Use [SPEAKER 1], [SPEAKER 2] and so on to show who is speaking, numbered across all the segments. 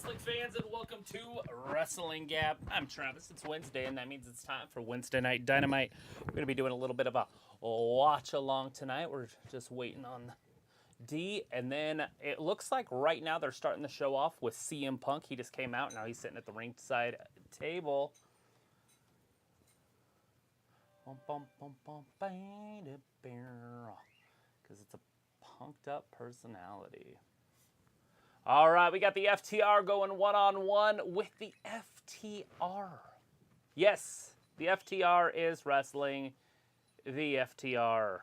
[SPEAKER 1] wrestling fans, and welcome to Wrestling Gap. I'm Travis. It's Wednesday, and that means it's time for Wednesday Night Dynamite. We're going to be doing a little bit of a watch-along tonight. We're just waiting on D, and then it looks like right now they're starting the show off with CM Punk. He just came out. Now he's sitting at the ringside table. Because it's a punked-up personality. All right, we got the FTR going one-on-one with the FTR. Yes, the FTR is wrestling the FTR.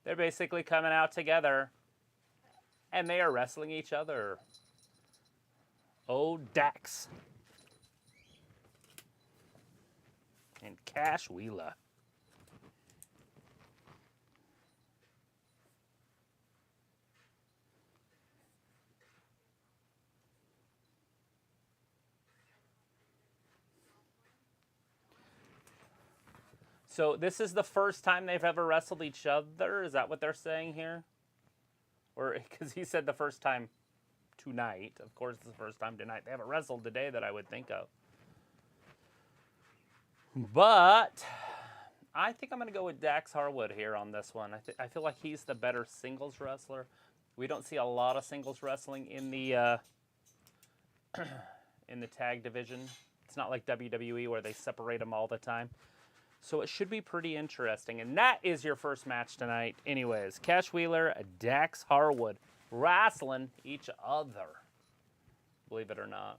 [SPEAKER 1] They're basically coming out together, and they are wrestling each other. Oh, Dax. And Cash Wheeler. So this is the first time they've ever wrestled each other? Is that what they're saying here? Or because he said the first time tonight. Of course, it's the first time tonight. They haven't wrestled today that I would think of. But I think I'm going to go with Dax Harwood here on this one. I feel like he's the better singles wrestler. We don't see a lot of singles wrestling in the in the tag division. It's not like WWE where they separate them all the time. So it should be pretty interesting. And that is your first match tonight. Anyways, Cash Wheeler, Dax Harwood, wrestling each other. Believe it or not.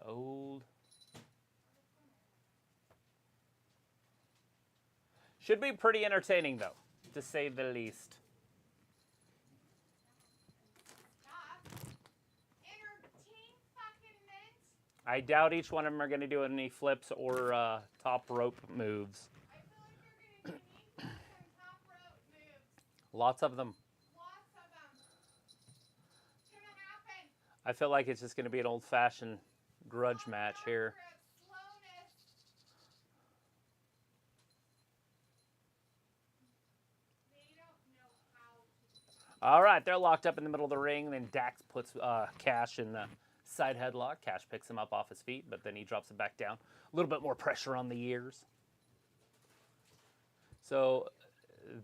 [SPEAKER 1] Old. Should be pretty entertaining, though, to say the least. I doubt each one of them are going to do any flips or top rope moves.
[SPEAKER 2] I feel like you're going to need some top rope moves.
[SPEAKER 1] Lots of them.
[SPEAKER 2] Lots of them. It's going to happen.
[SPEAKER 1] I feel like it's just going to be an old-fashioned grudge match here. All right, they're locked up in the middle of the ring. Then Dax puts Cash in the side headlock. Cash picks him up off his feet, but then he drops it back down. A little bit more pressure on the ears. So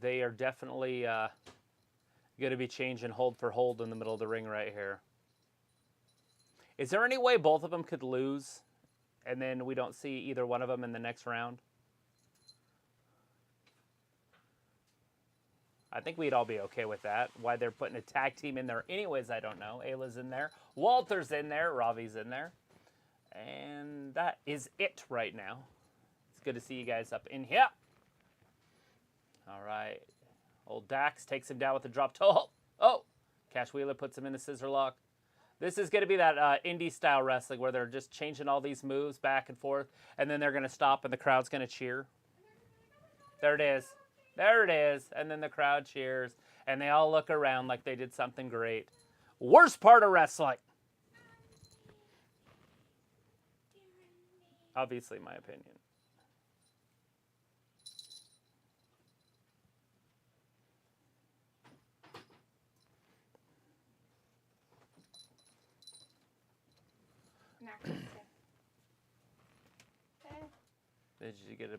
[SPEAKER 1] they are definitely going to be changing hold for hold in the middle of the ring right here. Is there any way both of them could lose and then we don't see either one of them in the next round? I think we'd all be okay with that. Why they're putting a tag team in there anyways, I don't know. Ayla's in there. Walter's in there. Ravi's in there. And that is it right now. It's good to see you guys up in here. All right. Old Dax takes him down with a drop toe. Oh! Cash Wheeler puts him in a scissor lock. This is going to be that indie-style wrestling where they're just changing all these moves back and forth, and then they're going to stop and the crowd's going to cheer. There it is. There it is. And then the crowd cheers. And they all look around like they did something great. Worst part of wrestling. Obviously, my opinion. Did you get a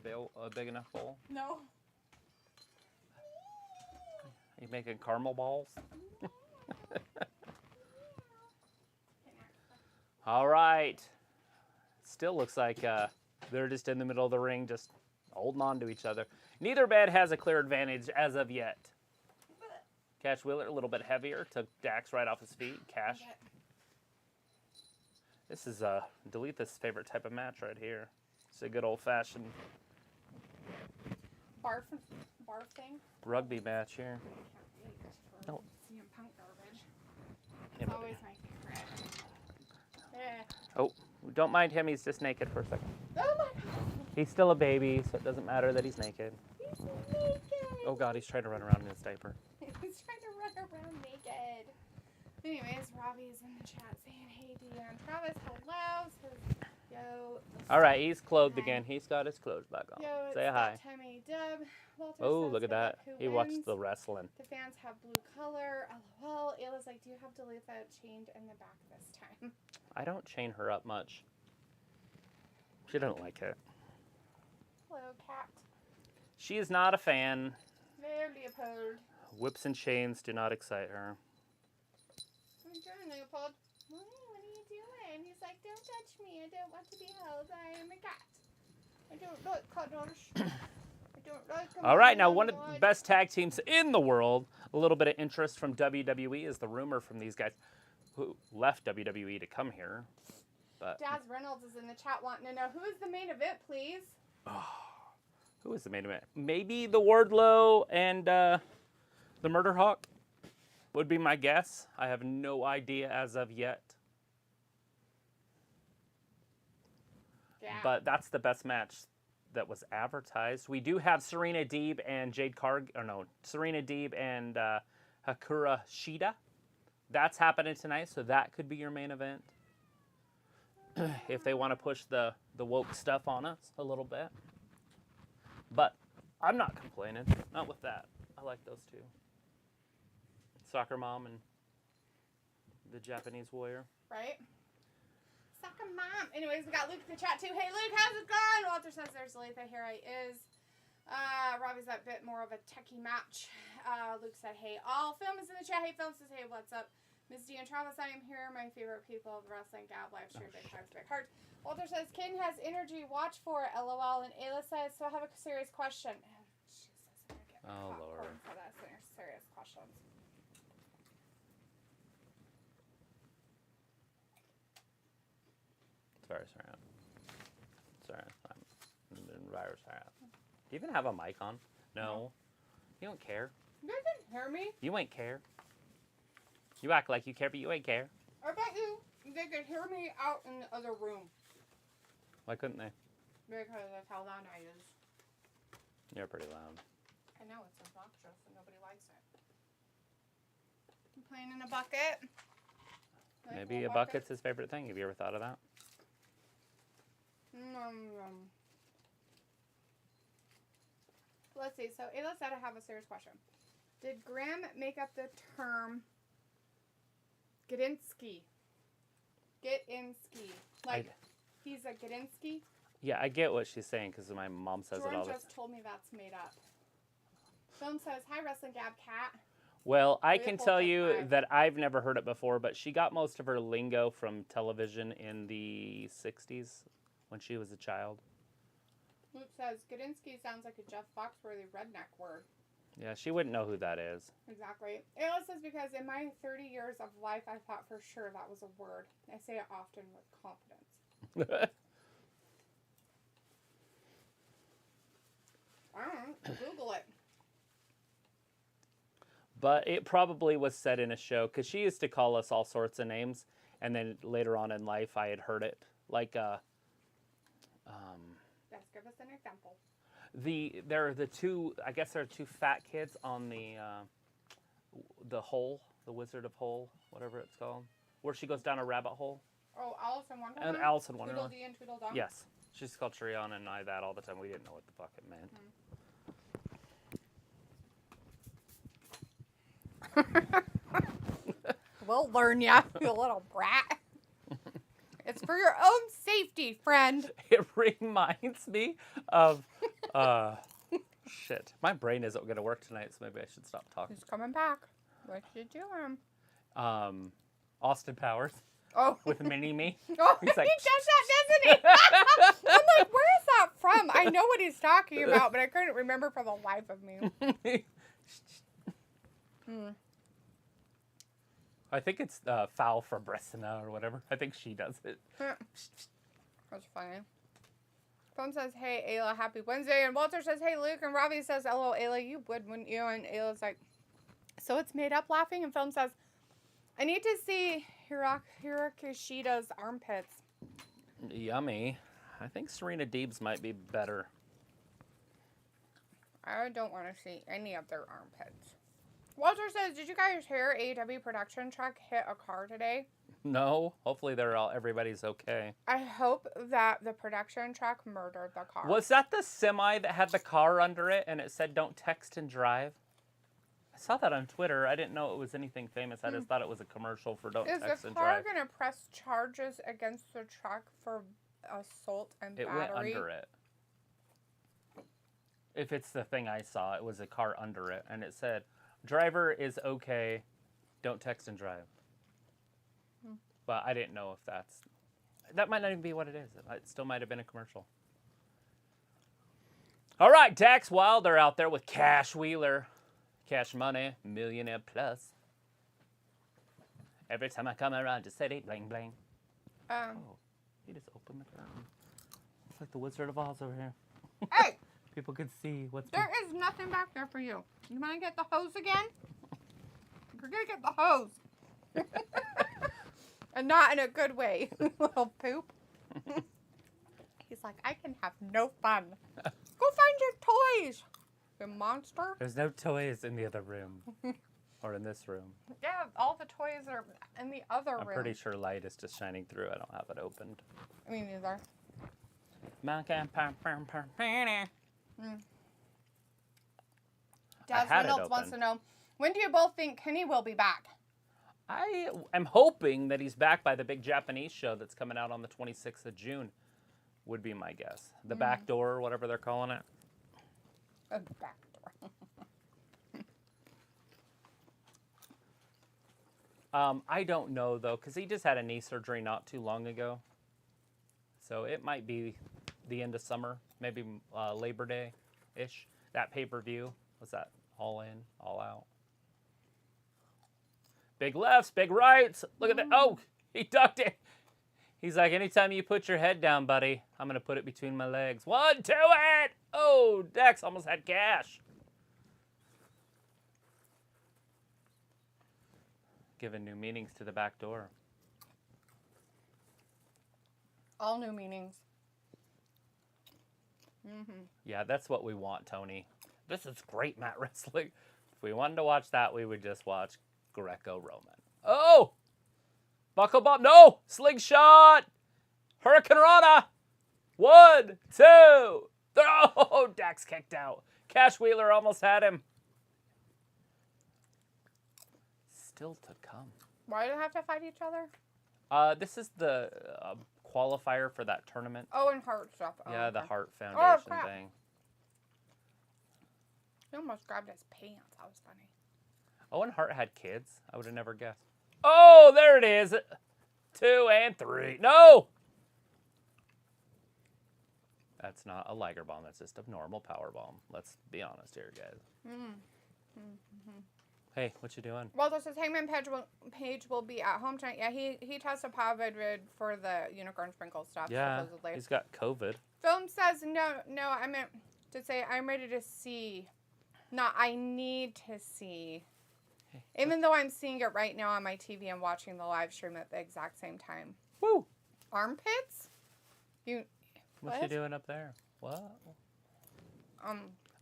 [SPEAKER 1] big enough bowl?
[SPEAKER 2] No.
[SPEAKER 1] You making caramel balls? All right. Still looks like they're just in the middle of the ring, just holding on to each other. Neither man has a clear advantage as of yet. Cash Wheeler, a little bit heavier, took Dax right off his feet. Cash. This is delete this favorite type of match right here. It's a good old-fashioned
[SPEAKER 2] barf thing.
[SPEAKER 1] Rugby match here.
[SPEAKER 2] No. CM Punk garbage. It's always my favorite. Yeah.
[SPEAKER 1] Oh, don't mind him. He's just naked for a second.
[SPEAKER 2] Oh my God.
[SPEAKER 1] He's still a baby, so it doesn't matter that he's naked.
[SPEAKER 2] He's naked.
[SPEAKER 1] Oh God, he's trying to run around in his diaper.
[SPEAKER 2] He's trying to run around naked. Anyways, Robbie's in the chat saying, "Hey, Dion, Travis, hello." Says, Yo.
[SPEAKER 1] All right, he's clothed
[SPEAKER 2] Hi.
[SPEAKER 1] again. He's got his clothes back on.
[SPEAKER 2] Yo, it's
[SPEAKER 1] Say hi.
[SPEAKER 2] that time AEW. Walter
[SPEAKER 1] Oh,
[SPEAKER 2] says,
[SPEAKER 1] look at
[SPEAKER 2] "Good luck,
[SPEAKER 1] that.
[SPEAKER 2] who
[SPEAKER 1] He watched
[SPEAKER 2] wins?"
[SPEAKER 1] the wrestling.
[SPEAKER 2] The fans have blue color. LOL. Ayla's like, do you have Duluth chained in the back this time?
[SPEAKER 1] I don't chain her up much. She doesn't like it.
[SPEAKER 2] Hello, cat.
[SPEAKER 1] She is not a fan.
[SPEAKER 2] There, Leopold.
[SPEAKER 1] Whips and chains do not excite her.
[SPEAKER 2] What are you doing, Leopold? What are you doing? He's like, don't touch me. I don't want to be held. I am a cat. I don't like cuddles. I don't like them.
[SPEAKER 1] All right, now one of the best tag teams in the world. A little bit of interest from WWE is the rumor from these guys who left WWE to come here. But
[SPEAKER 2] Daz Reynolds is in the chat wanting to know, who is the main event, please?
[SPEAKER 1] who is the main event? Maybe the Wardlow and the Murder Hawk would be my guess. I have no idea as of yet.
[SPEAKER 2] Yeah.
[SPEAKER 1] But that's the best match that was advertised. We do have Serena Deeb and Serena Deeb and Hikaru Shida. That's happening tonight, so that could be your main event. If they want to push the woke stuff on us a little bit. But I'm not complaining. Not with that. I like those two. Soccer mom and the Japanese warrior.
[SPEAKER 2] Right? Soccer mom. Anyways, we got Luke in the chat too. Hey, Luke, how's it going? Walter says there's Letha. Here I is. Robbie's that bit more of a techie match. Luke said, hey, all. Film is in the chat. Hey, Film says, hey, what's up? Ms. D and Travis, I am here. My favorite people of the wrestling gab live stream. Big times, big heart. Walter says, Ken has energy. Watch for it. LOL. And Ayla says, so I have a serious question. Oh, Jesus. I'm going to get
[SPEAKER 1] Lord.
[SPEAKER 2] for that. So there's serious questions.
[SPEAKER 1] Sorry. I'm in virus. Do you even have a mic on? No. You don't care.
[SPEAKER 2] You guys didn't hear me?
[SPEAKER 1] You ain't care. You act like you care, but you ain't care.
[SPEAKER 2] I bet they could hear me out in the other room.
[SPEAKER 1] Why couldn't they?
[SPEAKER 2] Because that's how loud I is.
[SPEAKER 1] You're pretty loud.
[SPEAKER 2] I know, it's obnoxious and nobody likes it. I'm playing in a bucket. Like
[SPEAKER 1] Maybe a bucket's his favorite thing. Have you ever thought of that?
[SPEAKER 2] Let's see. So, Ayla said I have a serious question. Did Graham make up the term Gadinsky? Like, he's a Gadinsky?
[SPEAKER 1] Yeah, I get what she's saying because my mom says
[SPEAKER 2] Jordan
[SPEAKER 1] it all the time.
[SPEAKER 2] just told me that's made up. Film says, hi, Wrestling Gab Cat.
[SPEAKER 1] Well, I can tell you
[SPEAKER 2] Five.
[SPEAKER 1] that I've never heard it before, but she got most of her lingo from television in the 60s when she was a child.
[SPEAKER 2] Luke says, Gadinsky sounds like a Jeff Foxworthy redneck word.
[SPEAKER 1] Yeah, she wouldn't know who that is.
[SPEAKER 2] Exactly. Ayla says, because in my 30 years of life, I thought for sure that was a word. I say it often with confidence. I don't know. Google it.
[SPEAKER 1] But it probably was said in a show because she used to call us all sorts of names, and then later on in life, I had heard it. Like,
[SPEAKER 2] Yes, give us an example.
[SPEAKER 1] there are the two. I guess there are two fat kids on the hole, the Wizard of Hole, whatever it's called, where she goes down a rabbit hole.
[SPEAKER 2] Oh, Alice in Wonderland?
[SPEAKER 1] And Alice in Wonderland.
[SPEAKER 2] Tweedledee and Tweedledum?
[SPEAKER 1] Yes, she's called Triana and I that all the time. We didn't know what the fuck it meant.
[SPEAKER 2] We'll learn ya, you little brat. It's for your own safety, friend.
[SPEAKER 1] It reminds me of shit. My brain isn't going to work tonight, so maybe I should stop talking.
[SPEAKER 2] He's coming back. What you doing?
[SPEAKER 1] Austin Powers
[SPEAKER 2] Oh.
[SPEAKER 1] with Mini-Me.
[SPEAKER 2] Oh,
[SPEAKER 1] He's like,
[SPEAKER 2] he does that, doesn't he? I'm like, where is that from? I know what he's talking about, but I couldn't remember for the life of me.
[SPEAKER 1] I think it's Foul for Bressina or whatever. I think she does it.
[SPEAKER 2] That's funny. Phone says, hey, Ayla, happy Wednesday. And Walter says, hey, Luke. And Robbie says, hello, Ayla, you would, wouldn't you? And Ayla's like, so it's made up laughing. And Film says, I need to see Hirokishida's armpits.
[SPEAKER 1] Yummy. I think Serena Deeb's might be better.
[SPEAKER 2] I don't want to see any of their armpits. Walter says, did you guys hear AEW production truck hit a car today?
[SPEAKER 1] No. Hopefully everybody's okay.
[SPEAKER 2] I hope that the production truck murdered the car.
[SPEAKER 1] Was that the semi that had the car under it and it said don't text and drive? I saw that on Twitter. I didn't know it was anything famous. I just thought it was a commercial for don't text and drive.
[SPEAKER 2] Is the car going to press charges against the truck for assault and battery?
[SPEAKER 1] It went under it. If it's the thing I saw, it was a car under it. And it said, driver is okay. Don't text and drive. But I didn't know if that might not even be what it is. It still might have been a commercial. All right, Dax Wilder out there with Cash Wheeler. Cash money, millionaire plus. Every time I come around, just say bling bling. Oh, he just opened the curtain. It's like the Wizard of Oz over here.
[SPEAKER 2] Hey!
[SPEAKER 1] People can see what's...
[SPEAKER 2] There is nothing back there for you. You want to get the hose again? You're going to get the hose. And not in a good way, little poop. He's like, I can have no fun. Go find your toys, you monster.
[SPEAKER 1] There's no toys in the other room. Or in this room.
[SPEAKER 2] Yeah, all the toys are in the other room.
[SPEAKER 1] I'm pretty sure light is just shining through. I don't have it opened.
[SPEAKER 2] Me neither. Daz Reynolds wants to know, when do you both think Kenny will be back?
[SPEAKER 1] I am hoping that he's back by the big Japanese show that's coming out on the 26th of June, would be my guess. The back door, or whatever they're calling it.
[SPEAKER 2] A back door.
[SPEAKER 1] I don't know, though, because he just had a knee surgery not too long ago. So it might be the end of summer, maybe Labor Day-ish. That pay-per-view, what's that? All in, all out. Big lefts, big rights. Look at that. Oh, he ducked it. He's like, anytime you put your head down, buddy, I'm going to put it between my legs. 1, 2, it. Oh, Dex almost had cash. Giving new meanings to the back door.
[SPEAKER 2] All new meanings.
[SPEAKER 1] Yeah, that's what we want, Tony. This is great mat wrestling. If we wanted to watch that, we would just watch Greco-Roman. Oh! Buckle bomb. No! Slingshot! Hurricane Rana! 1, 2. Oh! Dax kicked out. Cash Wheeler almost had him. Still to come.
[SPEAKER 2] Why do they have to fight each other?
[SPEAKER 1] This is the qualifier for that tournament.
[SPEAKER 2] Oh, and Hart stuff. Oh,
[SPEAKER 1] yeah,
[SPEAKER 2] okay.
[SPEAKER 1] the Hart Foundation thing.
[SPEAKER 2] He almost grabbed his pants. That was funny.
[SPEAKER 1] Owen Hart had kids. I would have never guessed. Oh, there it is. 2 and 3. No! That's not a Liger bomb. That's just a normal power bomb. Let's be honest here, guys. Hey, what you doing?
[SPEAKER 2] Well, this is Hangman Page will be at home tonight. Yeah, he tested positive for the unicorn sprinkle stuff.
[SPEAKER 1] Yeah,
[SPEAKER 2] supposedly.
[SPEAKER 1] he's got COVID.
[SPEAKER 2] Film says, no, I meant to say I'm ready to see. Not I need to see. Even though I'm seeing it right now on my TV and watching the live stream at the exact same time.
[SPEAKER 1] Woo!
[SPEAKER 2] Armpits?
[SPEAKER 1] What you doing up there? What?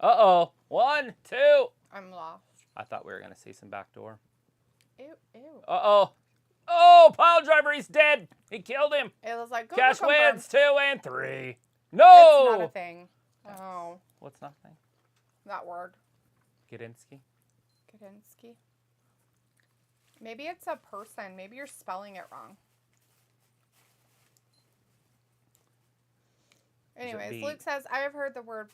[SPEAKER 2] Uh-oh.
[SPEAKER 1] 1, 2.
[SPEAKER 2] I'm lost.
[SPEAKER 1] I thought we were going to see some backdoor.
[SPEAKER 2] Ew.
[SPEAKER 1] Uh-oh. Oh, pile driver, he's dead. He killed him.
[SPEAKER 2] It was like,
[SPEAKER 1] Cash wins 2 and 3. No!
[SPEAKER 2] That's not a thing. Oh.
[SPEAKER 1] What's not a thing?
[SPEAKER 2] That word.
[SPEAKER 1] Gadinsky?
[SPEAKER 2] Maybe it's a person. Maybe you're spelling it wrong. Anyways, Luke says, I have heard the word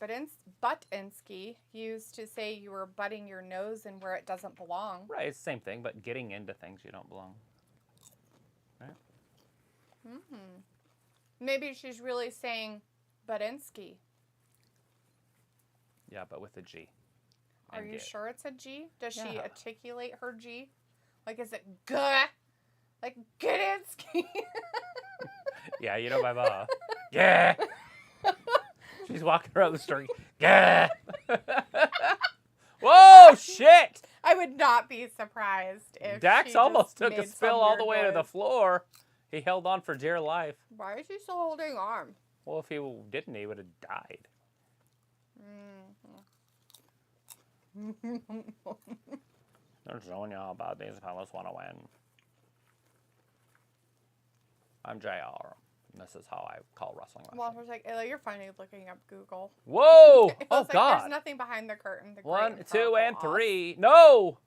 [SPEAKER 2] buttinsky used to say you were butting your nose in where it doesn't belong.
[SPEAKER 1] Right, it's the same thing, but getting into things you don't belong. Right?
[SPEAKER 2] Maybe she's really saying buttinsky.
[SPEAKER 1] Yeah, but with a G.
[SPEAKER 2] Are you sure it's a G? Does she
[SPEAKER 1] Yeah.
[SPEAKER 2] articulate her G? Like, is it guh? Like, Gadinsky?
[SPEAKER 1] Yeah, you know my mom. Yeah. She's walking around the street. Yeah. Whoa, shit.
[SPEAKER 2] I would not be surprised if
[SPEAKER 1] Dax
[SPEAKER 2] she
[SPEAKER 1] almost
[SPEAKER 2] just
[SPEAKER 1] took a
[SPEAKER 2] made
[SPEAKER 1] spill
[SPEAKER 2] some
[SPEAKER 1] all the
[SPEAKER 2] weird
[SPEAKER 1] way to the
[SPEAKER 2] noise.
[SPEAKER 1] floor. He held on for dear life.
[SPEAKER 2] Why is he still holding arm?
[SPEAKER 1] Well, if he didn't, he would have died. They're showing y'all about these fellas want to win. I'm JR. And this is how I call wrestling.
[SPEAKER 2] Walter's like, Ayla, you're funny looking up Google.
[SPEAKER 1] Whoa! Oh,
[SPEAKER 2] like,
[SPEAKER 1] God.
[SPEAKER 2] There's nothing behind the curtain. The
[SPEAKER 1] 1, 2, and
[SPEAKER 2] off.
[SPEAKER 1] 3. No!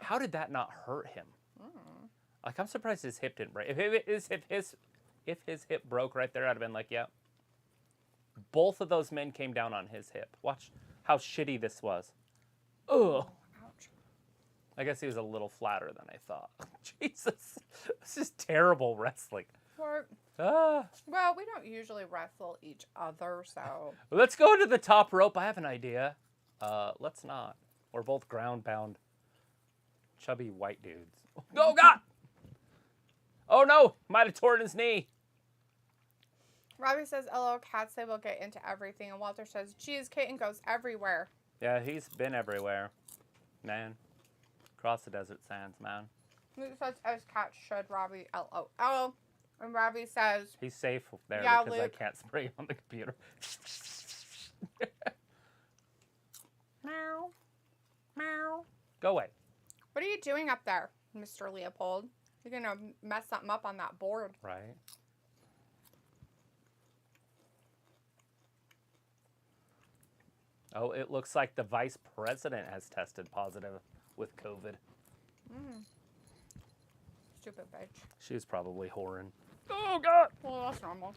[SPEAKER 1] How did that not hurt him? Like, I'm surprised his hip didn't break. If his hip broke right there, I'd have been like, yeah. Both of those men came down on his hip. Watch how shitty this was. Ugh.
[SPEAKER 2] Ouch.
[SPEAKER 1] I guess he was a little flatter than I thought. Jesus. This is terrible wrestling.
[SPEAKER 2] Well, we don't usually wrestle each other, so.
[SPEAKER 1] Let's go to the top rope. I have an idea. Let's not. We're both ground pound, chubby white dudes. Oh, God! Oh, no! Might have torn his knee.
[SPEAKER 2] Robbie says, LO cats, they will get into everything. And Walter says, geez, Kaiten goes everywhere.
[SPEAKER 1] Yeah, he's been everywhere. Man. Across the desert sands, man.
[SPEAKER 2] Luke says, as cats should, Robbie, LOL. And Robbie says,
[SPEAKER 1] he's safe there
[SPEAKER 2] yeah,
[SPEAKER 1] because
[SPEAKER 2] Luke.
[SPEAKER 1] I can't spray him on the computer.
[SPEAKER 2] meow, meow.
[SPEAKER 1] Go away.
[SPEAKER 2] What are you doing up there, Mr. Leopold? You're going to mess something up on that board.
[SPEAKER 1] Right. Oh, it looks like the vice president has tested positive with COVID.
[SPEAKER 2] Stupid bitch.
[SPEAKER 1] She was probably whoring. Oh, God!
[SPEAKER 2] Well, that's normal.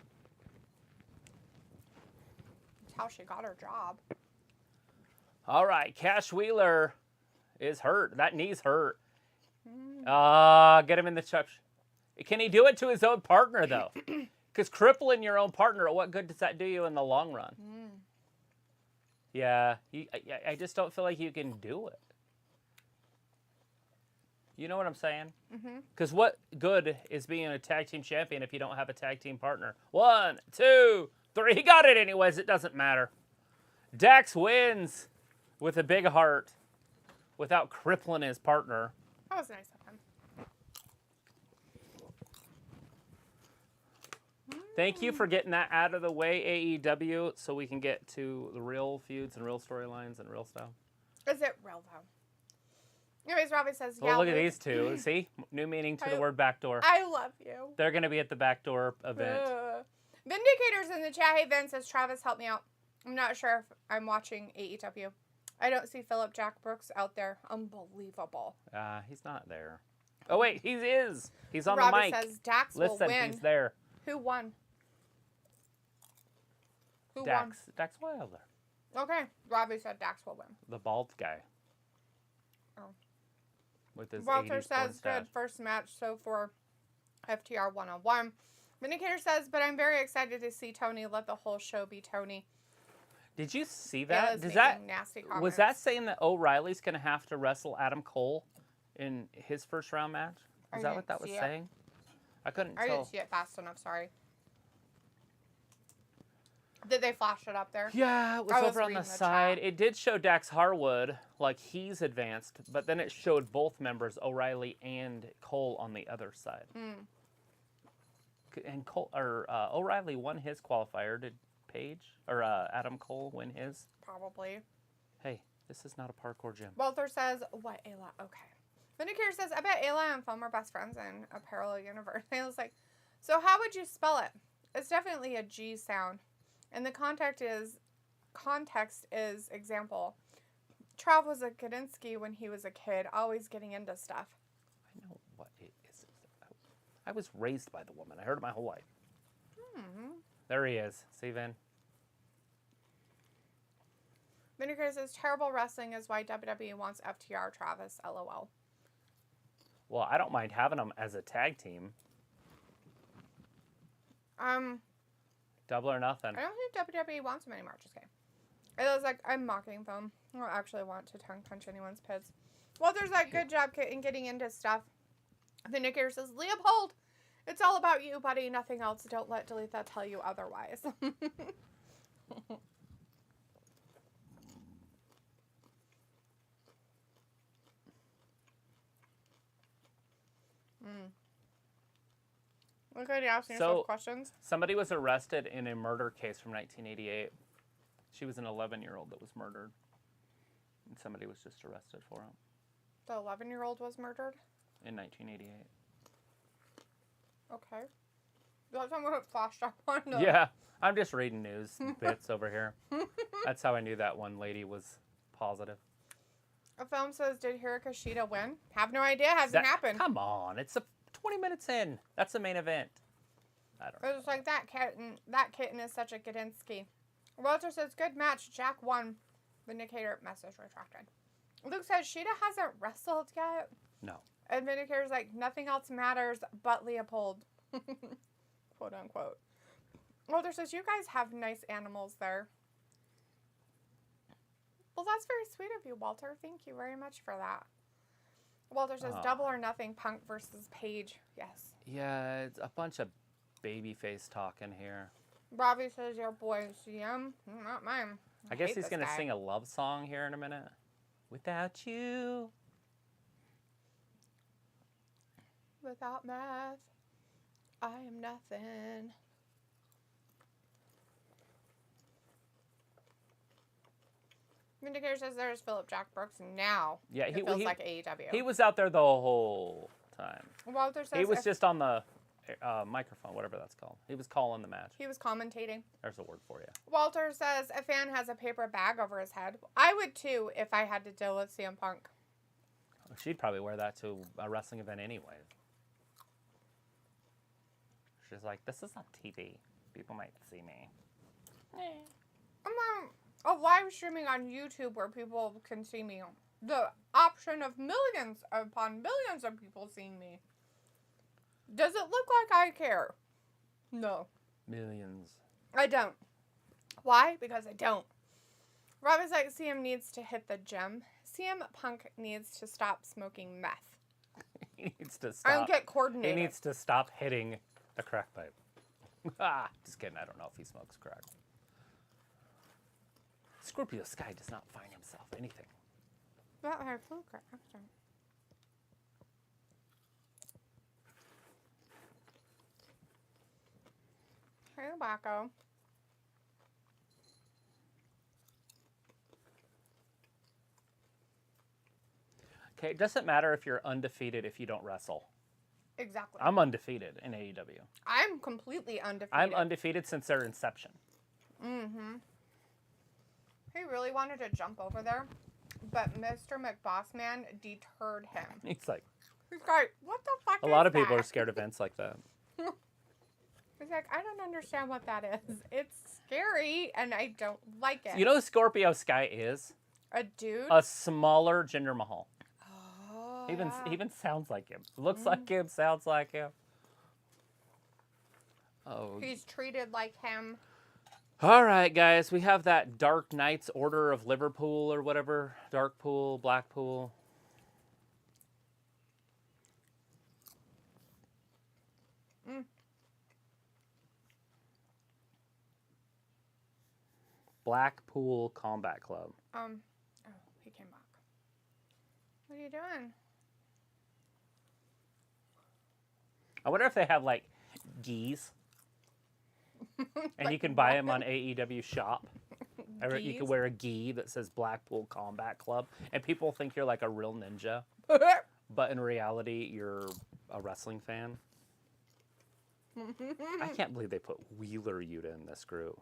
[SPEAKER 2] That's how she got her job.
[SPEAKER 1] All right, Cash Wheeler is hurt. That knee's hurt. Get him in the chop. Can he do it to his own partner, though? Because crippling your own partner, what good does that do you in the long run? Yeah, I just don't feel like you can do it. You know what I'm saying? Because what good is being a tag team champion if you don't have a tag team partner? 1, 2, 3. He got it anyways. It doesn't matter. Dax wins with a big heart without crippling his partner.
[SPEAKER 2] That was nice of him.
[SPEAKER 1] Thank you for getting that out of the way, AEW, so we can get to the real feuds and real storylines and real stuff.
[SPEAKER 2] Is it real, though? Anyways, Robbie says,
[SPEAKER 1] Well,
[SPEAKER 2] yeah,
[SPEAKER 1] look at
[SPEAKER 2] Luke.
[SPEAKER 1] these two. See? New meaning to the word backdoor.
[SPEAKER 2] I love you.
[SPEAKER 1] They're going to be at the backdoor event.
[SPEAKER 2] Vindicators in the chat. Hey, Vince says, Travis, help me out. I'm not sure if I'm watching AEW. I don't see Philip Jack Brooks out there. Unbelievable.
[SPEAKER 1] He's not there. Oh, wait, he is. He's on
[SPEAKER 2] Robbie
[SPEAKER 1] the mic.
[SPEAKER 2] says, Dax will
[SPEAKER 1] Listen,
[SPEAKER 2] win.
[SPEAKER 1] he's there.
[SPEAKER 2] Who won? Who won?
[SPEAKER 1] Dax Wilder.
[SPEAKER 2] Okay. Robbie said Dax will win.
[SPEAKER 1] The bald guy.
[SPEAKER 2] Oh.
[SPEAKER 1] With his
[SPEAKER 2] Walter
[SPEAKER 1] 80s porn
[SPEAKER 2] says,
[SPEAKER 1] stash.
[SPEAKER 2] good first match so for FTR 101. Vindicator says, but I'm very excited to see Tony. Let the whole show be Tony.
[SPEAKER 1] Did you see that?
[SPEAKER 2] Does
[SPEAKER 1] Does that
[SPEAKER 2] nasty
[SPEAKER 1] was
[SPEAKER 2] comments.
[SPEAKER 1] that saying that O'Reilly's going to have to wrestle Adam Cole in his first round match? Is that what that was saying? I couldn't
[SPEAKER 2] I
[SPEAKER 1] tell.
[SPEAKER 2] didn't see it fast enough. Sorry. Did they flash it up there?
[SPEAKER 1] Yeah, it was over on the side. It did show Dax Harwood, like he's advanced, but then it showed both members, O'Reilly and Cole, on the other side. And Cole or O'Reilly won his qualifier. Did Paige or Adam Cole win his?
[SPEAKER 2] Probably.
[SPEAKER 1] Hey, this is not a parkour gym.
[SPEAKER 2] Walter says, what, Ayla? Okay. Vindicator says, I bet Ayla and Foam are best friends in a parallel universe. Ayla's like, so how would you spell it? It's definitely a G sound. And the context is example. Trav was a Kadinsky when he was a kid, always getting into stuff.
[SPEAKER 1] I know what it is. I was raised by the woman. I heard it my whole life. There he is. See, Vin?
[SPEAKER 2] Vinegar says, terrible wrestling is why WWE wants FTR Travis, LOL.
[SPEAKER 1] Well, I don't mind having them as a tag team. Double or nothing.
[SPEAKER 2] I don't think WWE wants him anymore. Just kidding. It was like, I'm mocking them. I don't actually want to tongue punch anyone's pits. Well, there's that good job in getting into stuff. Vindicator says, Leopold, it's all about you, buddy. Nothing else. Don't let Delete That tell you otherwise. Okay, you asking yourself questions?
[SPEAKER 1] Somebody was arrested in a murder case from 1988. She was an 11-year-old that was murdered. And somebody was just arrested for it.
[SPEAKER 2] The 11-year-old was murdered?
[SPEAKER 1] In 1988.
[SPEAKER 2] Okay. Got someone who flashed up on the...
[SPEAKER 1] Yeah, I'm just reading news bits over here. That's how I knew that one lady was positive.
[SPEAKER 2] A film says, did Hiroshita win? Have no idea. Hasn't happened.
[SPEAKER 1] Come on, it's 20 minutes in. That's the main event. I don't know.
[SPEAKER 2] It was like that kitten is such a Gadinsky. Walter says, good match. Jack won. Vindicator message retracted. Luke says, Sheeta hasn't wrestled yet.
[SPEAKER 1] No.
[SPEAKER 2] And Vindicator's like, nothing else matters but Leopold. Quote unquote. Walter says, you guys have nice animals there. Well, that's very sweet of you, Walter. Thank you very much for that. Walter says, double or nothing, Punk versus Paige. Yes.
[SPEAKER 1] Yeah, it's a bunch of babyface talking here.
[SPEAKER 2] Robbie says, your boy CM. Not mine.
[SPEAKER 1] I guess he's going to sing a love song here in a minute. Without you.
[SPEAKER 2] Without math, I am nothing. Vindicator says there's Philip Jack Brooks now.
[SPEAKER 1] Yeah, he
[SPEAKER 2] feels like AEW.
[SPEAKER 1] He was out there the whole time.
[SPEAKER 2] Walter says
[SPEAKER 1] he was just on the microphone, whatever that's called. He was calling the match.
[SPEAKER 2] He was commentating.
[SPEAKER 1] There's a word for you.
[SPEAKER 2] Walter says a fan has a paper bag over his head. I would too if I had to deal with CM Punk.
[SPEAKER 1] She'd probably wear that to a wrestling event anyway. She's like, this is on TV. People might see me.
[SPEAKER 2] I'm on a live streaming on YouTube where people can see me. The option of millions upon millions of people seeing me. Does it look like I care? No.
[SPEAKER 1] Millions.
[SPEAKER 2] I don't. Why? Because I don't. Rob is like, CM needs to hit the gym. CM Punk needs to stop smoking meth.
[SPEAKER 1] He needs to stop.
[SPEAKER 2] I don't get coordinated.
[SPEAKER 1] He needs to stop hitting the crack pipe. Just kidding. I don't know if he smokes crack. Scorpio Sky does not find himself anything.
[SPEAKER 2] That had food crack. Hey, Marko.
[SPEAKER 1] Okay, it doesn't matter if you're undefeated if you don't wrestle.
[SPEAKER 2] Exactly.
[SPEAKER 1] I'm undefeated in AEW.
[SPEAKER 2] I'm completely undefeated.
[SPEAKER 1] I'm undefeated since their inception.
[SPEAKER 2] Mm-hmm. He really wanted to jump over there, but Mr. McBossman deterred him.
[SPEAKER 1] He's like...
[SPEAKER 2] He's like, what the fuck
[SPEAKER 1] A
[SPEAKER 2] is
[SPEAKER 1] lot of people
[SPEAKER 2] that?
[SPEAKER 1] are scared of events like that.
[SPEAKER 2] He's like, I don't understand what that is. It's scary, and I don't like it.
[SPEAKER 1] You know who Scorpio Sky is?
[SPEAKER 2] A dude?
[SPEAKER 1] A smaller Jinder Mahal.
[SPEAKER 2] Oh,
[SPEAKER 1] He
[SPEAKER 2] yeah.
[SPEAKER 1] even sounds like him. Looks like him, sounds like him. Oh.
[SPEAKER 2] He's treated like him.
[SPEAKER 1] All right, guys. We have that Dark Knights Order of Liverpool or whatever. Dark Pool, Blackpool. Blackpool Combat Club.
[SPEAKER 2] Oh, he came back. What are you doing?
[SPEAKER 1] I wonder if they have, like, geese. And you can buy them on AEW shop. Or you can wear a gi that says Blackpool Combat Club. And people think you're like a real ninja. But in reality, you're a wrestling fan. I can't believe they put Wheeler Yuta in this group.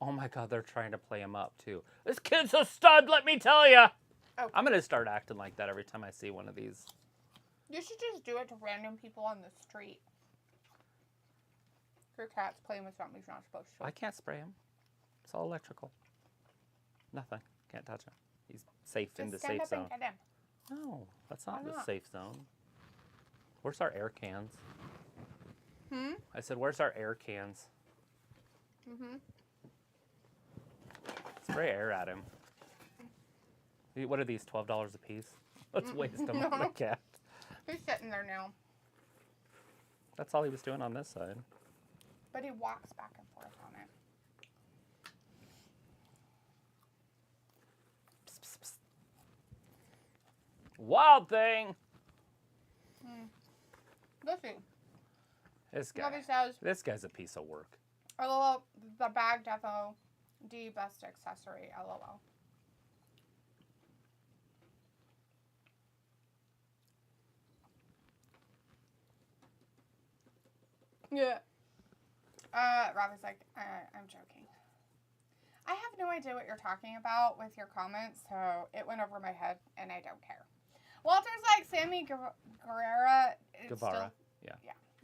[SPEAKER 1] Oh my God, they're trying to play him up too. This kid's a stud, let me tell you.
[SPEAKER 2] Oh.
[SPEAKER 1] I'm going to start acting like that every time I see one of these.
[SPEAKER 2] You should just do it to random people on the street. Your cat's playing with something he's not supposed to.
[SPEAKER 1] I can't spray him. It's all electrical. Nothing. Can't touch him. He's safe in the safe zone.
[SPEAKER 2] And get him.
[SPEAKER 1] No, that's not
[SPEAKER 2] Why
[SPEAKER 1] the
[SPEAKER 2] not?
[SPEAKER 1] safe zone. Where's our air cans?
[SPEAKER 2] Hmm?
[SPEAKER 1] I said, where's our air cans?
[SPEAKER 2] Mm-hmm.
[SPEAKER 1] Spray air at him. What are these, $12 a piece? Let's waste them on the cat.
[SPEAKER 2] He's sitting there now.
[SPEAKER 1] That's all he was doing on this side.
[SPEAKER 2] But he walks back and forth on it.
[SPEAKER 1] Psst, psst, psst. Wild Thing!
[SPEAKER 2] Listen. Robbie says,
[SPEAKER 1] This guy's a piece of work.
[SPEAKER 2] LOL, the bag defo, the best accessory, LOL. Yeah. Robbie's like, I'm joking. I have no idea what you're talking about with your comments, so it went over my head, and I don't care. Walter's like, Sammy Guevara.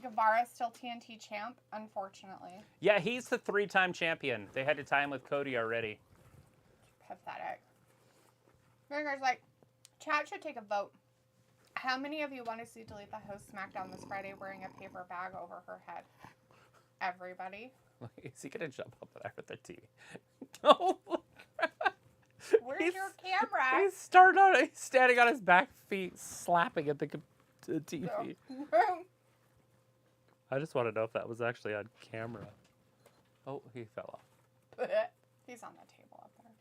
[SPEAKER 2] Guevara's still TNT champ, unfortunately.
[SPEAKER 1] Yeah, he's the 3-time champion. They had to tie him with Cody already.
[SPEAKER 2] Pathetic. Ringer's like, chat should take a vote. How many of you want to see Delete the host SmackDown this Friday wearing a paper bag over her head? Everybody.
[SPEAKER 1] Is he going to jump up there with the TV? No.
[SPEAKER 2] Where's your camera?
[SPEAKER 1] He's standing on his back feet, slapping at the TV. I just want to know if that was actually on camera. Oh, he fell off.
[SPEAKER 2] He's on the table up there.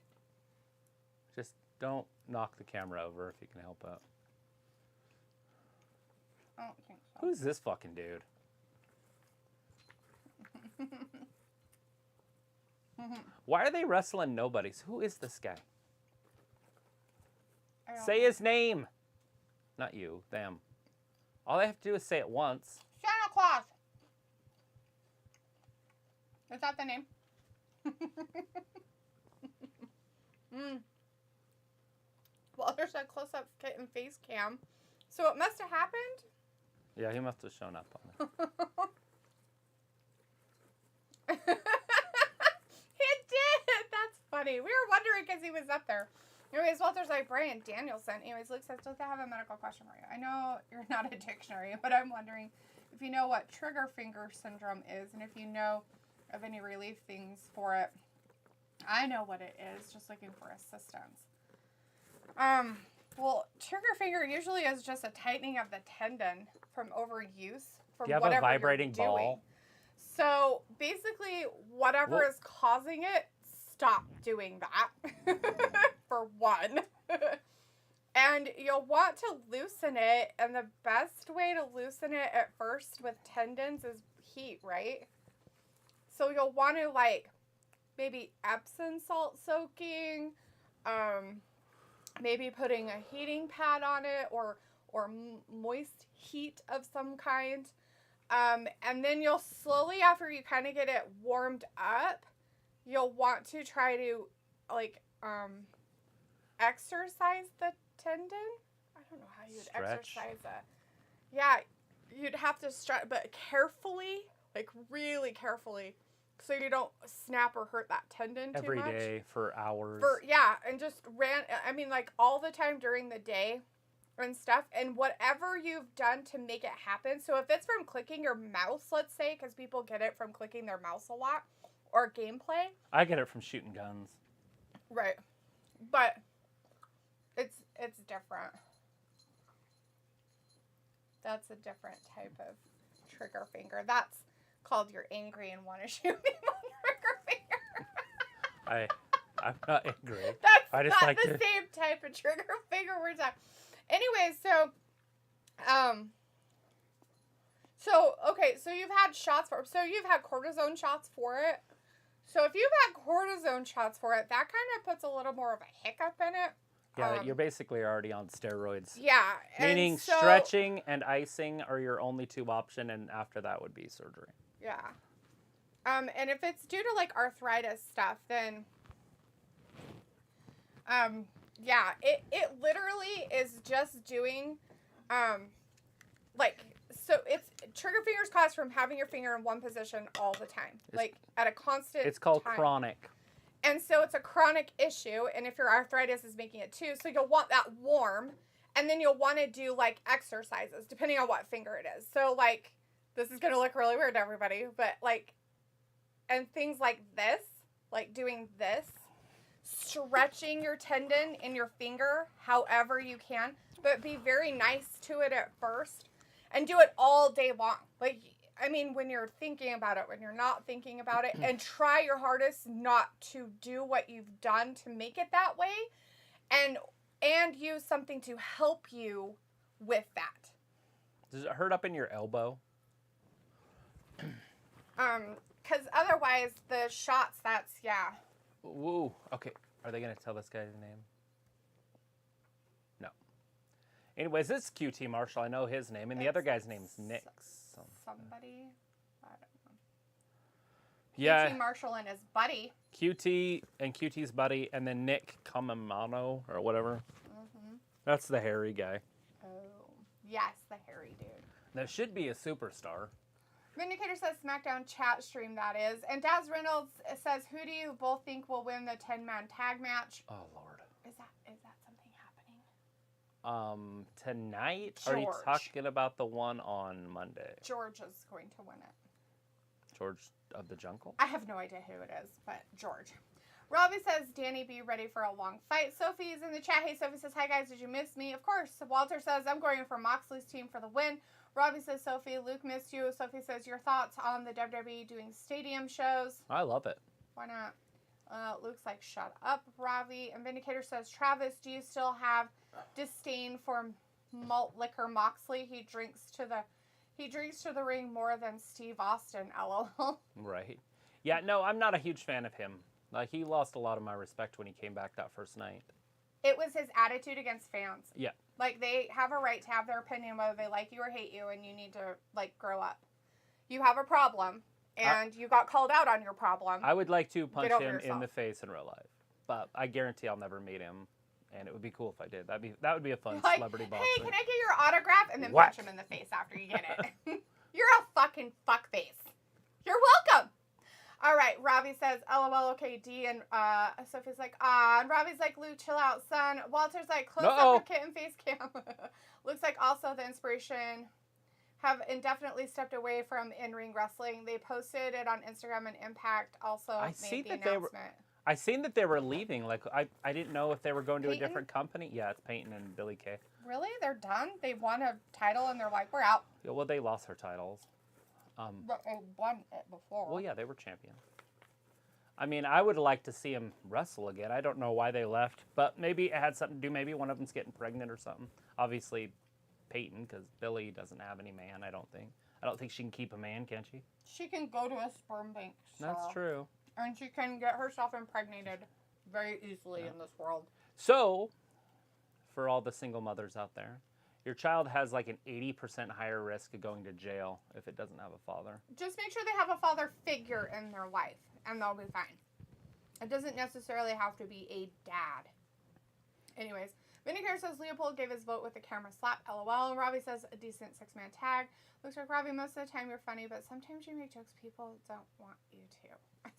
[SPEAKER 1] Just don't knock the camera over if you can help out.
[SPEAKER 2] I don't think so.
[SPEAKER 1] Who's this fucking dude? Why are they wrestling nobodies? Who is this guy? Say his name. Not you, them. All they have to do is say it once.
[SPEAKER 2] Santa Claus. Is that the name? Well, there's a close-up kitten face cam. So it must have happened?
[SPEAKER 1] Yeah, he must have shown up on it.
[SPEAKER 2] He did! That's funny. We were wondering because he was up there. Anyways, Walter's like, Brian Danielson. Anyways, Luke says, does I have a medical question for you? I know you're not a dictionary, but I'm wondering if you know what trigger finger syndrome is and if you know of any relief things for it. I know what it is, just looking for assistance. Well, trigger finger usually is just a tightening of the tendon from overuse. From
[SPEAKER 1] Do you have
[SPEAKER 2] whatever
[SPEAKER 1] a vibrating
[SPEAKER 2] you're doing.
[SPEAKER 1] ball?
[SPEAKER 2] So basically, whatever is causing it, stop doing that, for one. And you'll want to loosen it, and the best way to loosen it at first with tendons is heat, right? So you'll want to, like, maybe Epsom salt soaking, maybe putting a heating pad on it, or moist heat of some kind. And then you'll slowly, after you kind of get it warmed up, you'll want to try to, like, exercise the tendon. I don't know how you'd exercise it. Yeah, you'd have to stretch, but carefully, like really carefully, so you don't snap or hurt that tendon too much.
[SPEAKER 1] Every day for hours.
[SPEAKER 2] And just like all the time during the day and stuff, and whatever you've done to make it happen. So if it's from clicking your mouse, let's say, because people get it from clicking their mouse a lot, or gameplay.
[SPEAKER 1] I get it from shooting guns.
[SPEAKER 2] Right. But it's different. That's a different type of trigger finger. That's called you're angry and want to shoot me on trigger finger.
[SPEAKER 1] I'm not angry.
[SPEAKER 2] That's
[SPEAKER 1] I just
[SPEAKER 2] not
[SPEAKER 1] like
[SPEAKER 2] the same type of trigger finger we're talking. Anyway, so you've had shots for, so you've had cortisone shots for it. So if you've had cortisone shots for it, that kind of puts a little more of a hiccup in it.
[SPEAKER 1] Yeah, you're basically already on steroids.
[SPEAKER 2] Yeah.
[SPEAKER 1] Meaning stretching and icing are your only two option, and after that would be surgery.
[SPEAKER 2] Yeah. And if it's due to, like, arthritis stuff, then, yeah, it literally is just doing, so it's, trigger fingers cause from having your finger in one position all the time. At a constant
[SPEAKER 1] It's called
[SPEAKER 2] time.
[SPEAKER 1] chronic.
[SPEAKER 2] And so it's a chronic issue, and if your arthritis is making it too, so you'll want that warm, and then you'll want to do, like, exercises, depending on what finger it is. So, like, this is going to look really weird to everybody, but, like, and things like this, like doing this, stretching your tendon in your finger however you can, but be very nice to it at first, and do it all day long. Like, I mean, when you're thinking about it, when you're not thinking about it, and try your hardest not to do what you've done to make it that way, and use something to help you with that.
[SPEAKER 1] Does it hurt up in your elbow?
[SPEAKER 2] Because otherwise, the shots, that's, yeah.
[SPEAKER 1] Woo. Okay. Are they going to tell this guy's name? No. Anyways, this is QT Marshall. I know his name. And the other guy's name's Nick.
[SPEAKER 2] Somebody? I don't know.
[SPEAKER 1] Yeah.
[SPEAKER 2] QT Marshall and his buddy.
[SPEAKER 1] QT and QT's buddy. And then Nick Kamamano or whatever.
[SPEAKER 2] Mm-hmm.
[SPEAKER 1] That's the hairy guy.
[SPEAKER 2] Oh. Yes, the hairy dude.
[SPEAKER 1] That should be a superstar.
[SPEAKER 2] Vindicator says SmackDown chat stream, that is. And Daz Reynolds says, who do you both think will win the 10-man tag match?
[SPEAKER 1] Oh, Lord.
[SPEAKER 2] Is that something happening?
[SPEAKER 1] Tonight?
[SPEAKER 2] George.
[SPEAKER 1] Are you talking about the one on Monday?
[SPEAKER 2] George is going to win it.
[SPEAKER 1] George of the Jungle?
[SPEAKER 2] I have no idea who it is, but George. Robbie says, Danny, be ready for a long fight. Sophie's in the chat. Hey, Sophie says, hi, guys. Did you miss me? Of course. Walter says, I'm going for Moxley's team for the win. Robbie says, Sophie, Luke missed you. Sophie says, your thoughts on the WWE doing stadium shows?
[SPEAKER 1] I love it.
[SPEAKER 2] Why not? Luke's like, shut up, Robbie. And Vindicator says, Travis, do you still have disdain for malt liquor Moxley? He drinks to the ring more than Steve Austin, LOL.
[SPEAKER 1] Right. Yeah, no, I'm not a huge fan of him. Like, he lost a lot of my respect when he came back that first night.
[SPEAKER 2] It was his attitude against fans.
[SPEAKER 1] Yeah.
[SPEAKER 2] Like, they have a right to have their opinion whether they like you or hate you, and you need to, like, grow up. You have a problem, and you got called out on your problem.
[SPEAKER 1] I would like to punch him
[SPEAKER 2] yourself.
[SPEAKER 1] in the face in real life. But I guarantee I'll never meet him, and it would be cool if I did. That would be a fun
[SPEAKER 2] like,
[SPEAKER 1] celebrity boxer.
[SPEAKER 2] hey, can I get your autograph? And then
[SPEAKER 1] What?
[SPEAKER 2] punch him in the face after you get it. You're a fucking fuckface. You're welcome. All right, Robbie says, LOL, okay, D, and Sophie's like, and Robbie's like, Lou, chill out, son. Walter's like, close up your kitten face cam. Looks like also the Inspiration have indefinitely stepped away from in-ring wrestling. They posted it on Instagram, and Impact also made the announcement.
[SPEAKER 1] I seen that they were leaving. Like, I didn't know if they were going to
[SPEAKER 2] Peyton?
[SPEAKER 1] a different company. Yeah, it's Peyton and Billy Kay.
[SPEAKER 2] Really? They're done? They won a title, and they're like, we're out.
[SPEAKER 1] Yeah, well, they lost their titles.
[SPEAKER 2] But they won it before.
[SPEAKER 1] Well, yeah, they were champions. I mean, I would like to see them wrestle again. I don't know why they left, but maybe it had something to do. Maybe one of them's getting pregnant or something. Obviously, Peyton, because Billy doesn't have any man, I don't think. I don't think she can keep a man, can she?
[SPEAKER 2] She can go to a sperm bank. So.
[SPEAKER 1] That's true.
[SPEAKER 2] And she can get herself impregnated very easily in this world.
[SPEAKER 1] So, for all the single mothers out there, your child has like an 80% higher risk of going to jail if it doesn't have a father.
[SPEAKER 2] Just make sure they have a father figure in their life, and they'll be fine. It doesn't necessarily have to be a dad. Anyways, Vindicator says Leopold gave his vote with the camera slap, LOL. And Robbie says a decent 6-man tag. Looks like, Robbie, most of the time you're funny, but sometimes you make jokes people don't want you to.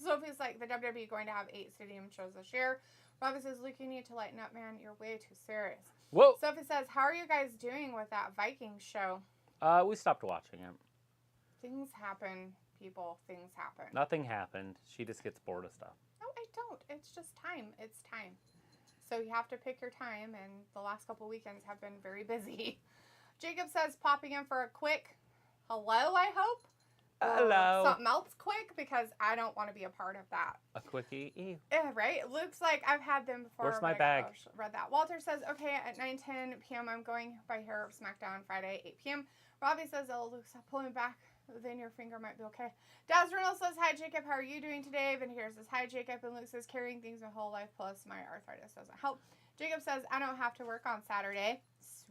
[SPEAKER 2] Sophie's like, the WWE going to have 8 stadium shows this year. Robbie says, Luke, you need to lighten up, man. You're way too serious.
[SPEAKER 1] Whoa.
[SPEAKER 2] Sophie says, how are you guys doing with that Vikings show?
[SPEAKER 1] We stopped watching it.
[SPEAKER 2] Things happen, people. Things happen.
[SPEAKER 1] Nothing happened. She just gets bored of stuff.
[SPEAKER 2] No, I don't. It's just time. It's time. So you have to pick your time, and the last couple weekends have been very busy. Jacob says, popping in for a quick hello, I hope.
[SPEAKER 1] Hello.
[SPEAKER 2] Something else quick, because I don't want to be a part of that.
[SPEAKER 1] A quickie. Ew.
[SPEAKER 2] Yeah, right? It looks like I've had them before.
[SPEAKER 1] Where's my
[SPEAKER 2] but
[SPEAKER 1] bag?
[SPEAKER 2] I read that. Walter says, okay, at 9:10 p.m. I'm going by here of SmackDown Friday, 8 p.m. Robbie says, oh, Luke, stop pulling back. Then your finger might be okay. Daz Reynolds says, hi, Jacob. How are you doing today? And here says, hi, Jacob. And Luke says, carrying things my whole life, plus my arthritis doesn't help. Jacob says, I don't have to work on Saturday.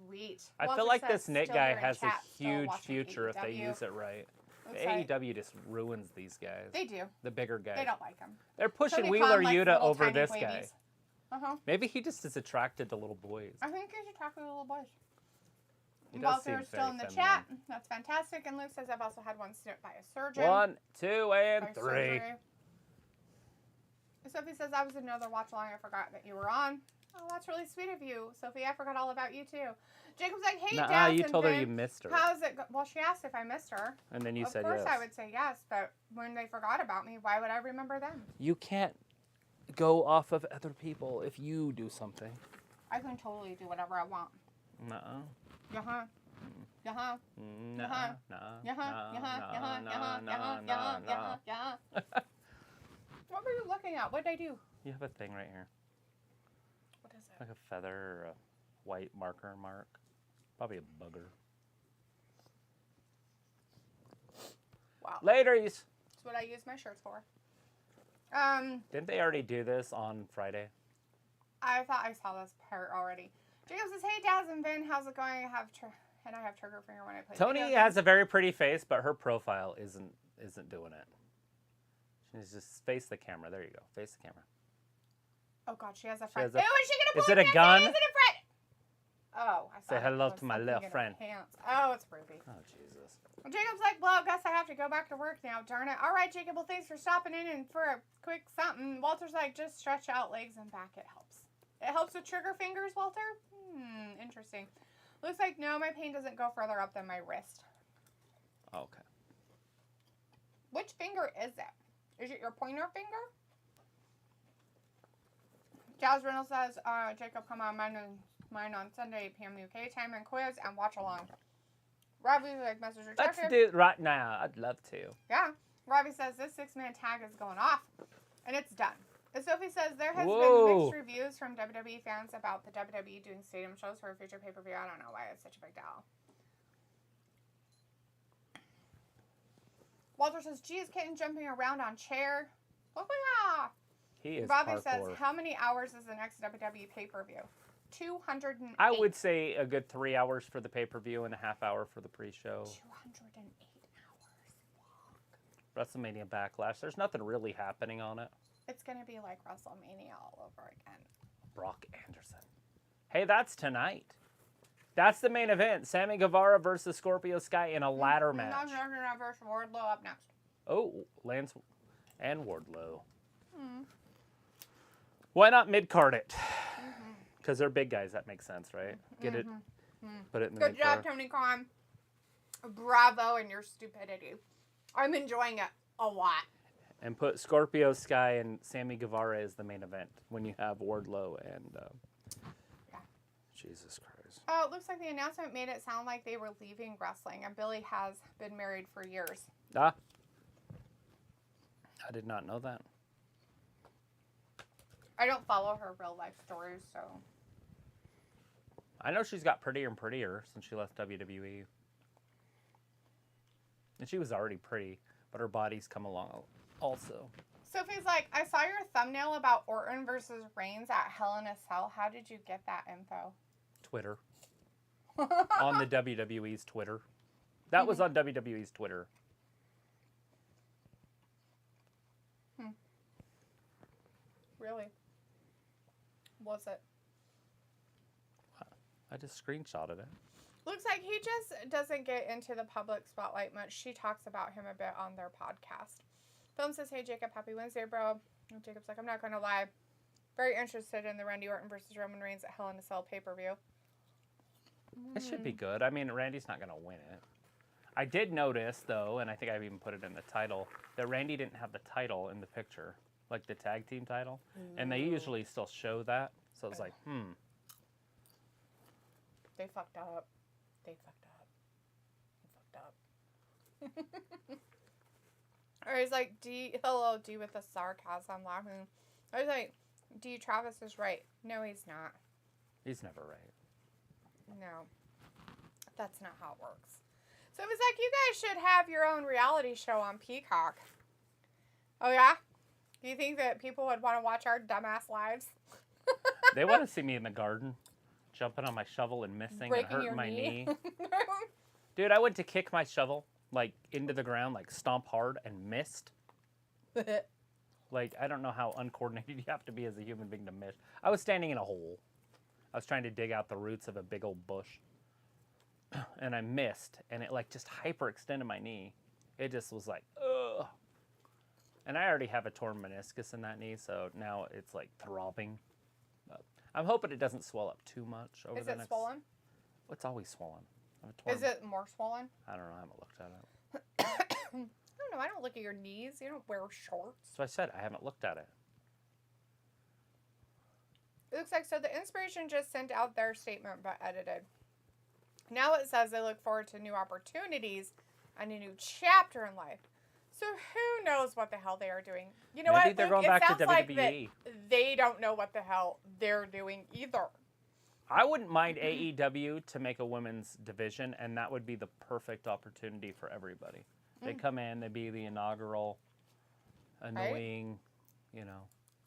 [SPEAKER 2] Sweet.
[SPEAKER 1] I
[SPEAKER 2] Walter
[SPEAKER 1] feel like
[SPEAKER 2] says,
[SPEAKER 1] this Nick
[SPEAKER 2] still
[SPEAKER 1] guy
[SPEAKER 2] here in
[SPEAKER 1] has a
[SPEAKER 2] chat, still
[SPEAKER 1] huge
[SPEAKER 2] watching
[SPEAKER 1] future if they
[SPEAKER 2] AEW.
[SPEAKER 1] use it right.
[SPEAKER 2] Looks like
[SPEAKER 1] AEW just ruins these guys.
[SPEAKER 2] they do.
[SPEAKER 1] The bigger guys.
[SPEAKER 2] They don't like him.
[SPEAKER 1] They're pushing
[SPEAKER 2] Cody
[SPEAKER 1] Wheeler
[SPEAKER 2] Khan likes
[SPEAKER 1] Yuta
[SPEAKER 2] little
[SPEAKER 1] over
[SPEAKER 2] tiny
[SPEAKER 1] this
[SPEAKER 2] babies.
[SPEAKER 1] guy.
[SPEAKER 2] Uh-huh.
[SPEAKER 1] Maybe he just is attracted to little boys.
[SPEAKER 2] I think he's attracted to little boys.
[SPEAKER 1] He does seem
[SPEAKER 2] Walter's still
[SPEAKER 1] very
[SPEAKER 2] in the
[SPEAKER 1] feminine.
[SPEAKER 2] chat. That's fantastic. And Luke says, I've also had one snipped by a surgeon.
[SPEAKER 1] 1, 2, and
[SPEAKER 2] By
[SPEAKER 1] 3.
[SPEAKER 2] surgery. Sophie says, I was another watch along. I forgot that you were on. Oh, that's really sweet of you, Sophie. I forgot all about you, too. Jacob's like, hey,
[SPEAKER 1] Nuh-uh,
[SPEAKER 2] Daz
[SPEAKER 1] you
[SPEAKER 2] and
[SPEAKER 1] told her
[SPEAKER 2] Vin,
[SPEAKER 1] you missed her.
[SPEAKER 2] how's it go? Well, she asked if I missed her.
[SPEAKER 1] And then you said
[SPEAKER 2] Of course
[SPEAKER 1] yes.
[SPEAKER 2] I would say yes, but when they forgot about me, why would I remember them?
[SPEAKER 1] You can't go off of other people if you do something.
[SPEAKER 2] I can totally do whatever I want.
[SPEAKER 1] Nuh-uh.
[SPEAKER 2] Uh-huh. Uh-huh.
[SPEAKER 1] Nuh-uh.
[SPEAKER 2] Uh-huh.
[SPEAKER 1] Nuh-uh.
[SPEAKER 2] What were you looking at? What did I do?
[SPEAKER 1] You have a thing right here.
[SPEAKER 2] What is it?
[SPEAKER 1] Like a feather or a white marker mark. Probably a bugger.
[SPEAKER 2] Wow.
[SPEAKER 1] Ladies.
[SPEAKER 2] That's what I use my shirts for.
[SPEAKER 1] Didn't they already do this on Friday?
[SPEAKER 2] I thought I saw this part already. Jacob says, "Hey, Daz and Vin, how's it going? I have trigger finger when I play."
[SPEAKER 1] Tony has a very pretty face, but her profile isn't doing it. She needs to just face the camera. There you go. Face the camera.
[SPEAKER 2] Oh God, she has a friend.
[SPEAKER 1] Is it
[SPEAKER 2] Is
[SPEAKER 1] a gun?
[SPEAKER 2] Is it a friend? Oh, I
[SPEAKER 1] Say
[SPEAKER 2] thought
[SPEAKER 1] hello
[SPEAKER 2] it was
[SPEAKER 1] to my
[SPEAKER 2] something
[SPEAKER 1] little
[SPEAKER 2] in her
[SPEAKER 1] friend.
[SPEAKER 2] pants. Oh, it's Ruby.
[SPEAKER 1] Oh, Jesus.
[SPEAKER 2] Well, Jacob's like, well, I guess I have to go back to work now. Darn it. All right, Jacob. Well, thanks for stopping in and for a quick something. Walter's like, just stretch out legs and back. It helps. It helps with trigger fingers, Walter? Interesting. Looks like, no, my pain doesn't go further up than my wrist.
[SPEAKER 1] Okay.
[SPEAKER 2] Which finger is it? Is it your pointer finger? Jazz Reynolds says, Jacob, come on mine on Sunday, 8 p.m. UK time, and quiz and watch along. Robbie like message or
[SPEAKER 1] Let's do it right now. I'd love to.
[SPEAKER 2] Yeah. Robbie says this 6-man tag is going off, and it's done. And Sophie says there has been mixed reviews from WWE fans about the WWE doing stadium shows for a future pay-per-view. I don't know why it's such a big deal. Walter says, geez, kitten jumping around on chair.
[SPEAKER 1] He is
[SPEAKER 2] Robbie
[SPEAKER 1] parkour.
[SPEAKER 2] says, how many hours is the next WWE pay-per-view? 208.
[SPEAKER 1] I would say a good 3 hours for the pay-per-view and a half hour for the pre-show.
[SPEAKER 2] 208 hours.
[SPEAKER 1] WrestleMania Backlash. There's nothing really happening on it.
[SPEAKER 2] It's going to be like WrestleMania all over again.
[SPEAKER 1] Brock Anderson. Hey, that's tonight. That's the main event. Sammy Guevara versus Scorpio Sky in a ladder match.
[SPEAKER 2] Versus Wardlow up next.
[SPEAKER 1] Oh, Lance and Wardlow. Why not mid-card it? Because they're big guys. That makes sense, right? Get it? Put it in the
[SPEAKER 2] Good
[SPEAKER 1] mid-card.
[SPEAKER 2] job, Tony Khan. Bravo and your stupidity. I'm enjoying it a lot.
[SPEAKER 1] And put Scorpio Sky and Sammy Guevara as the main event when you have Wardlow and...
[SPEAKER 2] Yeah.
[SPEAKER 1] Jesus Christ.
[SPEAKER 2] Oh, it looks like the announcement made it sound like they were leaving wrestling, and Billy has been married for years.
[SPEAKER 1] Ah. I did not know that.
[SPEAKER 2] I don't follow her real life stories, so...
[SPEAKER 1] I know she's got prettier and prettier since she left WWE. And she was already pretty, but her body's come along also.
[SPEAKER 2] Sophie's like, I saw your thumbnail about Orton versus Reigns at Hell in a Cell. How did you get that info?
[SPEAKER 1] Twitter. On the WWE's Twitter. That was on WWE's Twitter.
[SPEAKER 2] Really? Was it?
[SPEAKER 1] I just screenshotted it.
[SPEAKER 2] Looks like he just doesn't get into the public spotlight much. She talks about him a bit on their podcast. Film says, hey, Jacob, happy Wednesday, bro. And Jacob's like, I'm not going to lie. Very interested in the Randy Orton versus Roman Reigns at Hell in a Cell pay-per-view.
[SPEAKER 1] It should be good. I mean, Randy's not going to win it. I did notice, though, and I think I've even put it in the title, that Randy didn't have the title in the picture, like the tag team title. And they usually still show that. So it's like,
[SPEAKER 2] They fucked up. They fucked up. Or he's like, hello, D with the sarcasm laughing. I was like, D, Travis is right. No, he's not.
[SPEAKER 1] He's never right.
[SPEAKER 2] No. That's not how it works. So it was like, you guys should have your own reality show on Peacock. Oh, yeah? Do you think that people would want to watch our dumbass lives?
[SPEAKER 1] They want to see me in the garden, jumping on my shovel and missing
[SPEAKER 2] Breaking
[SPEAKER 1] and hurting
[SPEAKER 2] your
[SPEAKER 1] my
[SPEAKER 2] knee.
[SPEAKER 1] knee. Dude, I went to kick my shovel, like, into the ground, like, stomp hard, and missed. Like, I don't know how uncoordinated you have to be as a human being to miss. I was standing in a hole. I was trying to dig out the roots of a big old bush. And I missed, and it, like, just hyperextended my knee. It just was like, ugh. And I already have a torn meniscus in that knee, so now it's, like, throbbing. But I'm hoping it doesn't swell up too much over the next...
[SPEAKER 2] Is it swollen?
[SPEAKER 1] It's always swollen. I have a torn...
[SPEAKER 2] Is it more swollen?
[SPEAKER 1] I don't know. I haven't looked at it.
[SPEAKER 2] I don't know. I don't look at your knees. You don't wear shorts.
[SPEAKER 1] So I said I haven't looked at it.
[SPEAKER 2] It looks like, so the Inspiration just sent out their statement but edited. Now it says they look forward to new opportunities and a new chapter in life. So who knows what the hell they are doing? You know
[SPEAKER 1] Maybe
[SPEAKER 2] what,
[SPEAKER 1] they're
[SPEAKER 2] Luke?
[SPEAKER 1] going back to
[SPEAKER 2] sounds like that
[SPEAKER 1] WWE.
[SPEAKER 2] they don't know what the hell they're doing either.
[SPEAKER 1] I wouldn't mind AEW to make a women's division, and that would be the perfect opportunity for everybody. They come in, they be the inaugural, annoying, you know,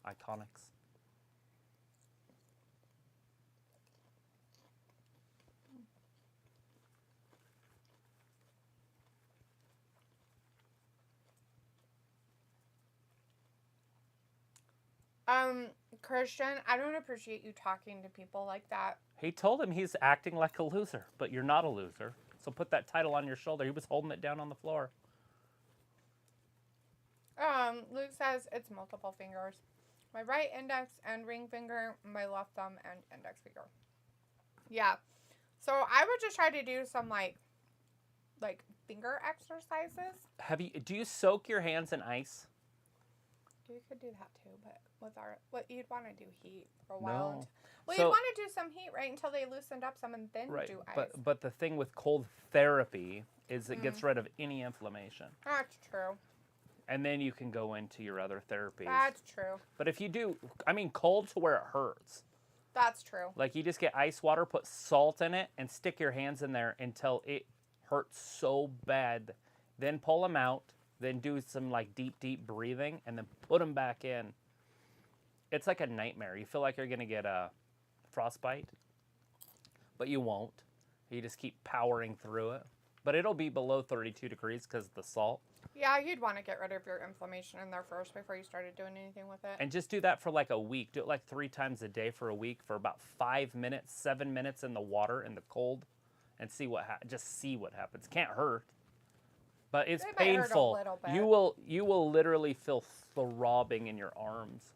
[SPEAKER 1] iconics.
[SPEAKER 2] Christian, I don't appreciate you talking to people like that.
[SPEAKER 1] He told him he's acting like a loser, but you're not a loser. So put that title on your shoulder. He was holding it down on the floor.
[SPEAKER 2] Luke says it's multiple fingers. My right index and ring finger, my left thumb and index finger. Yeah. So I would just try to do some like finger exercises.
[SPEAKER 1] Do you soak your hands in ice?
[SPEAKER 2] You could do that too, but what you'd want to do heat for a while.
[SPEAKER 1] No.
[SPEAKER 2] Well,
[SPEAKER 1] So-
[SPEAKER 2] you'd want to do some heat, right, until they loosened up some and then
[SPEAKER 1] Right,
[SPEAKER 2] do ice.
[SPEAKER 1] but the thing with cold therapy is it gets rid of any inflammation.
[SPEAKER 2] That's true.
[SPEAKER 1] And then you can go into your other therapies.
[SPEAKER 2] That's true.
[SPEAKER 1] But if you do, cold to where it hurts.
[SPEAKER 2] That's true.
[SPEAKER 1] Like you just get ice water, put salt in it, and stick your hands in there until it hurts so bad. Then pull them out. Then do some like deep breathing, and then put them back in. It's like a nightmare. You feel like you're gonna get a frostbite, but you won't. You just keep powering through it. But it'll be below 32 degrees because of the salt.
[SPEAKER 2] Yeah, you'd want to get rid of your inflammation in there first before you started doing anything with it.
[SPEAKER 1] And just do that for like a week. Do it like 3 times a day for a week for about 5 minutes, 7 minutes in the water in the cold, and see what happens. Can't hurt. But it's
[SPEAKER 2] It might hurt a
[SPEAKER 1] painful.
[SPEAKER 2] little bit.
[SPEAKER 1] You will literally feel throbbing in your arms.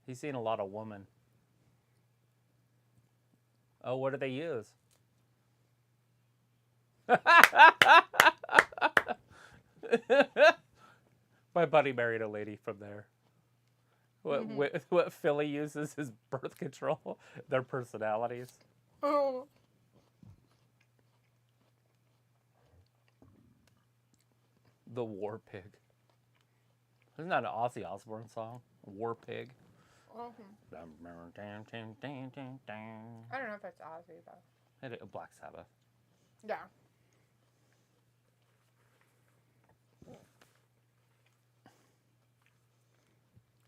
[SPEAKER 1] He's seen a lot of women. Oh, what do they use? My buddy married a lady from there. What Philly uses is birth control. Their personalities.
[SPEAKER 2] Oh.
[SPEAKER 1] The War Pig. Isn't that an Ozzy Osbourne song? War Pig.
[SPEAKER 2] I don't know if it's Ozzy though.
[SPEAKER 1] Black Sabbath.
[SPEAKER 2] Yeah.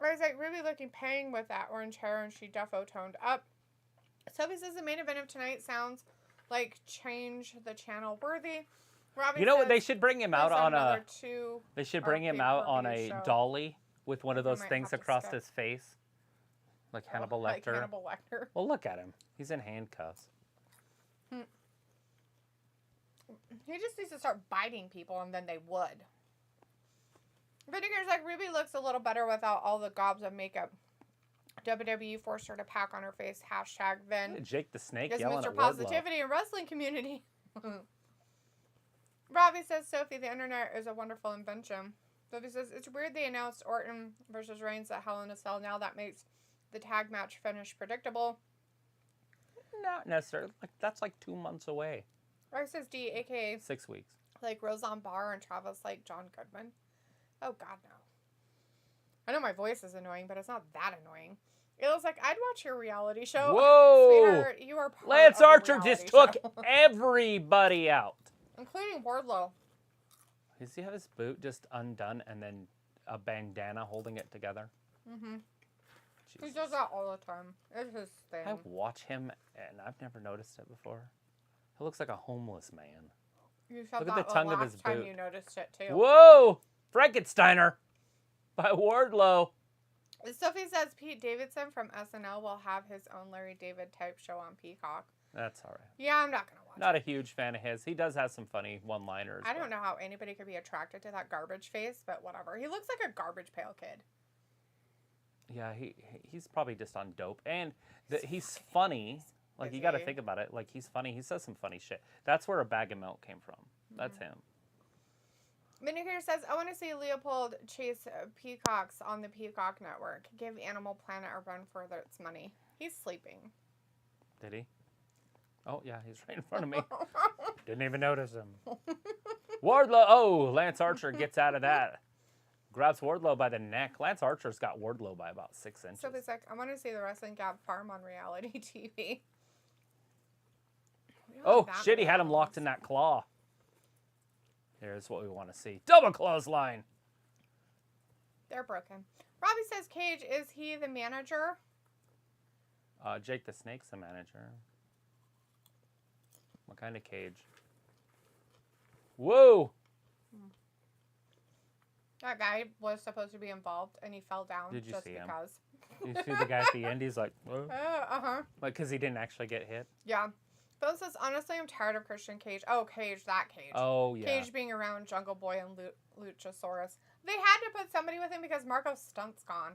[SPEAKER 2] I was like really looking pain with that orange hair, and she defo toned up. Sophie says the main event of tonight sounds like change the channel worthy. Robbie
[SPEAKER 1] You know what?
[SPEAKER 2] says
[SPEAKER 1] They should bring him out
[SPEAKER 2] there's
[SPEAKER 1] on
[SPEAKER 2] another
[SPEAKER 1] a.
[SPEAKER 2] two
[SPEAKER 1] They should bring him
[SPEAKER 2] big
[SPEAKER 1] out on
[SPEAKER 2] review
[SPEAKER 1] a
[SPEAKER 2] show.
[SPEAKER 1] dolly with one of those
[SPEAKER 2] might
[SPEAKER 1] things
[SPEAKER 2] have to
[SPEAKER 1] across
[SPEAKER 2] skip.
[SPEAKER 1] his face, like Hannibal
[SPEAKER 2] like
[SPEAKER 1] Lecter.
[SPEAKER 2] Hannibal Lecter.
[SPEAKER 1] Well, look at him. He's in handcuffs.
[SPEAKER 2] He just needs to start biting people, and then they would. Vinegar's like, Ruby looks a little better without all the gobs of makeup. WWE forced her to pack on her face. Hashtag Vin.
[SPEAKER 1] Jake the Snake
[SPEAKER 2] Is
[SPEAKER 1] yelling
[SPEAKER 2] Mr.
[SPEAKER 1] at Wardlow.
[SPEAKER 2] Positivity in wrestling community. Robbie says, Sophie, the internet is a wonderful invention. Sophie says, it's weird they announced Orton versus Reigns at Hell in a Cell. Now that makes the tag match finish predictable.
[SPEAKER 1] Not necessarily. That's like 2 months away.
[SPEAKER 2] Robbie says, D, a.k.a.
[SPEAKER 1] 6 weeks.
[SPEAKER 2] like Roseanne Barr and Travis like John Goodman. Oh, God, no. I know my voice is annoying, but it's not that annoying. It was like, I'd watch your reality show.
[SPEAKER 1] Whoa!
[SPEAKER 2] Sweetheart, you are part
[SPEAKER 1] Lance
[SPEAKER 2] of the
[SPEAKER 1] Archer
[SPEAKER 2] reality
[SPEAKER 1] just took
[SPEAKER 2] show.
[SPEAKER 1] everybody out.
[SPEAKER 2] Including Wardlow.
[SPEAKER 1] Does he have his boot just undone and then a bandana holding it together?
[SPEAKER 2] Mm-hmm. He
[SPEAKER 1] Jesus.
[SPEAKER 2] does that all the time. It's his thing.
[SPEAKER 1] I watch him and I've never noticed it before. He looks like a homeless man.
[SPEAKER 2] You said
[SPEAKER 1] Look at
[SPEAKER 2] that
[SPEAKER 1] the tongue of
[SPEAKER 2] last
[SPEAKER 1] his
[SPEAKER 2] time
[SPEAKER 1] boot.
[SPEAKER 2] you noticed it, too.
[SPEAKER 1] Whoa! Frankensteiner by Wardlow.
[SPEAKER 2] Sophie says Pete Davidson from SNL will have his own Larry David type show on Peacock.
[SPEAKER 1] That's all right.
[SPEAKER 2] Yeah, I'm not going to watch
[SPEAKER 1] Not
[SPEAKER 2] it.
[SPEAKER 1] a huge fan of his. He does have some funny one-liners.
[SPEAKER 2] I don't know how anybody could be attracted to that garbage face, but whatever. He looks like a garbage pail kid.
[SPEAKER 1] Yeah, he's probably just on dope. And he's funny. Like,
[SPEAKER 2] Is
[SPEAKER 1] you got to
[SPEAKER 2] he?
[SPEAKER 1] think about it. Like, he's funny. He says some funny shit. That's where a bag of milk came from. That's him.
[SPEAKER 2] Vinegar says, I want to see Leopold chase peacocks on the Peacock Network. Give Animal Planet a run for its money. He's sleeping.
[SPEAKER 1] Did he? Oh, yeah, he's right in front of me. Didn't even notice him. Wardlow. Oh, Lance Archer gets out of that. Grabs Wardlow by the neck. Lance Archer's got Wardlow by about 6 inches.
[SPEAKER 2] So it's like, I want to see the Wrestling Gab farm on reality TV.
[SPEAKER 1] Oh,
[SPEAKER 2] that
[SPEAKER 1] shit, he
[SPEAKER 2] many
[SPEAKER 1] had him locked
[SPEAKER 2] animals.
[SPEAKER 1] in that claw. Here's what we want to see. Double clothesline.
[SPEAKER 2] They're broken. Robbie says, Cage, is he the manager?
[SPEAKER 1] Jake the Snake's the manager. What kind of cage? Whoa!
[SPEAKER 2] That guy was supposed to be involved, and he fell down
[SPEAKER 1] Did you
[SPEAKER 2] just
[SPEAKER 1] see him?
[SPEAKER 2] because.
[SPEAKER 1] You see the guy at the end? He's like, whoa.
[SPEAKER 2] Uh-huh.
[SPEAKER 1] Like, because he didn't actually get hit?
[SPEAKER 2] Yeah. Phil says, honestly, I'm tired of Christian Cage. Oh, Cage, that Cage.
[SPEAKER 1] Oh, yeah.
[SPEAKER 2] Cage being around Jungle Boy and Luchasaurus. They had to put somebody with him because Marko's stunt's gone.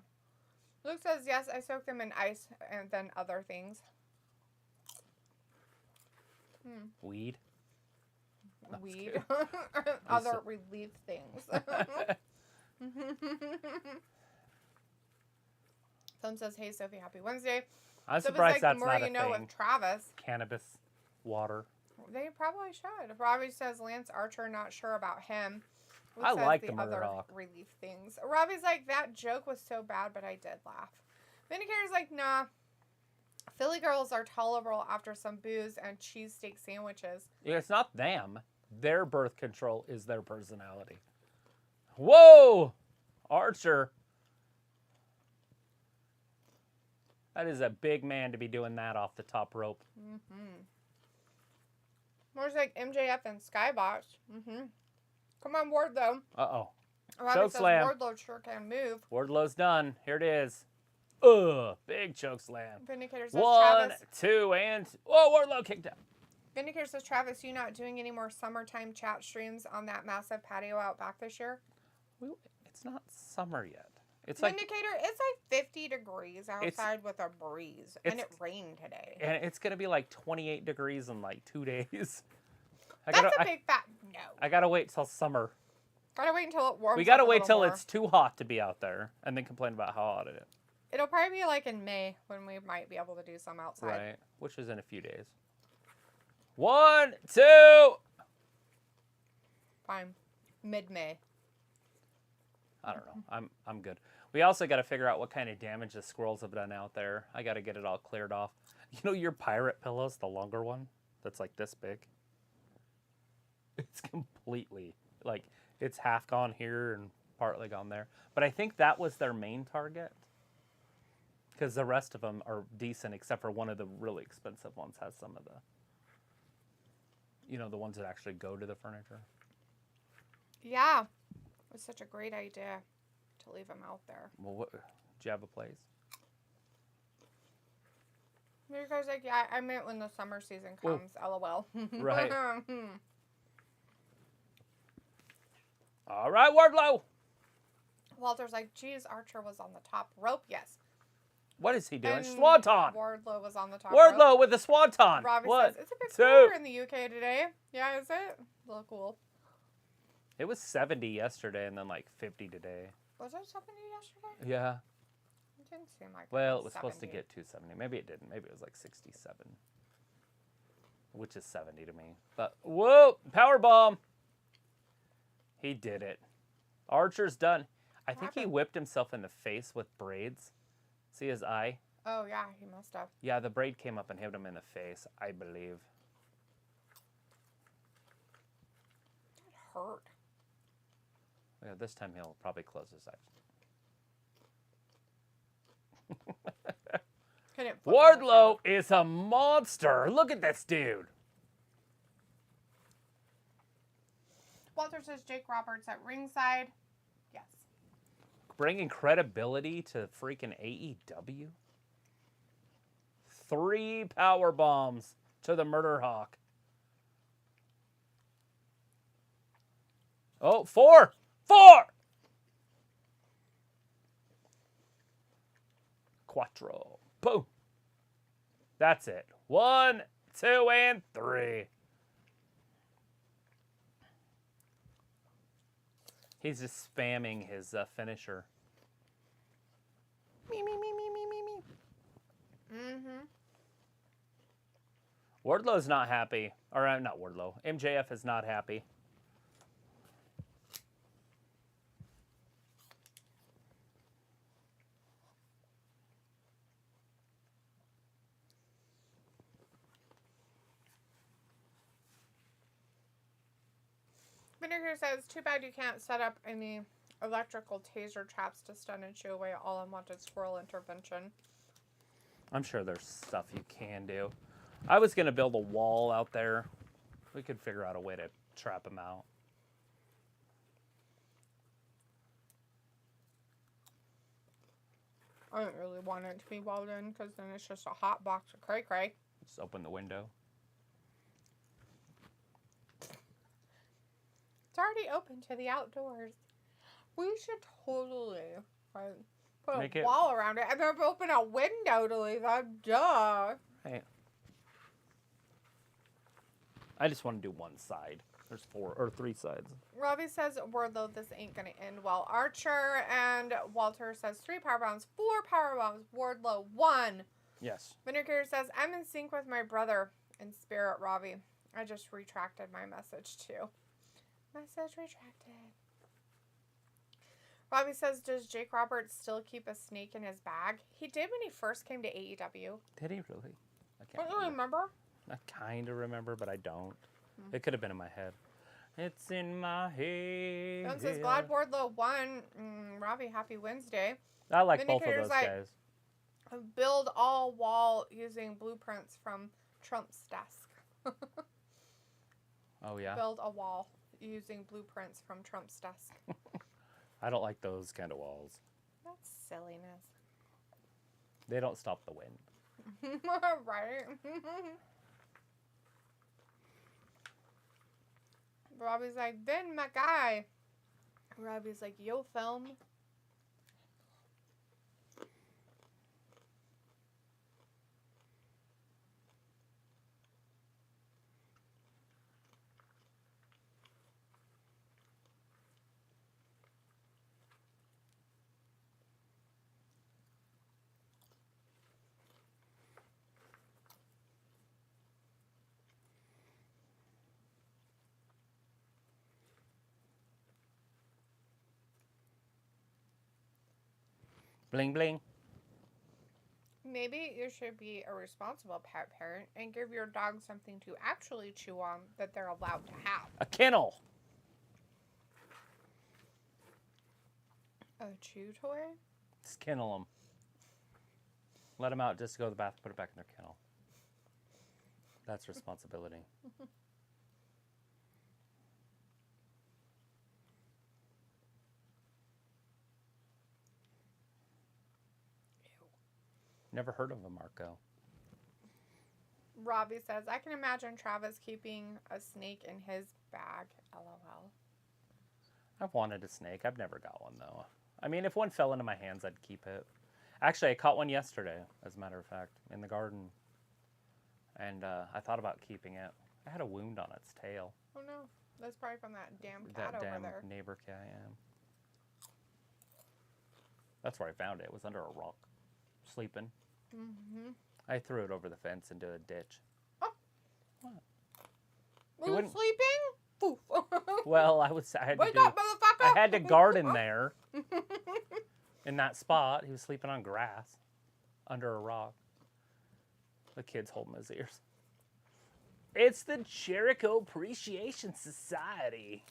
[SPEAKER 2] Luke says, yes, I soaked them in ice and then other things.
[SPEAKER 1] Weed?
[SPEAKER 2] Weed. Other relief things. Phil says, hey, Sophie, happy Wednesday.
[SPEAKER 1] I'm
[SPEAKER 2] So
[SPEAKER 1] surprised
[SPEAKER 2] it's like
[SPEAKER 1] that's
[SPEAKER 2] the more
[SPEAKER 1] not
[SPEAKER 2] you
[SPEAKER 1] a
[SPEAKER 2] know
[SPEAKER 1] thing.
[SPEAKER 2] with Travis.
[SPEAKER 1] Cannabis, water.
[SPEAKER 2] They probably should. Robbie says Lance Archer, not sure about him. Luke
[SPEAKER 1] I
[SPEAKER 2] says
[SPEAKER 1] like
[SPEAKER 2] the
[SPEAKER 1] the Murder
[SPEAKER 2] other
[SPEAKER 1] Hawk.
[SPEAKER 2] relief things. Robbie's like, that joke was so bad, but I did laugh. Vindicator's like, nah. Philly girls are tolerable after some booze and cheesesteak sandwiches.
[SPEAKER 1] Yeah, it's not them. Their birth control is their personality. Whoa! Archer. That is a big man to be doing that off the top rope.
[SPEAKER 2] More's like MJF and Skybox. Come on, Wardlow.
[SPEAKER 1] Uh-oh.
[SPEAKER 2] Robbie
[SPEAKER 1] Choke
[SPEAKER 2] says
[SPEAKER 1] slam.
[SPEAKER 2] Wardlow sure can move.
[SPEAKER 1] Wardlow's done. Here it is. Ugh. Big choke slam.
[SPEAKER 2] Vindicator says
[SPEAKER 1] 1,
[SPEAKER 2] Travis.
[SPEAKER 1] 2, and... Whoa, Wardlow kicked out.
[SPEAKER 2] Vindicator says Travis, you not doing any more summertime chat streams on that massive patio out back this year?
[SPEAKER 1] It's not summer yet. It's like...
[SPEAKER 2] Vindicator, it's like 50 degrees outside with a breeze, and it rained today.
[SPEAKER 1] And it's going to be like 28 degrees in like 2 days.
[SPEAKER 2] That's a big fat no.
[SPEAKER 1] I got to wait till summer.
[SPEAKER 2] Gotta wait until it warms
[SPEAKER 1] We got to
[SPEAKER 2] up a
[SPEAKER 1] wait
[SPEAKER 2] little
[SPEAKER 1] till
[SPEAKER 2] more.
[SPEAKER 1] it's too hot to be out there and then complain about how hot it is.
[SPEAKER 2] It'll probably be like in May when we might be able to do some outside.
[SPEAKER 1] Right. Which is in a few days. 1, 2.
[SPEAKER 2] Fine. Mid-May.
[SPEAKER 1] I don't know. I'm good. We also got to figure out what kind of damage the squirrels have done out there. I got to get it all cleared off. You know your pirate pillows, the longer one that's like this big? It's completely, like, it's half gone here and partly gone there. But I think that was their main target. Because the rest of them are decent, except for one of the really expensive ones has some of the, you know, the ones that actually go to the furniture.
[SPEAKER 2] Yeah. It was such a great idea to leave them out there.
[SPEAKER 1] Well, do you have a place?
[SPEAKER 2] Because, like, yeah, I meant when the summer season comes, LOL.
[SPEAKER 1] Right. All right, Wardlow.
[SPEAKER 2] Walter's like, geez, Archer was on the top rope. Yes.
[SPEAKER 1] What is he doing?
[SPEAKER 2] And
[SPEAKER 1] Swanton.
[SPEAKER 2] Wardlow was on the top
[SPEAKER 1] Wardlow
[SPEAKER 2] rope.
[SPEAKER 1] with the Swanton.
[SPEAKER 2] Robbie
[SPEAKER 1] What?
[SPEAKER 2] says, it's a bit
[SPEAKER 1] Two.
[SPEAKER 2] cooler in the UK today. Yeah, is it? A little cool.
[SPEAKER 1] It was 70 yesterday and then like 50 today.
[SPEAKER 2] Was it 70 yesterday?
[SPEAKER 1] Yeah.
[SPEAKER 2] It didn't seem like
[SPEAKER 1] Well, it
[SPEAKER 2] was
[SPEAKER 1] was supposed to
[SPEAKER 2] 70.
[SPEAKER 1] get 270. Maybe it didn't. Maybe it was like 67. Which is 70 to me. But, whoa! Powerbomb! He did it. Archer's done. I think he whipped himself in the face with braids. See his eye?
[SPEAKER 2] Oh, yeah, he must have.
[SPEAKER 1] Yeah, the braid came up and hit him in the face, I believe.
[SPEAKER 2] That hurt.
[SPEAKER 1] Yeah, this time he'll probably close his eyes.
[SPEAKER 2] Couldn't flip him
[SPEAKER 1] Wardlow is a monster. Look at this dude.
[SPEAKER 2] Walter says Jake Roberts at ringside. Yes.
[SPEAKER 1] Bringing credibility to freaking AEW. 3 power bombs to the Murder Hawk. Oh, 4! 4! Quattro. Boom. That's it. 1, 2, and 3. He's just spamming his finisher. Me, me, me, me, me, me, me.
[SPEAKER 2] Mm-hmm.
[SPEAKER 1] Wardlow's not happy. Or not Wardlow. MJF is not happy.
[SPEAKER 2] Vinegar says, too bad you can't set up any electrical taser traps to stun and shoo away all unwanted squirrel intervention.
[SPEAKER 1] I'm sure there's stuff you can do. I was going to build a wall out there. We could figure out a way to trap them out.
[SPEAKER 2] I don't really want it to be walled in because then it's just a hot box of cray-cray.
[SPEAKER 1] Just open the window.
[SPEAKER 2] It's already open to the outdoors. We should totally put
[SPEAKER 1] Make
[SPEAKER 2] a wall around it and then open a window to leave that. Duh.
[SPEAKER 1] Right. I just want to do one side. There's 4 or 3 sides.
[SPEAKER 2] Robbie says, Wardlow, this ain't going to end well. Archer and Walter says 3 powerbombs, 4 powerbombs. Wardlow, 1.
[SPEAKER 1] Yes.
[SPEAKER 2] Vinegar says, I'm in sync with my brother in spirit, Robbie. I just retracted my message too. Message retracted. Robbie says, does Jake Roberts still keep a snake in his bag? He did when he first came to AEW.
[SPEAKER 1] Did he really? I
[SPEAKER 2] Don't you remember?
[SPEAKER 1] I kind of remember, but I don't. It could have been in my head. It's in my head.
[SPEAKER 2] Don says, glad Wardlow won. Robbie, happy Wednesday.
[SPEAKER 1] I like both of
[SPEAKER 2] Vindicator's
[SPEAKER 1] those guys.
[SPEAKER 2] Build all wall using blueprints from Trump's desk.
[SPEAKER 1] Oh, yeah?
[SPEAKER 2] Build a wall using blueprints from Trump's desk.
[SPEAKER 1] I don't like those kind of walls.
[SPEAKER 2] That's silliness.
[SPEAKER 1] They don't stop the wind.
[SPEAKER 2] Right? Robbie's like, Vin, my guy. Robbie's like, yo, film.
[SPEAKER 1] Bling, bling.
[SPEAKER 2] Maybe you should be a responsible pet parent and give your dog something to actually chew on that they're allowed to have.
[SPEAKER 1] A kennel.
[SPEAKER 2] A chew toy?
[SPEAKER 1] Just kennel them. Let them out just to go to the bathroom, put it back in their kennel. That's responsibility. Never heard of a Marko.
[SPEAKER 2] Robbie says, I can imagine Travis keeping a snake in his bag. LOL.
[SPEAKER 1] I've wanted a snake. I've never got one, though. I mean, if one fell into my hands, I'd keep it. Actually, I caught one yesterday, as a matter of fact, in the garden. And I thought about keeping it. I had a wound on its tail.
[SPEAKER 2] Oh, no. That's probably from that damn cat over there.
[SPEAKER 1] That damn neighbor cat, yeah. That's where I found it. It was under a rock. Sleeping.
[SPEAKER 2] Mm-hmm.
[SPEAKER 1] I threw it over the fence into a ditch.
[SPEAKER 2] Oh.
[SPEAKER 1] What?
[SPEAKER 2] Were you sleeping? Poof.
[SPEAKER 1] Well, I had
[SPEAKER 2] Wake up, motherfucker!
[SPEAKER 1] I had to garden there. In that spot. He was sleeping on grass. Under a rock. The kid's holding his ears. It's the Jericho Appreciation Society.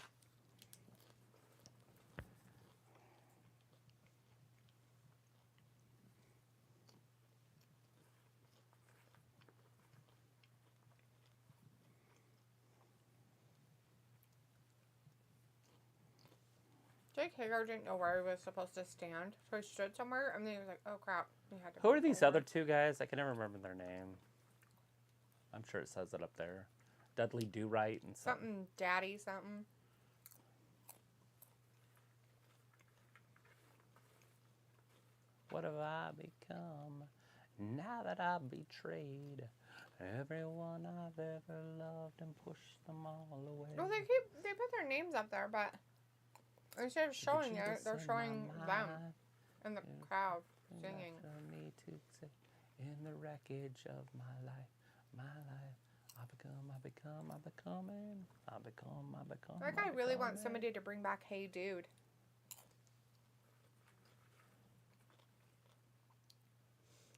[SPEAKER 2] Jake Hager didn't know where he was supposed to stand, so he stood somewhere, and then he was like, oh crap. He had to
[SPEAKER 1] Who
[SPEAKER 2] go
[SPEAKER 1] are these
[SPEAKER 2] forward.
[SPEAKER 1] other 2 guys? I can never remember their name. I'm sure it says it up there. Dudley Do-Right and
[SPEAKER 2] something. Daddy something.
[SPEAKER 1] What have I become now that I've betrayed everyone I've ever loved and pushed them all away?
[SPEAKER 2] Well, they put their names up there, but instead of showing it, they're showing them in the crowd singing.
[SPEAKER 1] For me to say, in the wreckage of my life, I become.
[SPEAKER 2] Like, I really want somebody to bring back Hey Dude.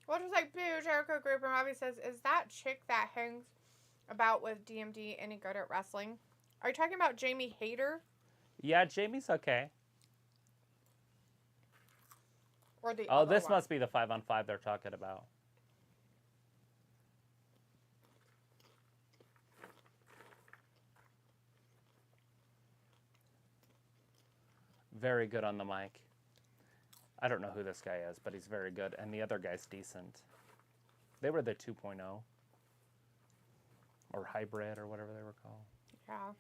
[SPEAKER 2] Walter's like, boo, Jericho group, and Robbie says, is that chick that hangs about with DMD any good at wrestling? Are you talking about Jamie Hayter?
[SPEAKER 1] Yeah, Jamie's okay.
[SPEAKER 2] Or the
[SPEAKER 1] Oh,
[SPEAKER 2] other
[SPEAKER 1] this
[SPEAKER 2] one?
[SPEAKER 1] must be the 5-on-5 they're talking about. Very good on the mic. I don't know who this guy is, but he's very good. And the other guy's decent. They were the 2.0. Or hybrid, or whatever they were called.
[SPEAKER 2] Yeah.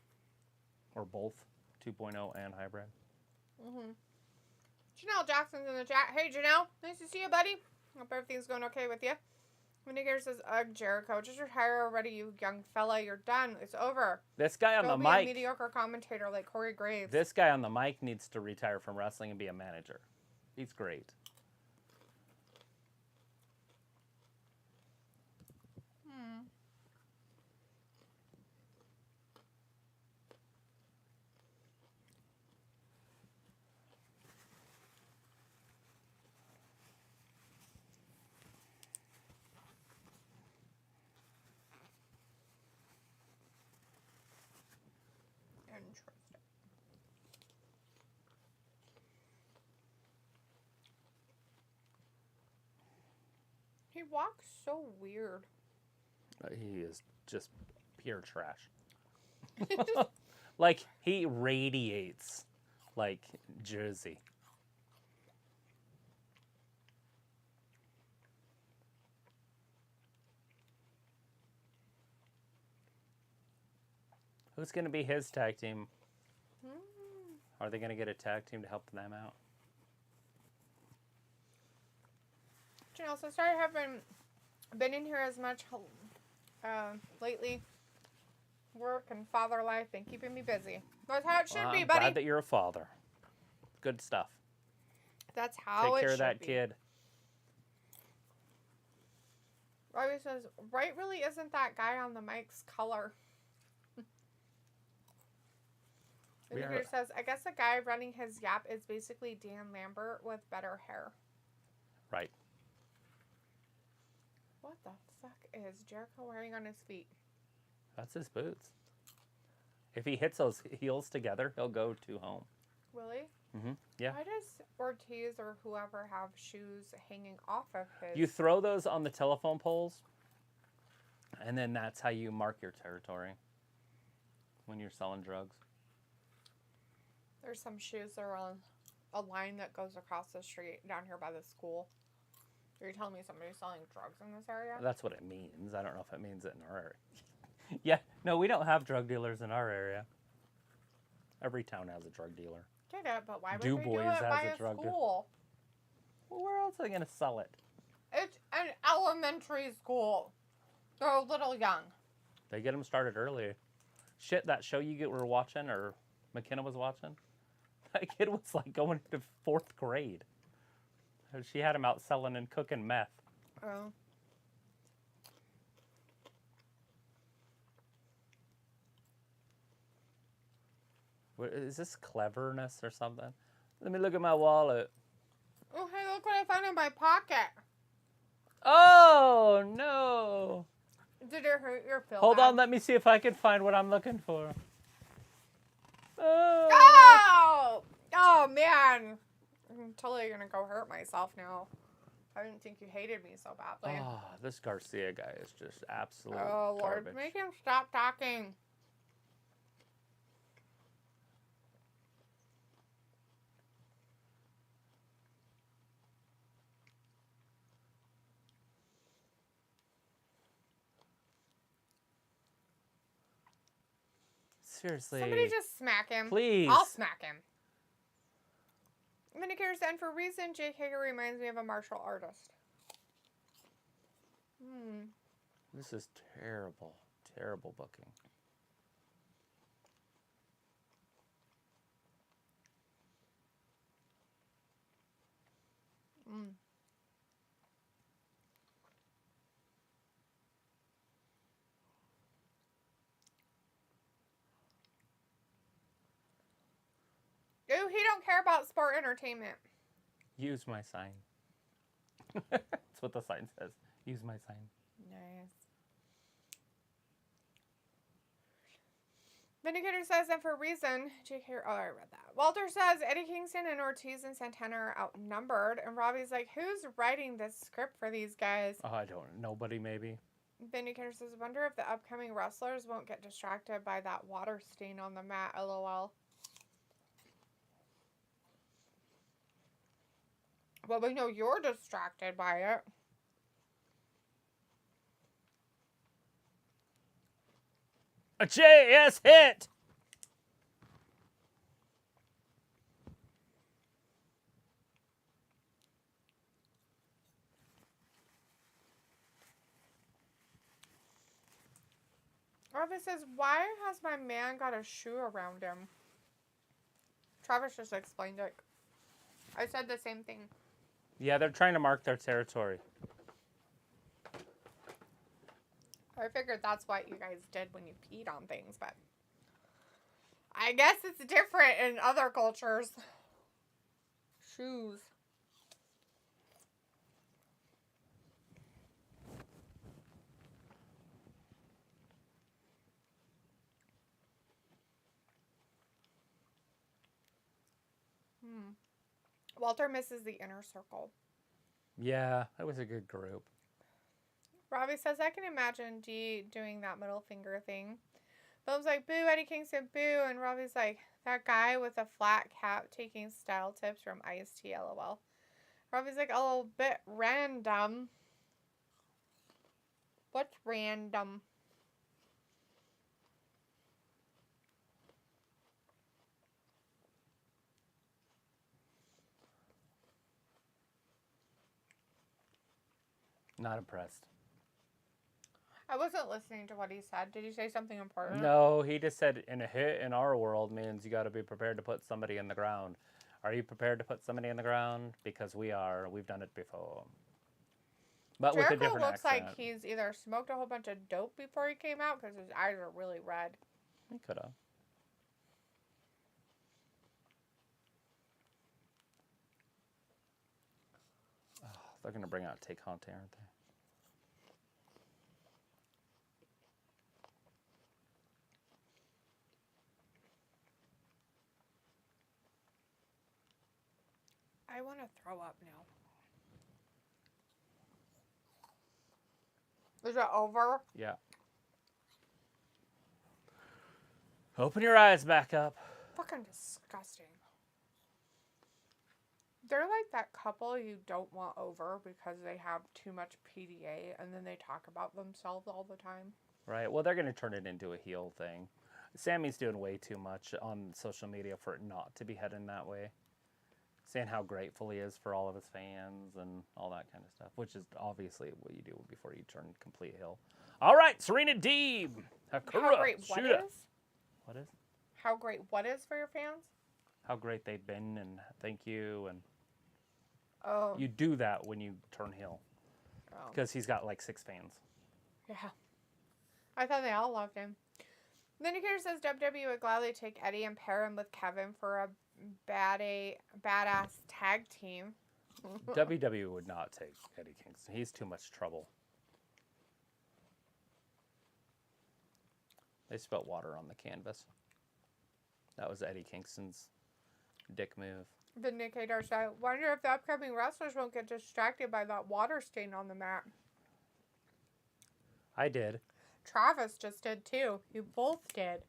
[SPEAKER 1] Or both. 2.0 and hybrid.
[SPEAKER 2] Mm-hmm. Janelle Jackson's in the chat. Hey, Janelle. Nice to see you, buddy. Hope everything's going okay with you. Vindicator says, ugh, Jericho. Just retire already, you young fella. You're done. It's over.
[SPEAKER 1] This guy on
[SPEAKER 2] Go
[SPEAKER 1] the
[SPEAKER 2] be
[SPEAKER 1] mic.
[SPEAKER 2] a mediocre commentator like Corey Graves.
[SPEAKER 1] This guy on the mic needs to retire from wrestling and be a manager. He's great.
[SPEAKER 2] Interesting. He walks so weird.
[SPEAKER 1] He is just pure trash. Like, he radiates like Jersey. Who's going to be his tag team? Are they going to get a tag team to help them out?
[SPEAKER 2] Janelle, so sorry I haven't been in here as much lately. Work and father life been keeping me busy. That's how it should be,
[SPEAKER 1] I'm
[SPEAKER 2] buddy.
[SPEAKER 1] glad that you're a father. Good stuff.
[SPEAKER 2] That's how
[SPEAKER 1] Take
[SPEAKER 2] it
[SPEAKER 1] care
[SPEAKER 2] should
[SPEAKER 1] of that
[SPEAKER 2] be.
[SPEAKER 1] kid.
[SPEAKER 2] Robbie says, Wright really isn't that guy on the mic's color. Vindicator says, I guess the guy running his Yap is basically Dan Lambert with better hair.
[SPEAKER 1] Right.
[SPEAKER 2] What the fuck is Jericho wearing on his feet?
[SPEAKER 1] That's his boots. If he hits those heels together, he'll go to home.
[SPEAKER 2] Really?
[SPEAKER 1] Mm-hmm. Yeah.
[SPEAKER 2] Why does Ortiz or whoever have shoes hanging off of his?
[SPEAKER 1] You throw those on the telephone poles, and then that's how you mark your territory when you're selling drugs.
[SPEAKER 2] There's some shoes that are on a line that goes across the street down here by the school. Are you telling me somebody's selling drugs in this area?
[SPEAKER 1] That's what it means. I don't know if it means it in our area. Yeah, no, we don't have drug dealers in our area. Every town has a drug dealer.
[SPEAKER 2] Get it, but why would
[SPEAKER 1] Du
[SPEAKER 2] they do
[SPEAKER 1] Bois
[SPEAKER 2] it
[SPEAKER 1] has
[SPEAKER 2] by
[SPEAKER 1] a
[SPEAKER 2] a
[SPEAKER 1] drug dealer.
[SPEAKER 2] school?
[SPEAKER 1] Well, where else are they going to sell it?
[SPEAKER 2] It's an elementary school. They're a little young.
[SPEAKER 1] They get them started early. Shit, that show you were watching, or McKenna was watching, that kid was like going into 4th grade. She had him out selling and cooking meth.
[SPEAKER 2] Oh.
[SPEAKER 1] What, is this cleverness or something? Let me look at my wallet.
[SPEAKER 2] Oh, hey, look what I found in my pocket.
[SPEAKER 1] Oh, no.
[SPEAKER 2] Did it hurt your feelings?
[SPEAKER 1] Hold on, let me see if I can find what I'm looking for. Oh.
[SPEAKER 2] Oh! Oh, man. I'm totally going to go hurt myself now. I didn't think you hated me so badly.
[SPEAKER 1] Oh, this Garcia guy is just absolute
[SPEAKER 2] Oh, Lord.
[SPEAKER 1] garbage.
[SPEAKER 2] Make him stop talking.
[SPEAKER 1] Seriously.
[SPEAKER 2] Somebody just smack him.
[SPEAKER 1] Please.
[SPEAKER 2] I'll smack him. Minikers, and for reason, Jake Hager reminds me of a martial artist.
[SPEAKER 1] This is terrible, terrible booking.
[SPEAKER 2] Ooh, he don't care about sport entertainment.
[SPEAKER 1] Use my sign. That's what the sign says. Use my sign.
[SPEAKER 2] Nice. Vindicator says, and for a reason, JK, oh, I read that. Walter says, Eddie Kingston and Ortiz and Santana are outnumbered. And Robbie's like, who's writing this script for these guys?
[SPEAKER 1] Oh, I don't know. Nobody, maybe.
[SPEAKER 2] Vindicator says, wonder if the upcoming wrestlers won't get distracted by that water stain on the mat, LOL. Well, we know you're distracted by it.
[SPEAKER 1] A JS hit!
[SPEAKER 2] Robbie says, why has my man got a shoe around him? Travis just explained it. I said the same thing.
[SPEAKER 1] Yeah, they're trying to mark their territory.
[SPEAKER 2] I figured that's what you guys did when you peed on things, but I guess it's different in other cultures. Shoes. Walter misses the inner circle.
[SPEAKER 1] Yeah, that was a good group.
[SPEAKER 2] Robbie says, I can imagine D doing that middle finger thing. Phil's like, boo, Eddie Kingston, boo. And Robbie's like, that guy with a flat cap taking style tips from Ice-T, LOL. Robbie's like, a little bit random. What's random?
[SPEAKER 1] Not impressed.
[SPEAKER 2] I wasn't listening to what he said. Did he say something important?
[SPEAKER 1] No, he just said in a hit in our world means you got to be prepared to put somebody in the ground. Are you prepared to put somebody in the ground? Because we are. We've done it before. But
[SPEAKER 2] Jericho
[SPEAKER 1] with a different
[SPEAKER 2] looks
[SPEAKER 1] accent.
[SPEAKER 2] like he's either smoked a whole bunch of dope before he came out because his eyes are really red.
[SPEAKER 1] He could have. Oh, they're going to bring out Tay Conte, aren't they?
[SPEAKER 2] I want to throw up now. Is it over?
[SPEAKER 1] Yeah. Open your eyes back up.
[SPEAKER 2] Fucking disgusting. They're like that couple you don't want over because they have too much PDA and then they talk about themselves all the time.
[SPEAKER 1] Right. Well, they're going to turn it into a heel thing. Sammy's doing way too much on social media for it not to be heading that way. Saying how grateful he is for all of his fans and all that kind of stuff, which is obviously what you do before you turn complete heel. All right, Serena Deeb. Hakura,
[SPEAKER 2] How great what
[SPEAKER 1] shoot it.
[SPEAKER 2] is?
[SPEAKER 1] What is?
[SPEAKER 2] How great what is for your fans?
[SPEAKER 1] How great they've been and thank you. And
[SPEAKER 2] Oh.
[SPEAKER 1] you do that when you turn heel.
[SPEAKER 2] Oh.
[SPEAKER 1] Because he's got like 6 fans.
[SPEAKER 2] Yeah. I thought they all loved him. Vindicator says WWE would gladly take Eddie and pair him with Kevin for a badass tag team.
[SPEAKER 1] WWE would not take Eddie Kingston. He's too much trouble. They spilled water on the canvas. That was Eddie Kingston's dick move.
[SPEAKER 2] Vindicator said, wonder if the upcoming wrestlers won't get distracted by that water stain on the mat.
[SPEAKER 1] I did.
[SPEAKER 2] Travis just did too. You both did.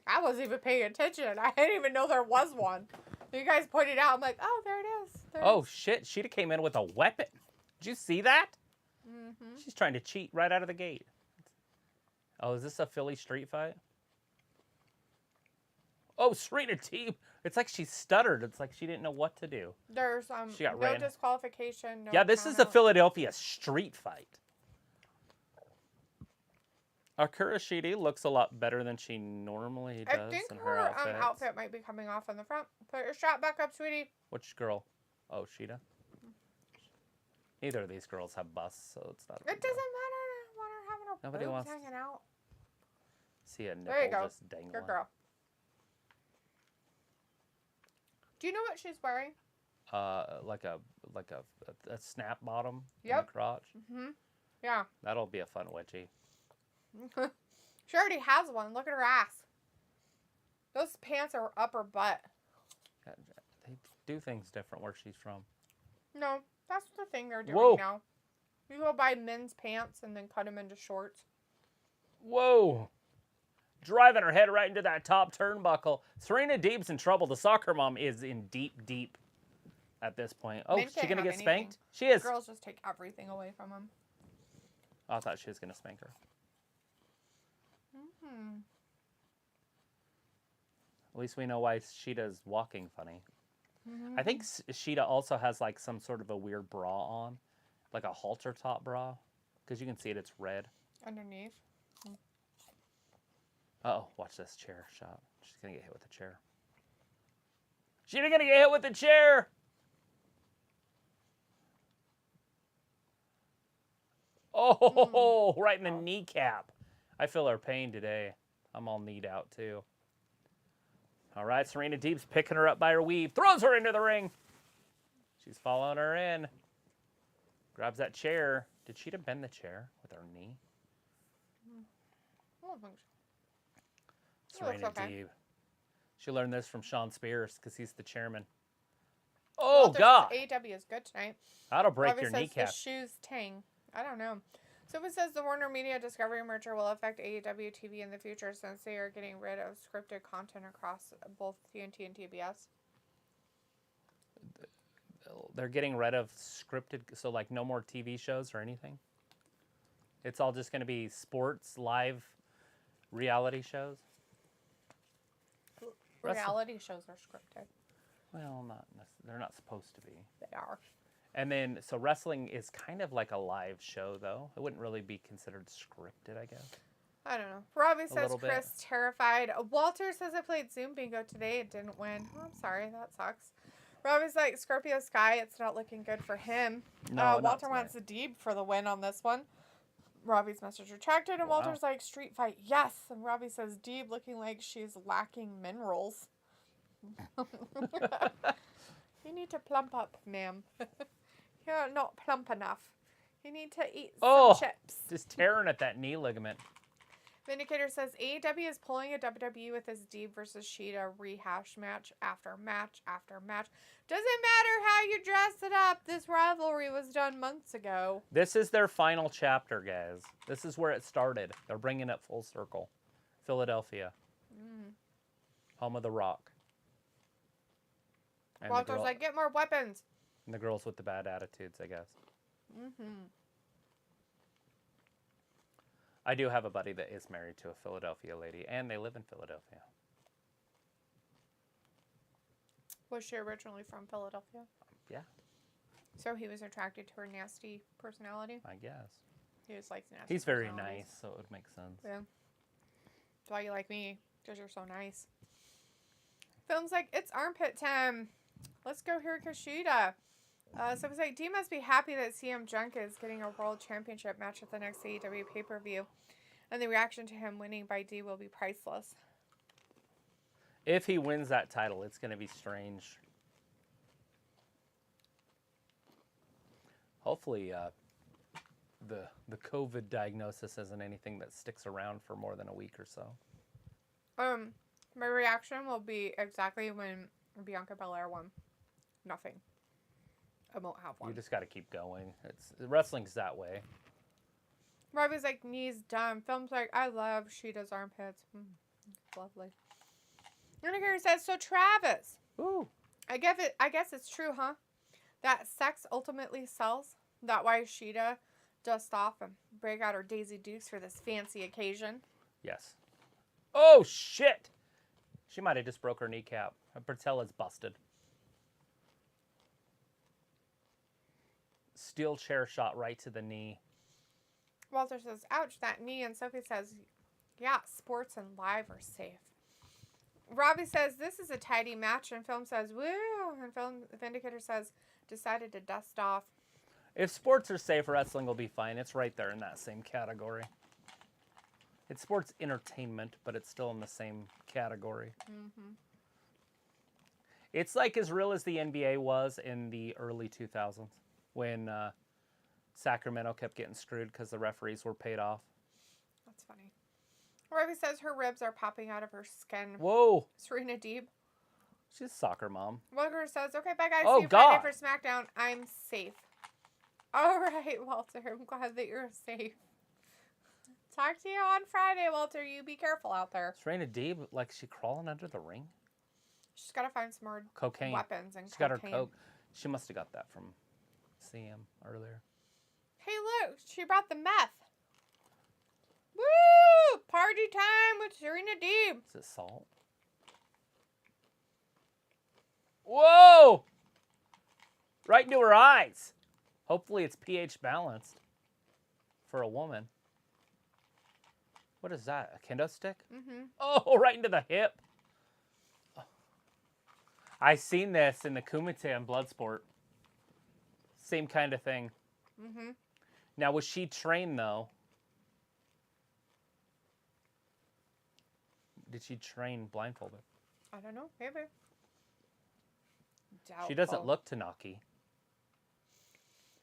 [SPEAKER 2] I wasn't even paying attention. I didn't even know there was one. You guys pointed out. I'm like, oh, there it is. There
[SPEAKER 1] Oh,
[SPEAKER 2] it is.
[SPEAKER 1] shit. Sheeta came in with a weapon. Did you see that?
[SPEAKER 2] Mm-hmm.
[SPEAKER 1] She's trying to cheat right out of the gate. Oh, is this a Philly street fight? Oh, Serena Deeb. It's like she stuttered. It's like she didn't know what to do.
[SPEAKER 2] There's
[SPEAKER 1] She got
[SPEAKER 2] no
[SPEAKER 1] ran.
[SPEAKER 2] disqualification. No
[SPEAKER 1] Yeah, this is a
[SPEAKER 2] count-out.
[SPEAKER 1] Philadelphia street fight. Akira Sheedy looks a lot better than she normally does
[SPEAKER 2] I think
[SPEAKER 1] in
[SPEAKER 2] her
[SPEAKER 1] her outfits.
[SPEAKER 2] outfit might be coming off on the front. Put your shot back up, sweetie.
[SPEAKER 1] Which girl? Oh, Sheeta. Neither of these girls have busts, so it's not. A
[SPEAKER 2] It
[SPEAKER 1] big deal.
[SPEAKER 2] doesn't matter. I want her having her
[SPEAKER 1] Nobody
[SPEAKER 2] boobs
[SPEAKER 1] wants-
[SPEAKER 2] hanging out.
[SPEAKER 1] See a nipple
[SPEAKER 2] There you go.
[SPEAKER 1] just dangling.
[SPEAKER 2] Good girl. Do you know what she's wearing?
[SPEAKER 1] Like a snap bottom in
[SPEAKER 2] Yep.
[SPEAKER 1] the crotch.
[SPEAKER 2] Mm-hmm. Yeah.
[SPEAKER 1] That'll be a fun wedgie.
[SPEAKER 2] She already has one. Look at her ass. Those pants are upper butt.
[SPEAKER 1] They do things different where she's from.
[SPEAKER 2] No, that's the thing they're doing
[SPEAKER 1] Whoa.
[SPEAKER 2] now. You go buy men's pants and then cut them into shorts.
[SPEAKER 1] Whoa. Driving her head right into that top turnbuckle. Serena Deeb's in trouble. The soccer mom is in deep at this point. Oh, is she going to get spanked? She is.
[SPEAKER 2] Girls just take everything away from them.
[SPEAKER 1] Oh, I thought she was going to spank her.
[SPEAKER 2] Mm-hmm.
[SPEAKER 1] At least we know why Sheeta's walking funny.
[SPEAKER 2] Mm-hmm.
[SPEAKER 1] I think Sheeta also has like some sort of a weird bra on. Like a halter top bra. Because you can see it, it's red.
[SPEAKER 2] Underneath.
[SPEAKER 1] Uh-oh, watch this chair shot. She's going to get hit with the chair. She's going to get hit with the chair! Oh, right in the kneecap. I feel her pain today. I'm all kneed out, too. All right, Serena Deeb's picking her up by her weave. Throws her into the ring. She's following her in. Grabs that chair. Did Sheeta bend the chair with her knee?
[SPEAKER 2] I don't think so.
[SPEAKER 1] Serena
[SPEAKER 2] okay.
[SPEAKER 1] Deeb. She learned this from Sean Spears because he's the chairman. Oh, God.
[SPEAKER 2] AEW is good tonight.
[SPEAKER 1] That'll break
[SPEAKER 2] Robbie
[SPEAKER 1] your
[SPEAKER 2] says
[SPEAKER 1] kneecap.
[SPEAKER 2] the shoes tang. I don't know. Someone says the Warner Media Discovery merger will affect AEW TV in the future since they are getting rid of scripted content across both TNT and TBS.
[SPEAKER 1] They're getting rid of scripted, so like no more TV shows or anything? It's all just going to be sports, live reality shows?
[SPEAKER 2] Reality shows are scripted.
[SPEAKER 1] Well, they're not supposed to be.
[SPEAKER 2] They are.
[SPEAKER 1] And then, so wrestling is kind of like a live show, though. It wouldn't really be considered scripted, I guess.
[SPEAKER 2] I don't know. Robbie says
[SPEAKER 1] little bit.
[SPEAKER 2] Chris terrified. Walter says I played Zoom Bingo today. It didn't win. Oh, I'm sorry. That sucks. Robbie's like, Scorpio Sky, it's not looking good for him.
[SPEAKER 1] No,
[SPEAKER 2] Walter wants a Deeb for the win on this one. Robbie's message retracted, and Walter's like, street fight, yes. And Robbie says, Deeb looking like she's lacking minerals. You need to plump up, ma'am. You're not plump enough. You need to eat some chips.
[SPEAKER 1] Just tearing at that knee ligament.
[SPEAKER 2] Vindicator says AEW is pulling a WWE with this Deeb versus Sheeta rehash match after match after match. Doesn't matter how you dress it up. This rivalry was done months ago.
[SPEAKER 1] This is their final chapter, guys. This is where it started. They're bringing it full circle. Philadelphia. Home of The Rock. And
[SPEAKER 2] Walter's like, get more weapons.
[SPEAKER 1] And the girls with the bad attitudes, I guess. I do have a buddy that is married to a Philadelphia lady, and they live in Philadelphia.
[SPEAKER 2] Was she originally from Philadelphia?
[SPEAKER 1] Yeah.
[SPEAKER 2] So he was attracted to her nasty personality?
[SPEAKER 1] I guess.
[SPEAKER 2] He just likes nasty
[SPEAKER 1] He's very
[SPEAKER 2] personalities.
[SPEAKER 1] nice, so it would make sense.
[SPEAKER 2] Yeah. That's why you like me, because you're so nice. Film's like, it's armpit time. Let's go hear Kushida. So it was like, D must be happy that CM Junk is getting a world championship match at the next AEW pay-per-view. And the reaction to him winning by D will be priceless.
[SPEAKER 1] If he wins that title, it's going to be strange. Hopefully, the COVID diagnosis isn't anything that sticks around for more than a week or so.
[SPEAKER 2] My reaction will be exactly when Bianca Belair won. Nothing. I won't have one.
[SPEAKER 1] You just got to keep going. Wrestling's that way.
[SPEAKER 2] Robbie's like, knees done. Film's like, I love Sheeta's armpits. Lovely. Unicorn says, so Travis.
[SPEAKER 1] Ooh.
[SPEAKER 2] I guess it's true, huh? That sex ultimately sells. That why Sheeta dust off and break out her Daisy Dukes for this fancy occasion.
[SPEAKER 1] Yes. Oh, shit. She might have just broke her kneecap. Her patella's busted. Steel chair shot right to the knee.
[SPEAKER 2] Walter says, ouch, that knee. And Sophie says, yeah, sports and live are safe. Robbie says, this is a tidy match. And Film says, woo. And Vindicator says, decided to dust off.
[SPEAKER 1] If sports are safe, wrestling will be fine. It's right there in that same category. It's sports entertainment, but it's still in the same category. It's like as real as the NBA was in the early 2000s when Sacramento kept getting screwed because the referees were paid off.
[SPEAKER 2] That's funny. Ravi says her ribs are popping out of her skin.
[SPEAKER 1] Whoa.
[SPEAKER 2] Serena Deeb.
[SPEAKER 1] She's a soccer mom.
[SPEAKER 2] Walker says, okay, bye guys.
[SPEAKER 1] Oh,
[SPEAKER 2] See you Friday
[SPEAKER 1] God.
[SPEAKER 2] for SmackDown. I'm safe. All right, Walter. I'm glad that you're safe. Talk to you on Friday, Walter. You be careful out there.
[SPEAKER 1] Serena Deeb, like, she crawling under the ring?
[SPEAKER 2] She's got to find some more
[SPEAKER 1] Cocaine.
[SPEAKER 2] weapons and
[SPEAKER 1] She got her
[SPEAKER 2] cocaine.
[SPEAKER 1] coke. She must have got that from CM earlier.
[SPEAKER 2] Hey, look. She brought the meth. Woo! Party time with Serena Deeb.
[SPEAKER 1] Is it salt? Whoa! Right into her eyes. Hopefully it's pH balanced for a woman. What is that? A kendo stick?
[SPEAKER 2] Mm-hmm.
[SPEAKER 1] Oh, right into the hip. I seen this in the Kumite on Bloodsport. Same kind of thing.
[SPEAKER 2] Mm-hmm.
[SPEAKER 1] Now, was she trained, though? Did she train blindfolded?
[SPEAKER 2] I don't know. Maybe. Doubtful.
[SPEAKER 1] She doesn't look Tanaki.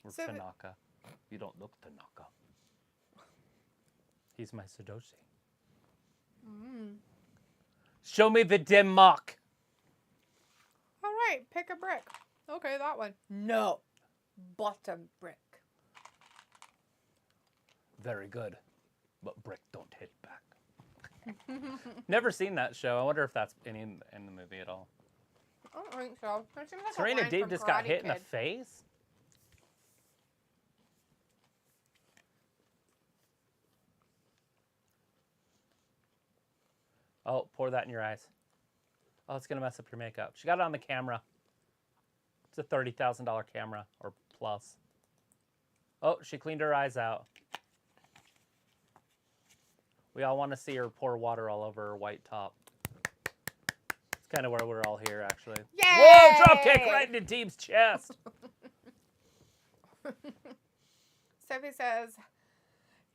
[SPEAKER 1] Or
[SPEAKER 2] So
[SPEAKER 1] Tanaka. You don't look Tanaka. He's my Sadoshi.
[SPEAKER 2] Mm.
[SPEAKER 1] Show me the dim mock.
[SPEAKER 2] All right, pick a brick. Okay, that one. No. Bottom brick.
[SPEAKER 1] Very good. But brick don't hit back. Never seen that show. I wonder if that's in the movie at all.
[SPEAKER 2] I don't think so. It seems like
[SPEAKER 1] Serena
[SPEAKER 2] a line
[SPEAKER 1] Deeb
[SPEAKER 2] from
[SPEAKER 1] just got
[SPEAKER 2] Karate
[SPEAKER 1] hit in the
[SPEAKER 2] Kid.
[SPEAKER 1] face? Oh, pour that in your eyes. Oh, it's going to mess up your makeup. She got it on the camera. It's a $30,000 camera or plus. Oh, she cleaned her eyes out. We all want to see her pour water all over her white top. It's kind of where we're all here, actually.
[SPEAKER 2] Yay!
[SPEAKER 1] Whoa, drop kick right into Deeb's chest.
[SPEAKER 2] Sophie says,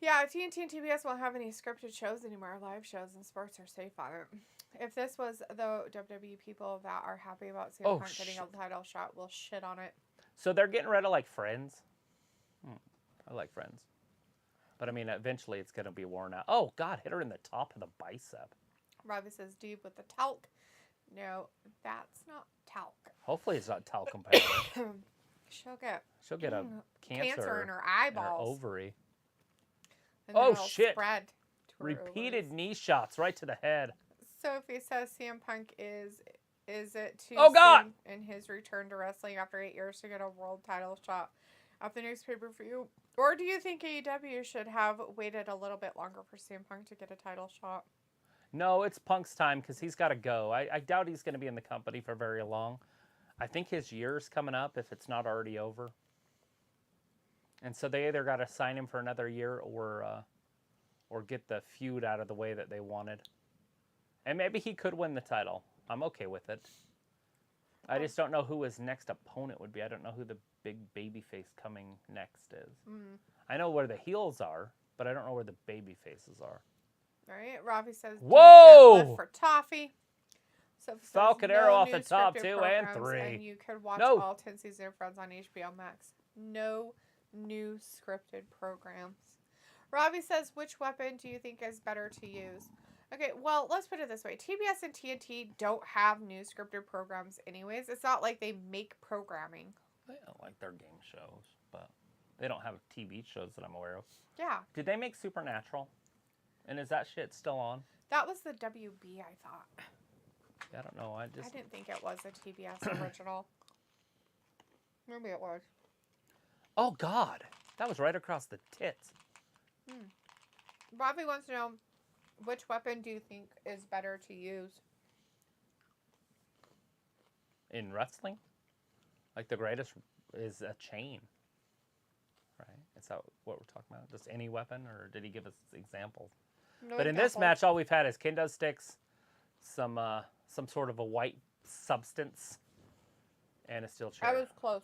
[SPEAKER 2] yeah, TNT and TBS won't have any scripted shows anymore. Live shows and sports are safe on it. If this was the WWE people that are happy about CM Punk getting a title shot, we'll shit on it.
[SPEAKER 1] So they're getting rid of, like, Friends? I like Friends. But, I mean, eventually it's going to be worn out. Oh, God, hit her in the top of the bicep.
[SPEAKER 2] Robbie says, Deeb with the talc. No, that's not talc.
[SPEAKER 1] Hopefully it's not talc compatible.
[SPEAKER 2] She'll get
[SPEAKER 1] a
[SPEAKER 2] cancer in her
[SPEAKER 1] in her
[SPEAKER 2] eyeballs.
[SPEAKER 1] ovary.
[SPEAKER 2] And then
[SPEAKER 1] Oh,
[SPEAKER 2] it'll
[SPEAKER 1] shit.
[SPEAKER 2] spread to her
[SPEAKER 1] Repeated
[SPEAKER 2] ovaries.
[SPEAKER 1] knee shots right to the head.
[SPEAKER 2] Sophie says CM Punk is it too
[SPEAKER 1] Oh, God!
[SPEAKER 2] soon in his return to wrestling after 8 years to get a world title shot at the next pay-per-view? Or do you think AEW should have waited a little bit longer for CM Punk to get a title shot?
[SPEAKER 1] No, it's Punk's time because he's got to go. I doubt he's going to be in the company for very long. I think his year's coming up if it's not already over. And so they either got to sign him for another year or get the feud out of the way that they wanted. And maybe he could win the title. I'm okay with it. I just don't know who his next opponent would be. I don't know who the big babyface coming next is. I know where the heels are, but I don't know where the baby faces are.
[SPEAKER 2] All right, Ravi says,
[SPEAKER 1] Whoa!
[SPEAKER 2] live for toffee. Sophie says,
[SPEAKER 1] Falcon Arrow off the top,
[SPEAKER 2] scripted
[SPEAKER 1] 2 and
[SPEAKER 2] programs,
[SPEAKER 1] 3.
[SPEAKER 2] And you could watch
[SPEAKER 1] No.
[SPEAKER 2] all 10 seasons of Friends on HBO Max. No new scripted programs. Ravi says, which weapon do you think is better to use? Okay, well, let's put it this way. TBS and TNT don't have new scripted programs anyways. It's not like they make programming.
[SPEAKER 1] They don't like their game shows, but they don't have TV shows that I'm aware of.
[SPEAKER 2] Yeah.
[SPEAKER 1] Did they make Supernatural? And is that shit still on?
[SPEAKER 2] That was the WB, I thought.
[SPEAKER 1] I don't know. I
[SPEAKER 2] didn't think it was a TBS original. Maybe it was.
[SPEAKER 1] Oh, God. That was right across the tits.
[SPEAKER 2] Bobby wants to know, which weapon do you think is better to use?
[SPEAKER 1] In wrestling? Like the greatest is a chain. Right? Is that what we're talking about? Just any weapon? Or did he give us examples?
[SPEAKER 2] No
[SPEAKER 1] But in this
[SPEAKER 2] examples.
[SPEAKER 1] match, all we've had is kendo sticks, some sort of a white substance, and a steel chair.
[SPEAKER 2] I was close.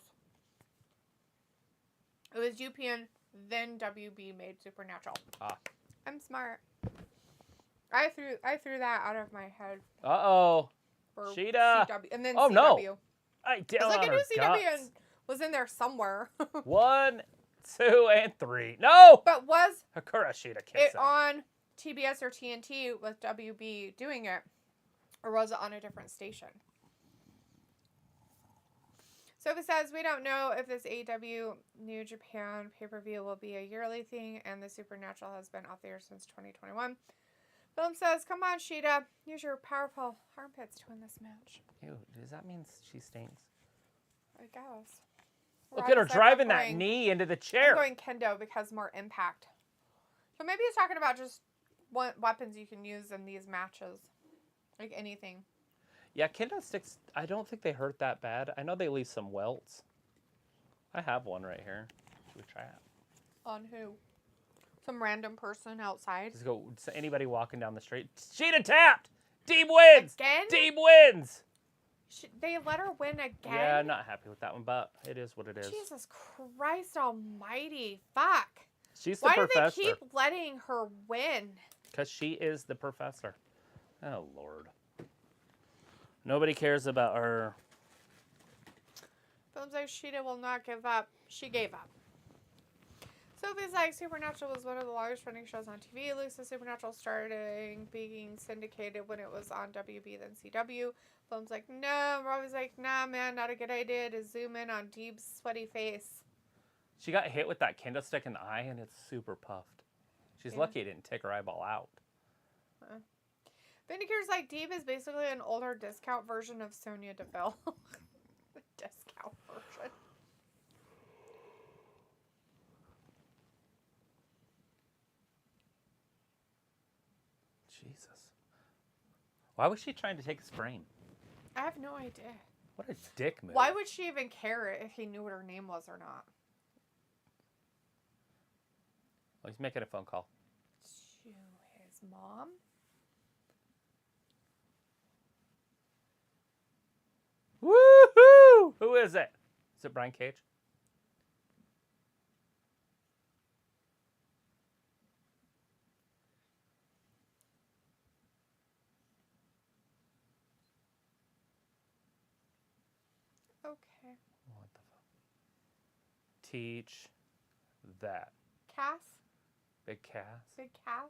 [SPEAKER 2] It was UPN, then WB made Supernatural.
[SPEAKER 1] Ah.
[SPEAKER 2] I'm smart. I threw that out of my head.
[SPEAKER 1] Uh-oh.
[SPEAKER 2] For
[SPEAKER 1] Sheeta.
[SPEAKER 2] CW, and then
[SPEAKER 1] Oh,
[SPEAKER 2] CW.
[SPEAKER 1] no. I
[SPEAKER 2] I was like, I knew CW was in there somewhere.
[SPEAKER 1] 1, 2, and 3. No!
[SPEAKER 2] But was
[SPEAKER 1] Hakura Sheeta
[SPEAKER 2] it
[SPEAKER 1] kicks out.
[SPEAKER 2] on TBS or TNT with WB doing it? Or was it on a different station? Sophie says, we don't know if this AEW New Japan pay-per-view will be a yearly thing, and the Supernatural has been off the air since 2021. Film says, come on, Sheeta. Use your powerful armpits to win this match.
[SPEAKER 1] Ew, does that mean she stinks?
[SPEAKER 2] I guess.
[SPEAKER 1] Look at her driving that knee into the chair.
[SPEAKER 2] I'm going kendo because more impact. So maybe he's talking about just what weapons you can use in these matches. Like anything.
[SPEAKER 1] Yeah, kendo sticks, I don't think they hurt that bad. I know they leave some welts. I have one right here. Should we try it?
[SPEAKER 2] On who? Some random person outside?
[SPEAKER 1] Just go, anybody walking down the street. Sheeta tapped! Deeb wins!
[SPEAKER 2] Again?
[SPEAKER 1] Deeb wins!
[SPEAKER 2] They let her win again?
[SPEAKER 1] Yeah, I'm not happy with that one, but it is what it is.
[SPEAKER 2] Jesus Christ almighty. Fuck.
[SPEAKER 1] She's the professor.
[SPEAKER 2] Why do they keep letting her win?
[SPEAKER 1] Because she is the professor. Oh, Lord. Nobody cares about her.
[SPEAKER 2] Films like Sheeta will not give up. She gave up. Sophie's like, Supernatural was one of the longest running shows on TV. Luke says Supernatural started being syndicated when it was on WB then CW. Film's like, no. Robbie's like, nah, man, not a good idea to zoom in on Deeb's sweaty face.
[SPEAKER 1] She got hit with that kendo stick in the eye, and it's super puffed. She's lucky it didn't take her eyeball out.
[SPEAKER 2] Vindicator's like, Deeb is basically an older discount version of Sonya Deville. The discount version.
[SPEAKER 1] Jesus. Why was she trying to take a sprain?
[SPEAKER 2] I have no idea.
[SPEAKER 1] What a dick move.
[SPEAKER 2] Why would she even care if he knew what her name was or not?
[SPEAKER 1] Well, he's making a phone call.
[SPEAKER 2] To his mom?
[SPEAKER 1] Woohoo! Who is it? Is it Brian Cage?
[SPEAKER 2] Okay.
[SPEAKER 1] What the fuck? Teach that.
[SPEAKER 2] Cass?
[SPEAKER 1] Big Cass.
[SPEAKER 2] Big Cass?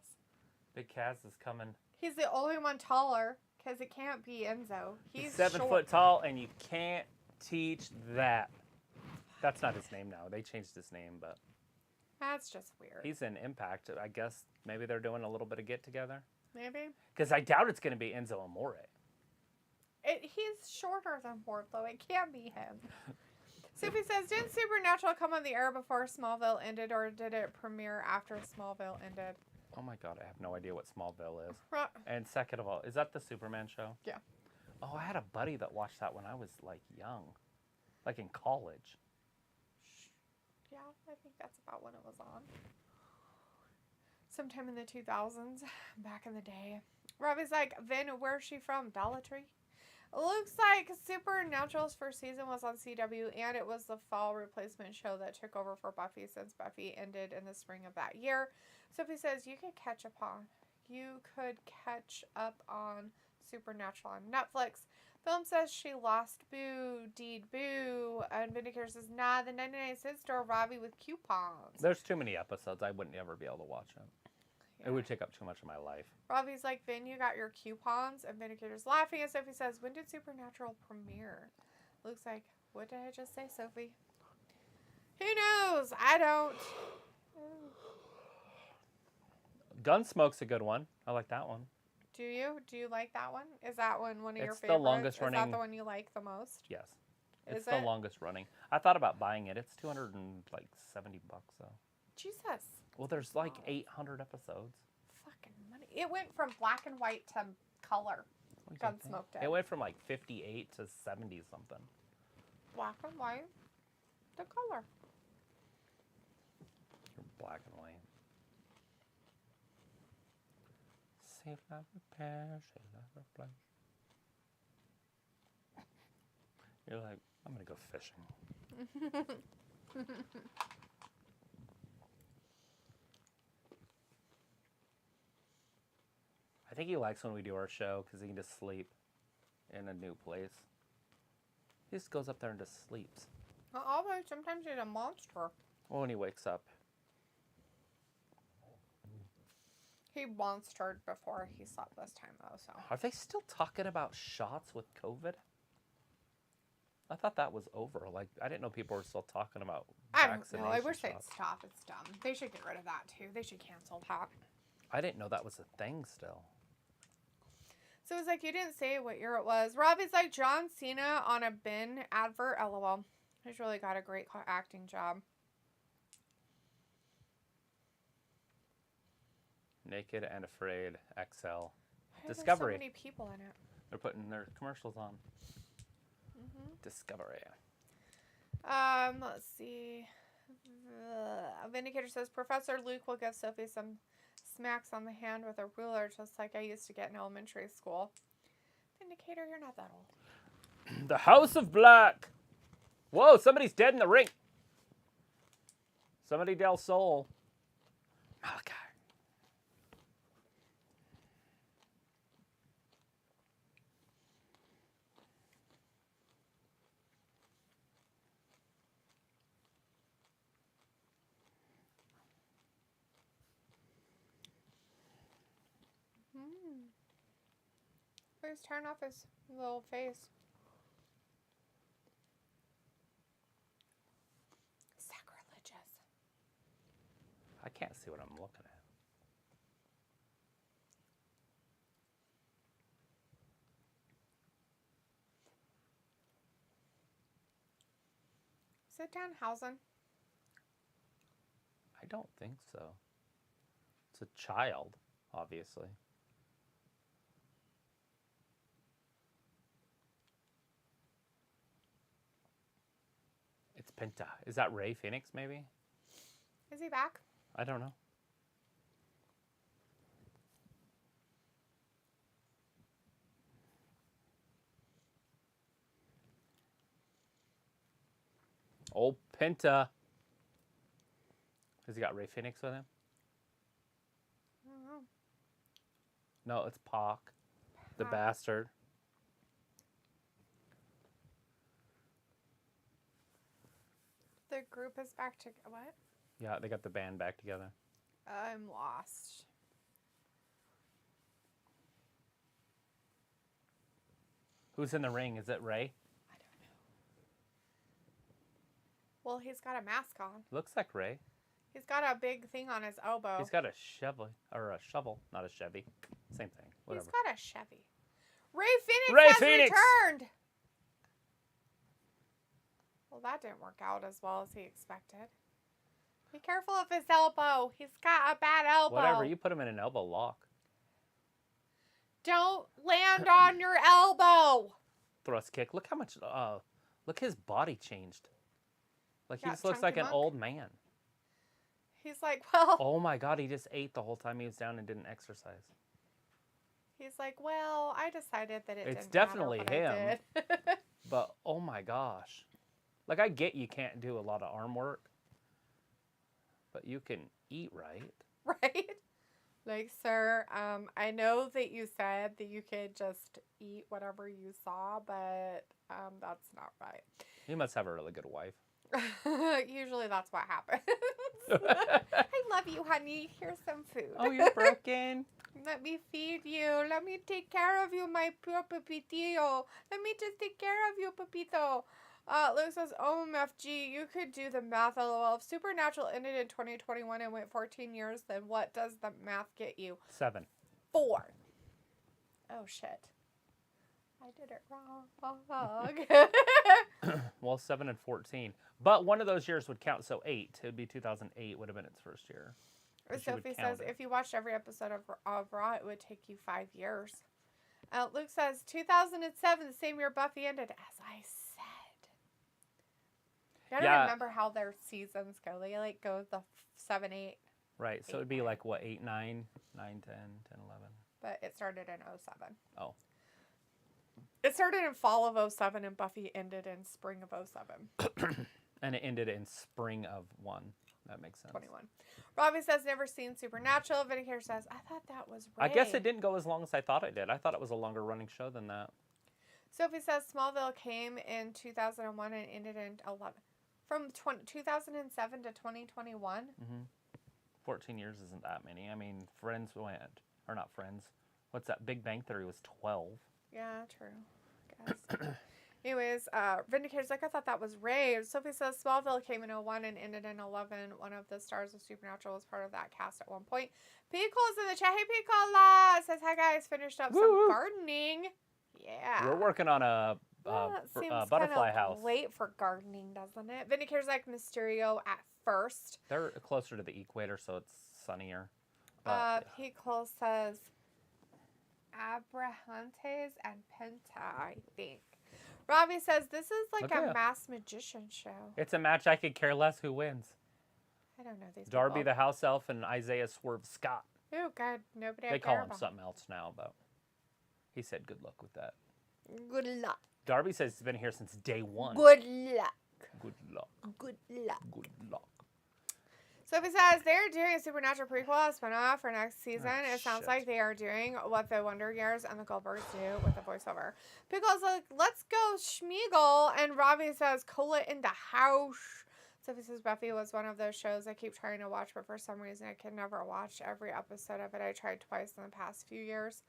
[SPEAKER 1] Big Cass is coming.
[SPEAKER 2] He's the only one taller, because it can't be Enzo.
[SPEAKER 1] He's 7 foot tall, and you can't teach that. That's not his name now. They changed his name, but...
[SPEAKER 2] That's just weird.
[SPEAKER 1] He's in Impact. I guess maybe they're doing a little bit of get-together.
[SPEAKER 2] Maybe.
[SPEAKER 1] Because I doubt it's going to be Enzo Amore.
[SPEAKER 2] He's shorter than Wardlow. It can't be him. Sophie says, didn't Supernatural come on the air before Smallville ended, or did it premiere after Smallville ended?
[SPEAKER 1] Oh my god, I have no idea what Smallville is.
[SPEAKER 2] Right.
[SPEAKER 1] And second of all, is that the Superman show?
[SPEAKER 2] Yeah.
[SPEAKER 1] Oh, I had a buddy that watched that when I was, like, young. Like, in college.
[SPEAKER 2] Yeah, I think that's about when it was on. Sometime in the 2000s, back in the day. Robbie's like, Vin, where's she from? Dollar Tree? Looks like Supernatural's first season was on CW, and it was the fall replacement show that took over for Buffy since Buffy ended in the spring of that year. Sophie says you could catch up on Supernatural on Netflix. Film says she lost Boo, Deed Boo, and Vindicator says, nah, the 99 cent store Robbie with coupons.
[SPEAKER 1] There's too many episodes. I wouldn't ever be able to watch it.
[SPEAKER 2] Yeah.
[SPEAKER 1] It would take up too much of my life.
[SPEAKER 2] Robbie's like, Vin, you got your coupons? And Vindicator's laughing, and Sophie says, when did Supernatural premiere? Luke's like, what did I just say, Sophie? Who knows? I don't.
[SPEAKER 1] Gunsmoke's a good one. I like that one.
[SPEAKER 2] Do you? Do you like that one? Is that one of your favorites?
[SPEAKER 1] It's the longest running.
[SPEAKER 2] Is that the one you like the most?
[SPEAKER 1] Yes.
[SPEAKER 2] Is
[SPEAKER 1] It's the longest running. I thought about buying it. It's $270 though.
[SPEAKER 2] Jesus.
[SPEAKER 1] Well, there's like 800 episodes.
[SPEAKER 2] Fucking money. It went from black and white to color. Gunsmoke did.
[SPEAKER 1] It went from like 58 to 70 something.
[SPEAKER 2] Black and white to color.
[SPEAKER 1] Black and white. Safe not repair, safe not replace. You're like, I'm gonna go fishing. I think he likes when we do our show because he can just sleep in a new place. He just goes up there and just sleeps.
[SPEAKER 2] Not always. Sometimes he's a monster.
[SPEAKER 1] Well, when he wakes up.
[SPEAKER 2] He monstered before he slept this time, though, so.
[SPEAKER 1] Are they still talking about shots with COVID? I thought that was over. Like, I didn't know people were still talking about vaccination
[SPEAKER 2] I wish they'd
[SPEAKER 1] shots.
[SPEAKER 2] stop. It's dumb. They should get rid of that, too. They should cancel that.
[SPEAKER 1] I didn't know that was a thing still.
[SPEAKER 2] So it was like, you didn't say what year it was. Robbie's like, John Cena on a bin advert, LOL. He's really got a great acting job.
[SPEAKER 1] Naked and Afraid XL.
[SPEAKER 2] Why are
[SPEAKER 1] Discovery.
[SPEAKER 2] There's so many people in it.
[SPEAKER 1] They're putting their commercials on. Discovery.
[SPEAKER 2] Let's see. Vindicator says, Professor Luke will give Sophie some smacks on the hand with a ruler, just like I used to get in elementary school. Vindicator, you're not that old.
[SPEAKER 1] The House of Black. Whoa, somebody's dead in the ring. Somebody Del Sol. Malachi.
[SPEAKER 2] He's turning off his little face. Sacrilegious.
[SPEAKER 1] I can't see what I'm looking at.
[SPEAKER 2] Sit down, Hausen.
[SPEAKER 1] I don't think so. It's a child, obviously. It's Penta. Is that Ray Phoenix, maybe?
[SPEAKER 2] Is he back?
[SPEAKER 1] I don't know. Old Penta. Has he got Ray Phoenix with him?
[SPEAKER 2] I don't know.
[SPEAKER 1] No, it's Pac, the
[SPEAKER 2] Pac.
[SPEAKER 1] bastard.
[SPEAKER 2] The group is back to what?
[SPEAKER 1] Yeah, they got the band back together.
[SPEAKER 2] I'm lost.
[SPEAKER 1] Who's in the ring? Is it Ray?
[SPEAKER 2] I don't know. Well, he's got a mask on.
[SPEAKER 1] Looks like Ray.
[SPEAKER 2] He's got a big thing on his elbow.
[SPEAKER 1] He's got a shovel, not a Chevy. Same thing. Whatever.
[SPEAKER 2] He's got a Chevy. Ray Phoenix
[SPEAKER 1] Ray
[SPEAKER 2] has
[SPEAKER 1] Phoenix!
[SPEAKER 2] returned. Well, that didn't work out as well as he expected. Be careful of his elbow. He's got a bad elbow.
[SPEAKER 1] Whatever. You put him in an elbow lock.
[SPEAKER 2] Don't land on your elbow.
[SPEAKER 1] Thrust kick. Look how much. Look, his body changed. Like he
[SPEAKER 2] Yeah,
[SPEAKER 1] just looks
[SPEAKER 2] chunky
[SPEAKER 1] like an
[SPEAKER 2] monk.
[SPEAKER 1] old man.
[SPEAKER 2] He's like, well.
[SPEAKER 1] Oh my God, he just ate the whole time he was down and didn't exercise.
[SPEAKER 2] He's like, well, I decided that it
[SPEAKER 1] It's
[SPEAKER 2] didn't
[SPEAKER 1] definitely
[SPEAKER 2] matter what I did.
[SPEAKER 1] But oh my gosh. Like I get you can't do a lot of arm work, but you can eat right.
[SPEAKER 2] Right? Like, sir, I know that you said that you could just eat whatever you saw, but that's not right.
[SPEAKER 1] You must have a really good wife.
[SPEAKER 2] Usually that's what happens. I love you, honey. Here's some food.
[SPEAKER 1] Oh, you're broken.
[SPEAKER 2] Let me feed you. Let me take care of you, my poor Pepito. Let me just take care of you, Pepito. Luke says, OMFG, you could do the math, LOL. If Supernatural ended in 2021 and went 14 years, then what does the math get you?
[SPEAKER 1] 7.
[SPEAKER 2] 4. Oh, shit. I did it wrong.
[SPEAKER 1] Well, 7 and 14. But one of those years would count, so 8. It would be 2008 would have been its first year.
[SPEAKER 2] Or
[SPEAKER 1] She would
[SPEAKER 2] Sophie
[SPEAKER 1] count
[SPEAKER 2] says,
[SPEAKER 1] it.
[SPEAKER 2] if you watched every episode of Raw, it would take you 5 years. Luke says, 2007, the same year Buffy ended, as I said. You gotta remember how their seasons go. They like go the 7, 8.
[SPEAKER 1] Right, so it would be like, what, 8, 9, 9, 10, 10, 11.
[SPEAKER 2] But it started in 07.
[SPEAKER 1] Oh.
[SPEAKER 2] It started in fall of 07 and Buffy ended in spring of 07.
[SPEAKER 1] And it ended in spring of 1. That makes sense.
[SPEAKER 2] 21. Robbie says, never seen Supernatural. Vindicator says, I thought that was Ray.
[SPEAKER 1] I guess it didn't go as long as I thought it did. I thought it was a longer running show than that.
[SPEAKER 2] Sophie says, Smallville came in 2001 and ended in 11. From 2007 to 2021?
[SPEAKER 1] Mm-hmm. 14 years isn't that many. I mean, Friends went, or not Friends. What's that? Big Bang Theory was 12.
[SPEAKER 2] Yeah, true. Guess. Anyways, Vindicator's like, I thought that was Ray. Sophie says Smallville came in 01 and ended in 11. One of the stars of Supernatural was part of that cast at one point. Pico's in the chat. Hey, Picola! Says, hi, guys. Finished up some gardening. Yeah.
[SPEAKER 1] We're working on a butterfly house.
[SPEAKER 2] Late for gardening, doesn't it? Vindicator's like Mysterio at first.
[SPEAKER 1] They're closer to the equator, so it's sunnier.
[SPEAKER 2] Pico says Abrahantes and Penta, I think. Robbie says, this is like a masked magician show.
[SPEAKER 1] It's a match I could care less who wins.
[SPEAKER 2] I don't know these
[SPEAKER 1] Darby
[SPEAKER 2] people.
[SPEAKER 1] the House Elf and Isiah Swerve Scott.
[SPEAKER 2] Oh, God. Nobody
[SPEAKER 1] They call him something else now, but he said good luck with that.
[SPEAKER 2] Good luck.
[SPEAKER 1] Darby says he's been here since day one.
[SPEAKER 2] Good luck.
[SPEAKER 1] Good luck.
[SPEAKER 2] Good luck.
[SPEAKER 1] Good luck.
[SPEAKER 2] Sophie says they're doing a Supernatural prequel spinoff for next season.
[SPEAKER 1] Oh,
[SPEAKER 2] it sounds
[SPEAKER 1] shit.
[SPEAKER 2] like they are doing what the Wonder Years and the Goldbergs do with the voiceover. Pickle's like, let's go Schmeagle. And Robbie says, Cola in the house. Sophie says Buffy was one of those shows I keep trying to watch, but for some reason I can never watch every episode of it. I tried twice in the past few years.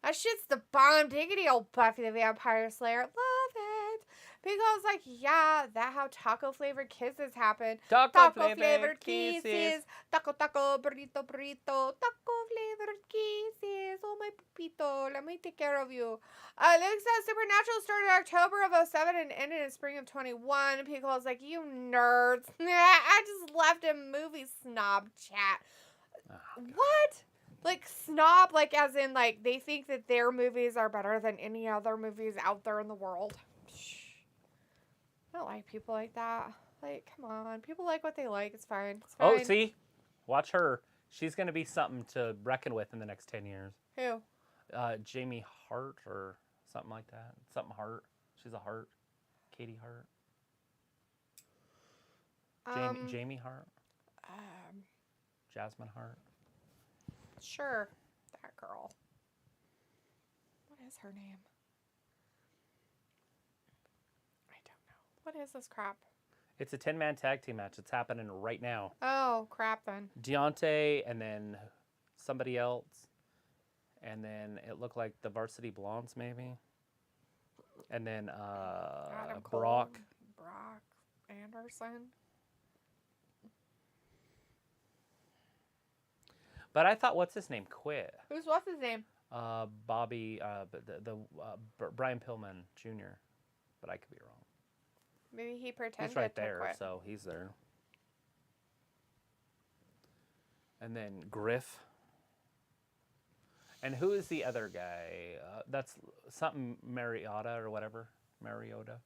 [SPEAKER 2] That shit's the bomb. Diggity old Buffy the Vampire Slayer. Love it. Pico's like, yeah, that how taco flavored kisses happen.
[SPEAKER 1] Taco flavored kisses.
[SPEAKER 2] Taco, burrito, taco flavored kisses. Oh, my pupito. Let me take care of you. Luke says Supernatural started October of 07 and ended in spring of 21. Pico's like, you nerds. I just left a movie snob chat.
[SPEAKER 1] Oh,
[SPEAKER 2] what? Like, snob, like, as in, like, they think that their movies are better than any other movies out there in the world. I don't like people like that. Like, come on. People like what they like. It's fine. It's fine.
[SPEAKER 1] Oh, see? Watch her. She's going to be something to reckon with in the next 10 years.
[SPEAKER 2] Who?
[SPEAKER 1] Jamie Hart or something like that. Something Hart. She's a Hart. Katie Hart. Jamie Hart. Jasmine Hart.
[SPEAKER 2] Sure. That girl. What is her name? I don't know. What is this crap?
[SPEAKER 1] It's a 10-man tag team match. It's happening right now.
[SPEAKER 2] Oh, crap then.
[SPEAKER 1] Deontay and then somebody else. And then it looked like the Varsity Blondes maybe. And then Brock.
[SPEAKER 2] Brock Anderson.
[SPEAKER 1] But I thought, what's his name? Quit.
[SPEAKER 2] What's his name?
[SPEAKER 1] Bobby, Brian Pillman Jr. But I could be wrong.
[SPEAKER 2] Maybe he pretended
[SPEAKER 1] He's right
[SPEAKER 2] to
[SPEAKER 1] there,
[SPEAKER 2] quit.
[SPEAKER 1] so he's there. And then Griff. And who is the other guy? That's something Mariota or whatever. Mariota.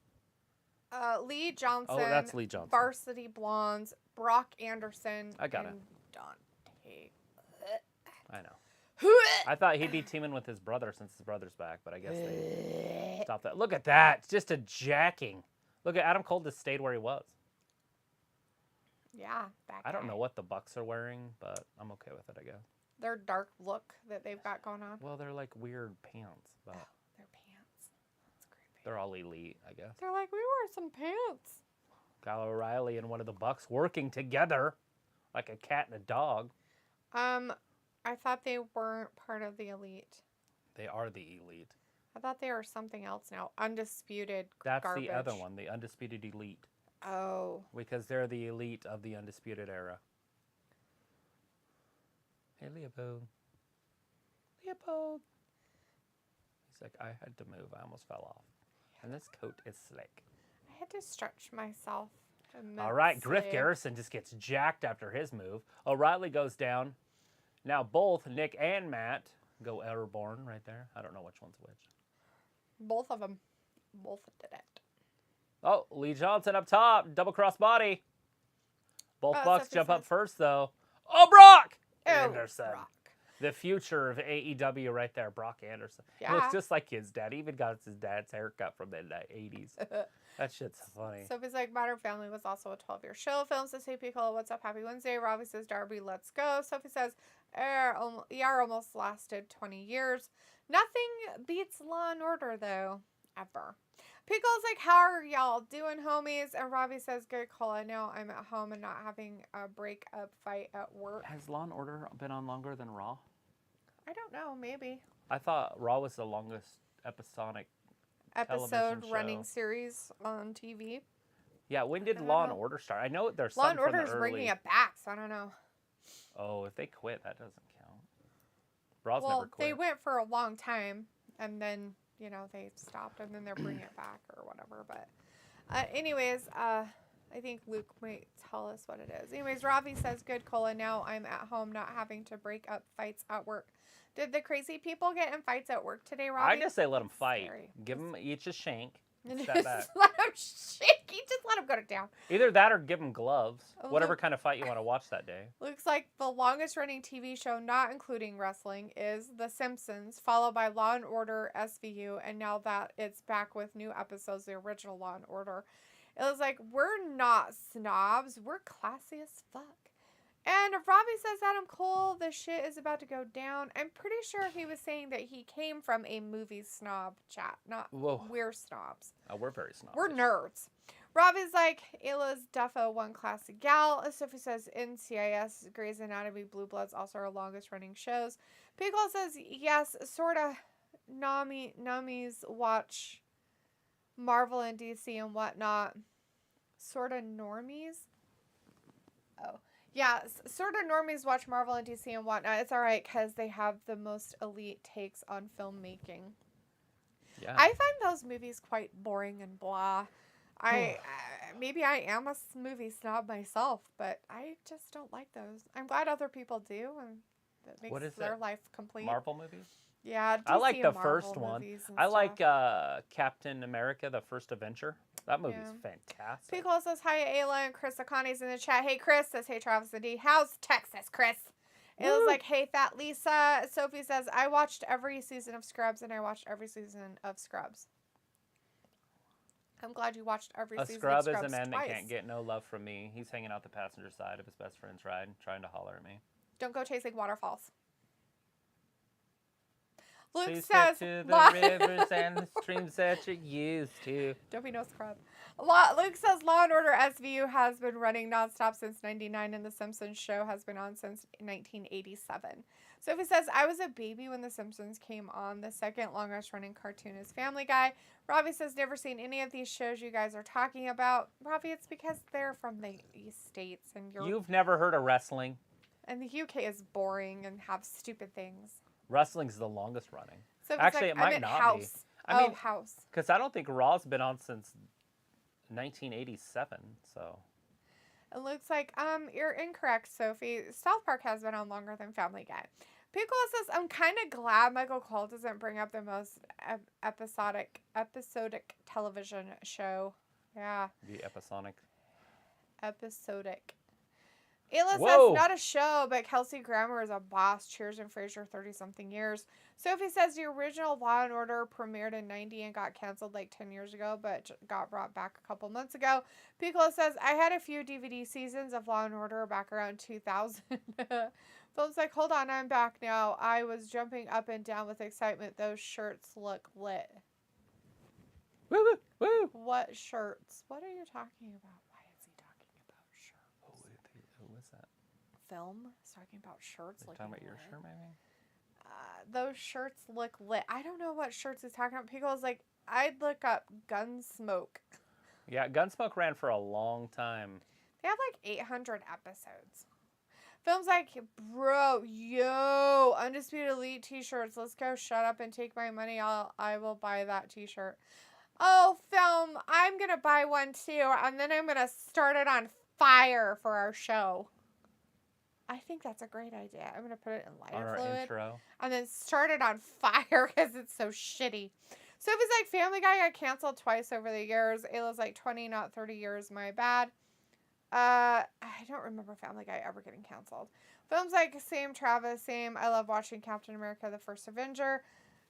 [SPEAKER 2] Lee Johnson.
[SPEAKER 1] Oh, that's Lee Johnson.
[SPEAKER 2] Varsity Blondes. Brock Anderson.
[SPEAKER 1] I got
[SPEAKER 2] and
[SPEAKER 1] it.
[SPEAKER 2] Dante.
[SPEAKER 1] I know. I thought he'd be teaming with his brother since his brother's back, but I guess they stopped that. Look at that. It's just a jacking. Look at Adam Cole just stayed where he was.
[SPEAKER 2] Yeah, that
[SPEAKER 1] I don't
[SPEAKER 2] guy.
[SPEAKER 1] know what the Bucks are wearing, but I'm okay with it, I guess.
[SPEAKER 2] Their dark look that they've got going on.
[SPEAKER 1] Well, they're like weird pants, but
[SPEAKER 2] Their pants. That's creepy.
[SPEAKER 1] they're all elite, I guess.
[SPEAKER 2] They're like, we wear some pants.
[SPEAKER 1] Kyle O'Reilly and one of the Bucks working together like a cat and a dog.
[SPEAKER 2] I thought they weren't part of the elite.
[SPEAKER 1] They are the elite.
[SPEAKER 2] I thought they were something else now. Undisputed
[SPEAKER 1] That's
[SPEAKER 2] garbage.
[SPEAKER 1] the other one, the Undisputed Elite.
[SPEAKER 2] Oh.
[SPEAKER 1] Because they're the elite of the Undisputed Era. Hey, Leopold. Leopold. He's like, I had to move. I almost fell off. And this coat is slick.
[SPEAKER 2] I had to stretch myself.
[SPEAKER 1] All right, Griff
[SPEAKER 2] immensely.
[SPEAKER 1] Garrison just gets jacked after his move. O'Reilly goes down. Now both Nick and Matt go airborne right there. I don't know which one's which.
[SPEAKER 2] Both of them. Both did it.
[SPEAKER 1] Oh, Lee Johnson up top. Double cross body. Both Bucks
[SPEAKER 2] Sophie
[SPEAKER 1] jump up
[SPEAKER 2] says-
[SPEAKER 1] first, though. Oh, Brock!
[SPEAKER 2] Oh,
[SPEAKER 1] Anderson.
[SPEAKER 2] Brock.
[SPEAKER 1] The future of AEW right there, Brock Anderson.
[SPEAKER 2] Yeah.
[SPEAKER 1] He looks just like his dad. He even got his dad's haircut from the 80s. That shit's funny.
[SPEAKER 2] Sophie's like, Modern Family was also a 12-year show. Films to say Piccolo, what's up? Happy Wednesday. Robbie says, Darby, let's go. Sophie says, ER almost lasted 20 years. Nothing beats Law and Order, though. Ever. Pickle's like, how are y'all doing, homies? And Robbie says, good call. I know I'm at home and not having a breakup fight at work.
[SPEAKER 1] Has Law & Order been on longer than Raw?
[SPEAKER 2] I don't know, maybe.
[SPEAKER 1] I thought Raw was the longest episode
[SPEAKER 2] running series on TV.
[SPEAKER 1] Yeah, when did Law & Order start? I know there's
[SPEAKER 2] Law
[SPEAKER 1] some
[SPEAKER 2] &
[SPEAKER 1] from the
[SPEAKER 2] Order's
[SPEAKER 1] early...
[SPEAKER 2] bringing it back, so I don't know.
[SPEAKER 1] Oh, if they quit, that doesn't count. Raw's never quit.
[SPEAKER 2] They went for a long time, and then, they stopped, and then they're bringing it back or whatever. But anyways, I think Luke might tell us what it is. Anyways, Ravi says, good, Cola. Now I'm at home not having to break up fights at work. Did the crazy people get in fights at work today, Ravi?
[SPEAKER 1] I just say let them fight. Scary. Give them each a shank.
[SPEAKER 2] Step back. Let them shake. You just let them go down.
[SPEAKER 1] Either that or give them gloves. Whatever kind of fight you want to watch that day.
[SPEAKER 2] Looks like the longest running TV show, not including wrestling, is The Simpsons, followed by Law & Order SVU, and now that it's back with new episodes, the original Law & Order. It was like, we're not snobs. We're classy as fuck. And Robbie says, Adam Cole, the shit is about to go down. I'm pretty sure he was saying that he came from a movie snob chat. Not we're snobs.
[SPEAKER 1] Oh, we're very snobs.
[SPEAKER 2] We're nerds. Robbie's like, Ayla's defo one classic gal. Sophie says, NCIS, Grey's Anatomy, Blue Bloods, also our longest running shows. Pickle says, yes, sort of. Nummies watch Marvel and DC and whatnot. Sort of normies. Oh. Yeah, sort of normies watch Marvel and DC and whatnot. It's all right because they have the most elite takes on filmmaking. Yeah. I find those movies quite boring and blah. Maybe I am a movie snob myself, but I just don't like those. I'm glad other people do, and that makes their life complete.
[SPEAKER 1] Marvel movies?
[SPEAKER 2] Yeah, DC
[SPEAKER 1] I like the
[SPEAKER 2] Marvel
[SPEAKER 1] first one. I
[SPEAKER 2] stuff.
[SPEAKER 1] like Captain America, the First Avenger. That movie's fantastic.
[SPEAKER 2] Pickle says, hi, Ayla, and Chris Akani's in the chat. Hey, Chris says, hey, Travis and D. How's Texas, Chris? It was like, hey, Fat Lisa. Sophie says, I watched every season of Scrubs, and I watched every season of Scrubs. I'm glad you watched every season of Scrubs.
[SPEAKER 1] A scrub is a man that can't get no love from me. He's hanging out the passenger side of his best friend's ride, trying to holler at me.
[SPEAKER 2] Don't go chasing waterfalls. Luke
[SPEAKER 1] Please
[SPEAKER 2] says,
[SPEAKER 1] to the rivers and the streams that you're used to.
[SPEAKER 2] Don't be no scrub. Luke says Law & Order SVU has been running nonstop since 99 and The Simpsons show has been on since 1987. Sophie says, I was a baby when The Simpsons came on. The second longest running cartoon is Family Guy. Robbie says, never seen any of these shows you guys are talking about. Robbie, it's because they're from the States and
[SPEAKER 1] You've never heard of wrestling?
[SPEAKER 2] And the UK is boring and have stupid things.
[SPEAKER 1] Wrestling's the longest running.
[SPEAKER 2] So
[SPEAKER 1] actually, it might not be.
[SPEAKER 2] I mean, House.
[SPEAKER 1] Because I don't think Raw's been on since 1987. So.
[SPEAKER 2] It looks like you're incorrect, Sophie. South Park has been on longer than Family Guy. Pickle says, I'm kind of glad Michael Cole doesn't bring up the most episodic television show. Yeah.
[SPEAKER 1] The episodic.
[SPEAKER 2] Ayla says, not a show, but Kelsey Grammer is a boss. Cheers and Frasier, 30-something years. Sophie says the original Law & Order premiered in 90 and got canceled like 10 years ago, but got brought back a couple months ago. Piccolo says, I had a few DVD seasons of Law & Order back around 2000. Philip's like, hold on, I'm back now. I was jumping up and down with excitement. Those shirts look lit.
[SPEAKER 1] Woo, woo, woo.
[SPEAKER 2] What shirts? What are you talking about? Why is he talking about shirts?
[SPEAKER 1] Who was that?
[SPEAKER 2] Film? He's talking about shirts.
[SPEAKER 1] Talking about your shirt, maybe?
[SPEAKER 2] Those shirts look lit. I don't know what shirts he's talking about. Pickle's like, I'd look up Gunsmoke.
[SPEAKER 1] Yeah, Gunsmoke ran for a long time.
[SPEAKER 2] They have like 800 episodes. Film's like, bro, yo, Undisputed Elite t-shirts. Let's go. Shut up and take my money. I will buy that t-shirt. Oh, Film, I'm going to buy one too. And then I'm going to start it on fire for our show. I think that's a great idea. I'm going to put it in lighter fluid.
[SPEAKER 1] Intro.
[SPEAKER 2] And then start it on fire because it's so shitty. Sophie's like, Family Guy got canceled twice over the years. Ayla's like, 20, not 30 years. My bad. I don't remember Family Guy ever getting canceled. Film's like, same Travis, same. I love watching Captain America, the First Avenger.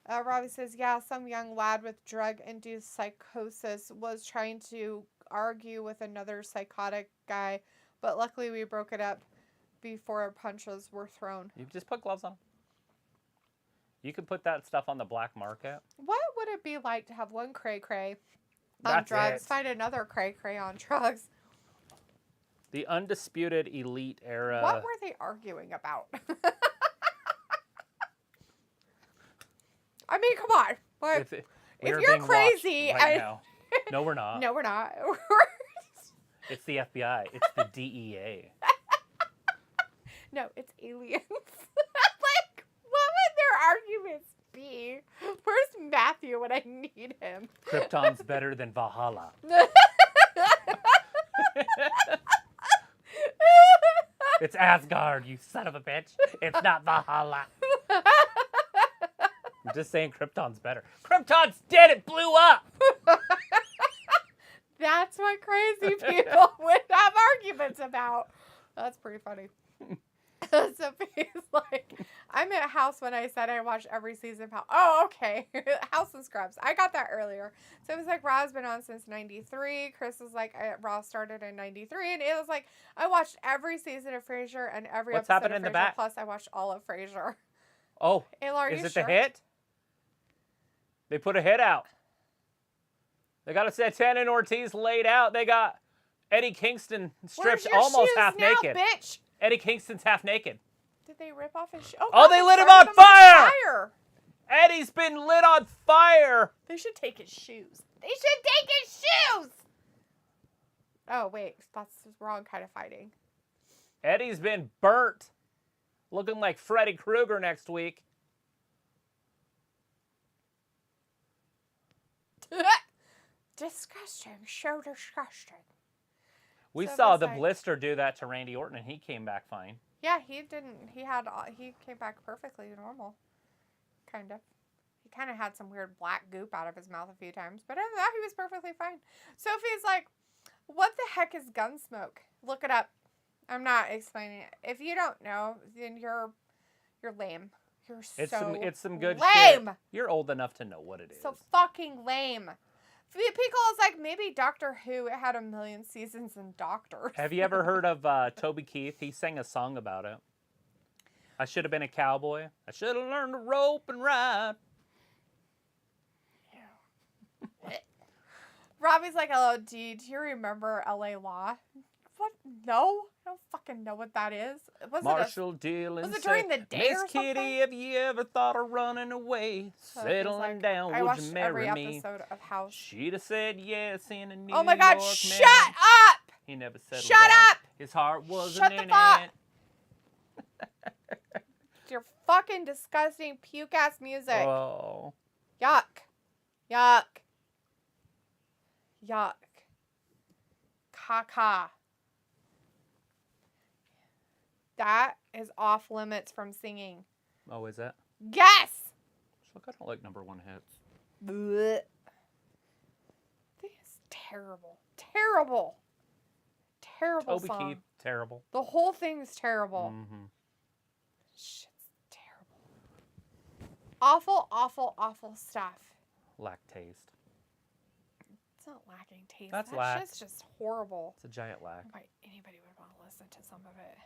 [SPEAKER 2] Robbie says, yeah, some young lad with drug-induced psychosis was trying to argue with another psychotic guy, but luckily we broke it up before punches were thrown.
[SPEAKER 1] You just put gloves on. You could put that stuff on the black market.
[SPEAKER 2] What would it be like to have one cray-cray On
[SPEAKER 1] That's
[SPEAKER 2] drugs.
[SPEAKER 1] it.
[SPEAKER 2] Find another cray-cray on drugs.
[SPEAKER 1] The Undisputed Elite era.
[SPEAKER 2] What were they arguing about? I mean, come on. What?
[SPEAKER 1] If
[SPEAKER 2] If
[SPEAKER 1] we're
[SPEAKER 2] you're
[SPEAKER 1] being
[SPEAKER 2] crazy,
[SPEAKER 1] watched right now. No, we're not.
[SPEAKER 2] No, we're not.
[SPEAKER 1] It's the FBI. It's the DEA.
[SPEAKER 2] No, it's aliens. Like, what would their arguments be? Where's Matthew when I need him?
[SPEAKER 1] Krypton's better than Valhalla. It's Asgard, you son of a bitch. It's not Valhalla. I'm just saying Krypton's better. Krypton's dead. It blew up.
[SPEAKER 2] That's what crazy people would have arguments about. That's pretty funny. Sophie's like, I'm at House when I said I watched every season of House. Oh, okay. House and Scrubs. I got that earlier. So it was like, Raw's been on since 93. Chris was like, Raw started in 93. And it was like, I watched every season of Frasier and every
[SPEAKER 1] What's
[SPEAKER 2] episode
[SPEAKER 1] happening
[SPEAKER 2] of
[SPEAKER 1] in the
[SPEAKER 2] Frasier.
[SPEAKER 1] back?
[SPEAKER 2] Plus, I watched all of Frasier.
[SPEAKER 1] Oh,
[SPEAKER 2] Ayla, are
[SPEAKER 1] is
[SPEAKER 2] you
[SPEAKER 1] it
[SPEAKER 2] sure?
[SPEAKER 1] the hit? They put a hit out. They got a Santana and Ortiz laid out. They got Eddie Kingston stripped
[SPEAKER 2] Where's your
[SPEAKER 1] almost
[SPEAKER 2] shoes
[SPEAKER 1] half
[SPEAKER 2] now,
[SPEAKER 1] naked.
[SPEAKER 2] Bitch?
[SPEAKER 1] Eddie Kingston's half naked.
[SPEAKER 2] Did they rip off his shoes?
[SPEAKER 1] Oh, they lit him on fire! Eddie's been lit on fire.
[SPEAKER 2] They should take his shoes. They should take his shoes! Oh, wait. That's the wrong kind of fighting.
[SPEAKER 1] Eddie's been burnt. Looking like Freddy Krueger next week.
[SPEAKER 2] Disgusting. So disgusting.
[SPEAKER 1] We
[SPEAKER 2] So
[SPEAKER 1] saw
[SPEAKER 2] it's
[SPEAKER 1] the
[SPEAKER 2] like-
[SPEAKER 1] Blister do that to Randy Orton, and he came back fine.
[SPEAKER 2] Yeah, he didn't. He came back perfectly normal. Kind of. He kind of had some weird black goop out of his mouth a few times. But other than that, he was perfectly fine. Sophie's like, what the heck is Gunsmoke? Look it up. I'm not explaining it. If you don't know, then you're lame. You're
[SPEAKER 1] It's some good
[SPEAKER 2] lame.
[SPEAKER 1] shit. You're old enough to know what it is.
[SPEAKER 2] So fucking lame. People is like, maybe Doctor Who, it had 1 million seasons in Doctors.
[SPEAKER 1] Have you ever heard of Toby Keith? He sang a song about it. I should have been a cowboy. I should have learned to rope and ride.
[SPEAKER 2] Robbie's like, LOD, do you remember LA Law? What? No? I don't fucking know what that is.
[SPEAKER 1] Marshall Dillon
[SPEAKER 2] was it during the day
[SPEAKER 1] Miss
[SPEAKER 2] or
[SPEAKER 1] Kitty,
[SPEAKER 2] something?
[SPEAKER 1] have you ever thought of running away?
[SPEAKER 2] So
[SPEAKER 1] Settling
[SPEAKER 2] like,
[SPEAKER 1] down,
[SPEAKER 2] I
[SPEAKER 1] would
[SPEAKER 2] watched
[SPEAKER 1] you
[SPEAKER 2] every
[SPEAKER 1] marry me?
[SPEAKER 2] episode of House.
[SPEAKER 1] She'd have said yes in a New
[SPEAKER 2] Oh my God,
[SPEAKER 1] York
[SPEAKER 2] shut
[SPEAKER 1] man.
[SPEAKER 2] up!
[SPEAKER 1] He never settled
[SPEAKER 2] Shut
[SPEAKER 1] down.
[SPEAKER 2] up!
[SPEAKER 1] His heart wasn't
[SPEAKER 2] Shut the
[SPEAKER 1] in
[SPEAKER 2] fuck-
[SPEAKER 1] it.
[SPEAKER 2] Your fucking disgusting puke ass music.
[SPEAKER 1] Oh.
[SPEAKER 2] Yuck. Yuck. Yuck. Caca. That is off limits from singing.
[SPEAKER 1] Oh, is that?
[SPEAKER 2] Yes!
[SPEAKER 1] Look, I don't like number one hits.
[SPEAKER 2] Blech. This is terrible. Terrible. Terrible
[SPEAKER 1] Toby
[SPEAKER 2] song.
[SPEAKER 1] Keith, terrible.
[SPEAKER 2] The whole thing's terrible.
[SPEAKER 1] Mm-hmm.
[SPEAKER 2] Shit's terrible. Awful, awful, awful stuff.
[SPEAKER 1] Lack taste.
[SPEAKER 2] It's not lacking taste.
[SPEAKER 1] That's
[SPEAKER 2] that
[SPEAKER 1] lack.
[SPEAKER 2] shit's just horrible.
[SPEAKER 1] It's a giant lack.
[SPEAKER 2] Why anybody would want to listen to some of it.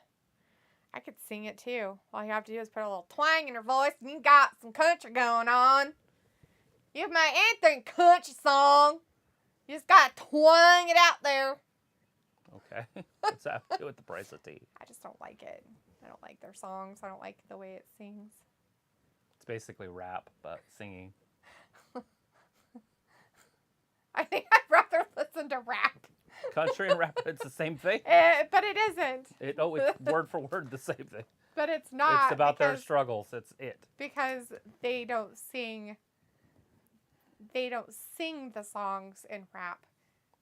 [SPEAKER 2] I could sing it too. All you have to do is put a little twang in your voice and you got some country going on. You have my anthem country song. You just gotta twang it out there.
[SPEAKER 1] Okay. What's that have to do with the price of tea?
[SPEAKER 2] I just don't like it. I don't like their songs. I don't like the way it sings.
[SPEAKER 1] It's basically rap, but singing.
[SPEAKER 2] I think I'd rather listen to rap.
[SPEAKER 1] Country and rap, it's the same thing.
[SPEAKER 2] But it isn't.
[SPEAKER 1] It's word for word the same thing.
[SPEAKER 2] But it's not.
[SPEAKER 1] It's about their
[SPEAKER 2] because-
[SPEAKER 1] struggles. It's it.
[SPEAKER 2] Because they don't sing. They don't sing the songs in rap.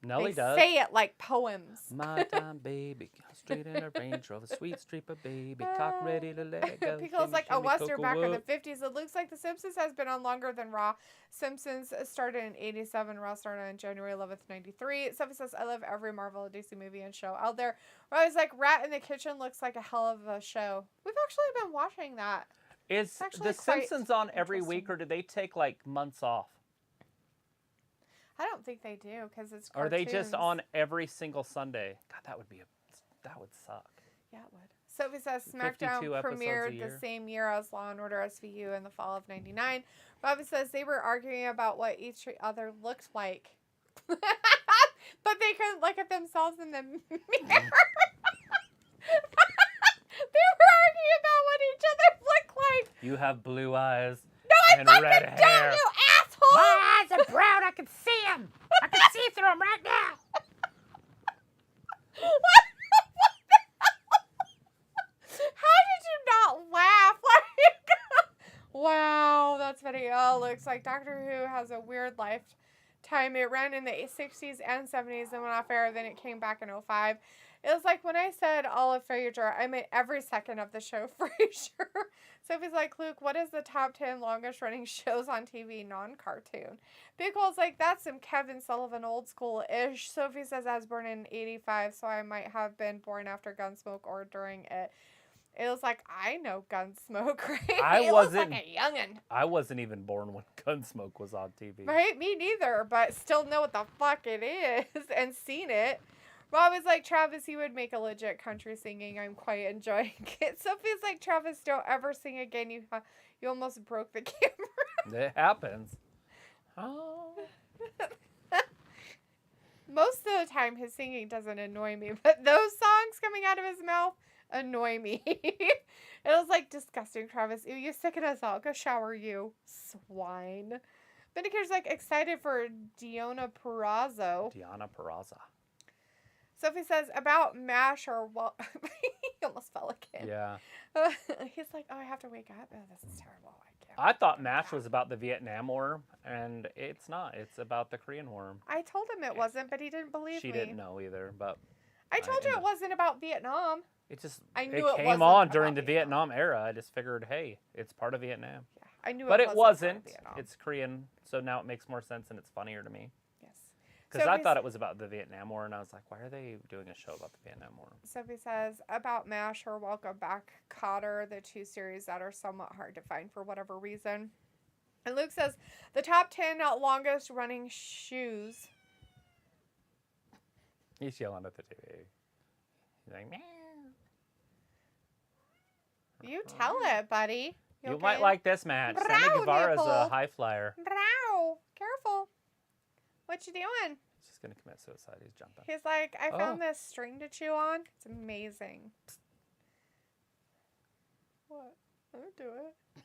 [SPEAKER 1] Nelly
[SPEAKER 2] They
[SPEAKER 1] does.
[SPEAKER 2] say it like poems.
[SPEAKER 1] My time, baby, straight in a Range Rover, sweet streeper, baby, cock ready to let it go.
[SPEAKER 2] Because like a
[SPEAKER 1] shimmy,
[SPEAKER 2] Western
[SPEAKER 1] cocoa
[SPEAKER 2] back in the
[SPEAKER 1] up.
[SPEAKER 2] 50s, it looks like The Simpsons has been on longer than Raw. Simpsons started in 87. Raw started on January 11th, 93. Sophie says, I love every Marvel DC movie and show out there. I was like, Rat in the Kitchen looks like a hell of a show. We've actually been watching that.
[SPEAKER 1] Is
[SPEAKER 2] actually
[SPEAKER 1] The
[SPEAKER 2] quite
[SPEAKER 1] Simpsons on every week,
[SPEAKER 2] interesting.
[SPEAKER 1] or do they take like months off?
[SPEAKER 2] I don't think they do because it's
[SPEAKER 1] Are they just
[SPEAKER 2] cartoons.
[SPEAKER 1] on every single Sunday? God, that would suck.
[SPEAKER 2] Yeah, it would. Sophie says
[SPEAKER 1] 52
[SPEAKER 2] SmackDown
[SPEAKER 1] episodes a
[SPEAKER 2] premiered the
[SPEAKER 1] year.
[SPEAKER 2] same year as Law & Order SVU in the fall of 99. Bobby says they were arguing about what each other looked like. But they couldn't look at themselves in the mirror. They were arguing about what each other looked like.
[SPEAKER 1] You have blue eyes
[SPEAKER 2] No,
[SPEAKER 1] and
[SPEAKER 2] I
[SPEAKER 1] red
[SPEAKER 2] fucking
[SPEAKER 1] hair.
[SPEAKER 2] don't, you asshole!
[SPEAKER 1] My eyes are brown. I can see them. I can see through them right now.
[SPEAKER 2] What? How did you not laugh? Wow, that's funny. Oh, looks like Doctor Who has a weird lifetime. It ran in the 60s and 70s and went off air. Then it came back in 05. It was like when I said all of Frasier, I meant every second of the show Frasier. Sophie's like, Luke, what is the top 10 longest running shows on TV, non-cartoon? Big Hole's like, that's some Kevin Sullivan old school-ish. Sophie says I was born in 85, so I might have been born after Gunsmoke or during it. It was like, I know Gunsmoke, right?
[SPEAKER 1] I
[SPEAKER 2] it
[SPEAKER 1] wasn't
[SPEAKER 2] was like a youngin'.
[SPEAKER 1] I wasn't even born when Gunsmoke was on TV.
[SPEAKER 2] Right? Me neither, but still know what the fuck it is and seen it. Rob is like, Travis, you would make a legit country singing. I'm quite enjoying it. Sophie's like, Travis, don't ever sing again. You almost broke the camera.
[SPEAKER 1] It happens. Oh.
[SPEAKER 2] Most of the time, his singing doesn't annoy me, but those songs coming out of his mouth annoy me. It was like disgusting, Travis. Ew, you sicken us all. Go shower, you swine. Vindicator's like excited for Diona Purrazzo.
[SPEAKER 1] Diana Peraza.
[SPEAKER 2] Sophie says about MASH or he almost fell again.
[SPEAKER 1] Yeah.
[SPEAKER 2] He's like, oh, I have to wake up. Oh, this is terrible.
[SPEAKER 1] I thought MASH was about the Vietnam War, and it's not. It's about the Korean War.
[SPEAKER 2] I told him it wasn't, but he didn't believe me.
[SPEAKER 1] She didn't know either, but
[SPEAKER 2] I told you it wasn't about Vietnam.
[SPEAKER 1] it just
[SPEAKER 2] I knew it
[SPEAKER 1] came
[SPEAKER 2] wasn't
[SPEAKER 1] on
[SPEAKER 2] about
[SPEAKER 1] during the
[SPEAKER 2] Vietnam.
[SPEAKER 1] Vietnam era. I just figured, hey, it's part of Vietnam.
[SPEAKER 2] Yeah, I knew
[SPEAKER 1] But
[SPEAKER 2] it
[SPEAKER 1] it
[SPEAKER 2] wasn't.
[SPEAKER 1] wasn't.
[SPEAKER 2] Vietnam.
[SPEAKER 1] It's Korean, so now it makes more sense and it's funnier to me.
[SPEAKER 2] Yes.
[SPEAKER 1] Because I
[SPEAKER 2] Sophie
[SPEAKER 1] thought it was about the Vietnam War, and I was like, why are they doing a show about the Vietnam War?
[SPEAKER 2] Sophie says about MASH or Welcome Back, Cotter, the two series that are somewhat hard to find for whatever reason. And Luke says the top 10 longest running shoes.
[SPEAKER 1] He's yelling at the TV. He's like, meow.
[SPEAKER 2] You tell it, buddy.
[SPEAKER 1] You
[SPEAKER 2] okay?
[SPEAKER 1] might like this match. Sammy
[SPEAKER 2] Brow
[SPEAKER 1] Guevara's a
[SPEAKER 2] nipple.
[SPEAKER 1] high flyer.
[SPEAKER 2] Brow. Careful. What you doing?
[SPEAKER 1] He's just going to commit suicide. He's jumping.
[SPEAKER 2] He's like, I found this string to chew on. It's amazing. What? Don't do it.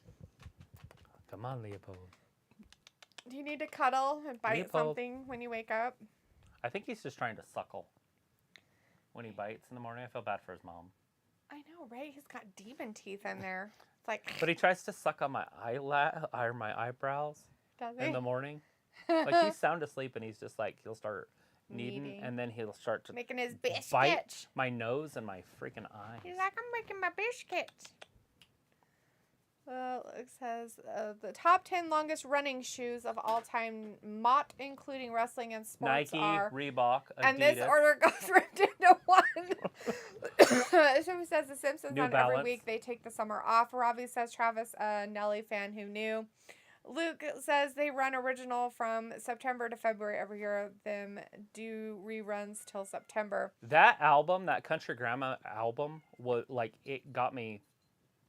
[SPEAKER 1] Come on, Leopold.
[SPEAKER 2] Do you need to cuddle and bite
[SPEAKER 1] Leopold.
[SPEAKER 2] something when you wake up?
[SPEAKER 1] I think he's just trying to suckle when he bites in the morning. I feel bad for his mom.
[SPEAKER 2] I know, right? He's got demon teeth in there. It's like,
[SPEAKER 1] But he tries to suck on my my eyebrows
[SPEAKER 2] does he?
[SPEAKER 1] in the morning. Like he's sound asleep and he's just like, he'll start kneading and then he'll start to
[SPEAKER 2] making his biscuit.
[SPEAKER 1] bite my nose and my freaking eyes.
[SPEAKER 2] He's like, I'm making my biscuit. It says the top 10 longest running shoes of all time, Mott, including wrestling and sports,
[SPEAKER 1] Nike,
[SPEAKER 2] are.
[SPEAKER 1] Reebok, Adidas.
[SPEAKER 2] And this order goes ripped into one. Somebody says The Simpsons
[SPEAKER 1] New
[SPEAKER 2] on
[SPEAKER 1] Balance.
[SPEAKER 2] every week. They take the summer off. Robbie says Travis, a Nelly fan who knew. Luke says they run original from September to February every year. Them do reruns till September.
[SPEAKER 1] That album, that Country Grandma album, was like, it got me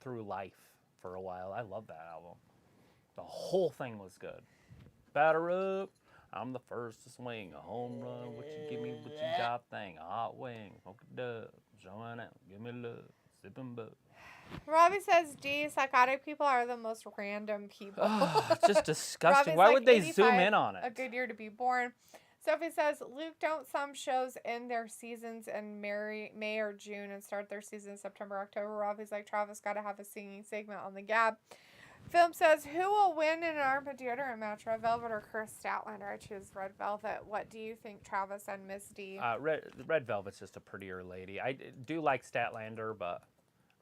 [SPEAKER 1] through life for a while. I love that album. The whole thing was good. Batter up. I'm the first to swing a home run. What you give me, what you got thing. A hot wing, smoke a dub, showing out, give me love, sipping bub.
[SPEAKER 2] Robbie says, "D psychotic people are the most random people."
[SPEAKER 1] It's just disgusting.
[SPEAKER 2] Robbie's
[SPEAKER 1] Why
[SPEAKER 2] like,
[SPEAKER 1] would they zoom
[SPEAKER 2] 85,
[SPEAKER 1] in on it?
[SPEAKER 2] A good year to be born. Sophie says, Luke, don't some shows end their seasons in May or June and start their season in September, October? Robbie's like, Travis got to have a singing segment on the Gab. Film says, who will win in an armpit deodorant match, Red Velvet or Chris Statlander? I choose Red Velvet. What do you think, Travis and Miss D?
[SPEAKER 1] Red Velvet's just a prettier lady. I do like Statlander, but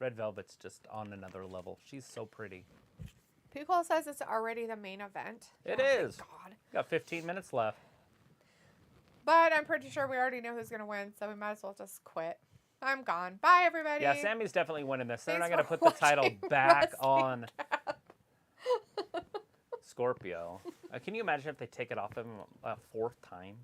[SPEAKER 1] Red Velvet's just on another level. She's so pretty.
[SPEAKER 2] People says it's already the main event.
[SPEAKER 1] It is.
[SPEAKER 2] God.
[SPEAKER 1] Got 15 minutes left.
[SPEAKER 2] But I'm pretty sure we already know who's going to win, so we might as well just quit. I'm gone. Bye, everybody.
[SPEAKER 1] Yeah, Sammy's definitely winning this. They're not
[SPEAKER 2] Thanks
[SPEAKER 1] going to
[SPEAKER 2] for
[SPEAKER 1] put the title
[SPEAKER 2] watching
[SPEAKER 1] back
[SPEAKER 2] Wrestling
[SPEAKER 1] on Scorpio. Can you imagine if they take it off of him a fourth time?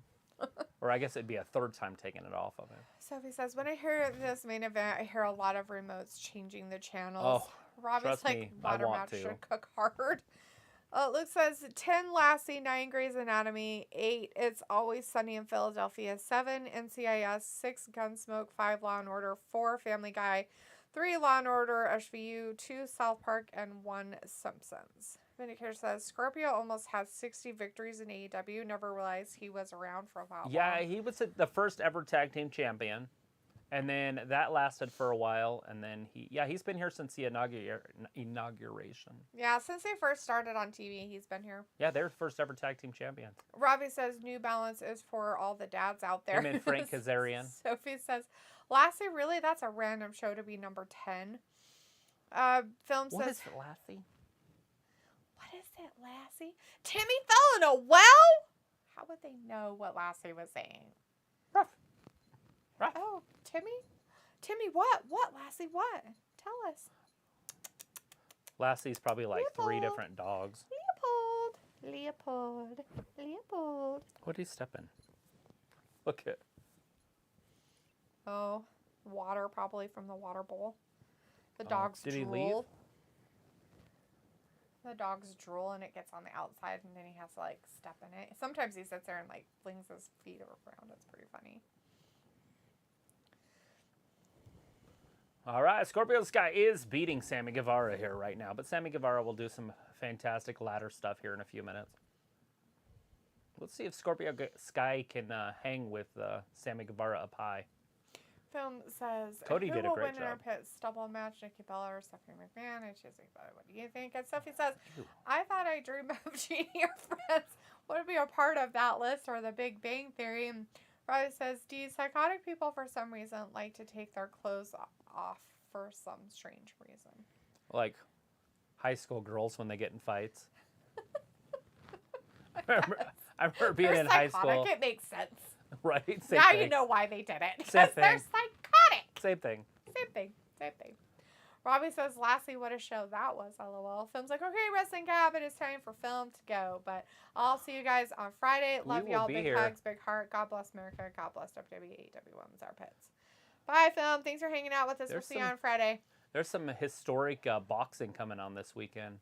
[SPEAKER 1] Or I guess it'd be a third time taking it off of him.
[SPEAKER 2] Sophie says, when I hear this main event, I hear a lot of remotes changing the channels.
[SPEAKER 1] Oh,
[SPEAKER 2] Robbie's
[SPEAKER 1] trust
[SPEAKER 2] like,
[SPEAKER 1] me, I
[SPEAKER 2] water
[SPEAKER 1] want
[SPEAKER 2] match
[SPEAKER 1] to.
[SPEAKER 2] should cook hard. Luke says 10 Lassie, 9 Grey's Anatomy, 8 It's Always Sunny in Philadelphia, 7 NCIS, 6 Gunsmoke, 5 Law and Order, 4 Family Guy, 3 Law and Order SVU, 2 South Park, and 1 Simpsons. Vindicator says Scorpio almost has 60 victories in AEW. Never realized he was around for a while.
[SPEAKER 1] Yeah, he was the first ever tag team champion. And then that lasted for a while, and then he's been here since the inauguration.
[SPEAKER 2] Yeah, since they first started on TV, he's been here.
[SPEAKER 1] Yeah, they're first ever tag team champion.
[SPEAKER 2] Robbie says New Balance is for all the dads out there.
[SPEAKER 1] Him and Frank Kazarian.
[SPEAKER 2] Sophie says, Lassie, really? That's a random show to be number 10. Film
[SPEAKER 1] What
[SPEAKER 2] says...
[SPEAKER 1] is it, Lassie?
[SPEAKER 2] What is it, Lassie? Timmy fell in a well? How would they know what Lassie was saying?
[SPEAKER 1] Ruff.
[SPEAKER 2] Oh, Timmy? Timmy what? What, Lassie, what? Tell us.
[SPEAKER 1] Lassie's probably like
[SPEAKER 2] Leopold.
[SPEAKER 1] 3 different dogs.
[SPEAKER 2] Leopold.
[SPEAKER 1] What did he step in? Look at.
[SPEAKER 2] Oh, water probably from the water bowl. The dog's
[SPEAKER 1] did
[SPEAKER 2] drool.
[SPEAKER 1] he leave?
[SPEAKER 2] The dog's drool and it gets on the outside and then he has to like step in it. Sometimes he sits there and like flings his feet around. It's pretty funny.
[SPEAKER 1] All right, Scorpio Sky is beating Sammy Guevara here right now, but Sammy Guevara will do some fantastic ladder stuff here in a few minutes. Let's see if Scorpio Sky can hang with Sammy Guevara up high.
[SPEAKER 2] Film says,
[SPEAKER 1] Cody
[SPEAKER 2] who
[SPEAKER 1] did a
[SPEAKER 2] will
[SPEAKER 1] great
[SPEAKER 2] win in our
[SPEAKER 1] job.
[SPEAKER 2] pit Stubble match, Nikki Bella or Stephanie McMahon? And she's like, what do you think? And Sophie says, I thought I dreamed of cheating your friends. Would be a part of that list or the Big Bang Theory? And Riley says, do psychotic people for some reason like to take their clothes off for some strange reason?
[SPEAKER 1] Like high school girls when they get in fights. I remember being in high school.
[SPEAKER 2] It makes sense.
[SPEAKER 1] Right? Same
[SPEAKER 2] Now
[SPEAKER 1] thing.
[SPEAKER 2] you know why they did it.
[SPEAKER 1] Same
[SPEAKER 2] Because they're
[SPEAKER 1] thing.
[SPEAKER 2] psychotic.
[SPEAKER 1] Same thing.
[SPEAKER 2] Same thing. Robbie says, lastly, what a show that was, LOL. Film's like, okay, Wrestling Cabin, it's time for film to go. But I'll see you guys on Friday. Love
[SPEAKER 1] will
[SPEAKER 2] y'all.
[SPEAKER 1] be
[SPEAKER 2] Big
[SPEAKER 1] here.
[SPEAKER 2] hugs, big heart. God bless America. God bless WWE, AEW Women's Our Pits. Bye, Film. Thanks for hanging out with us. We'll see you on Friday.
[SPEAKER 1] There's some historic boxing coming on this weekend.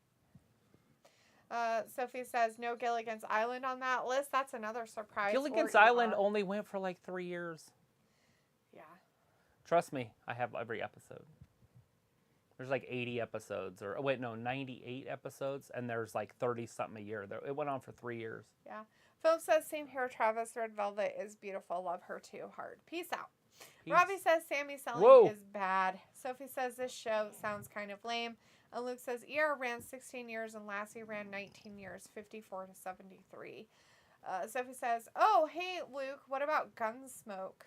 [SPEAKER 2] Sophie says, no Gilligan's Island on that list. That's another surprise.
[SPEAKER 1] Gilligan's
[SPEAKER 2] Or
[SPEAKER 1] Island
[SPEAKER 2] ER.
[SPEAKER 1] only went for like 3 years.
[SPEAKER 2] Yeah.
[SPEAKER 1] Trust me, I have every episode. There's like 80 episodes, or 98 episodes, and there's like 30-something a year. It went on for 3 years.
[SPEAKER 2] Yeah. Phil says, same here, Travis. Red Velvet is beautiful. Love her too. Hard. Peace out. Robbie says, Sammy selling is bad. Sophie says, this show sounds kind of lame. And Luke says, ER ran 16 years and Lassie ran 19 years, 54 to 73. Sophie says, oh, hey, Luke, what about Gunsmoke?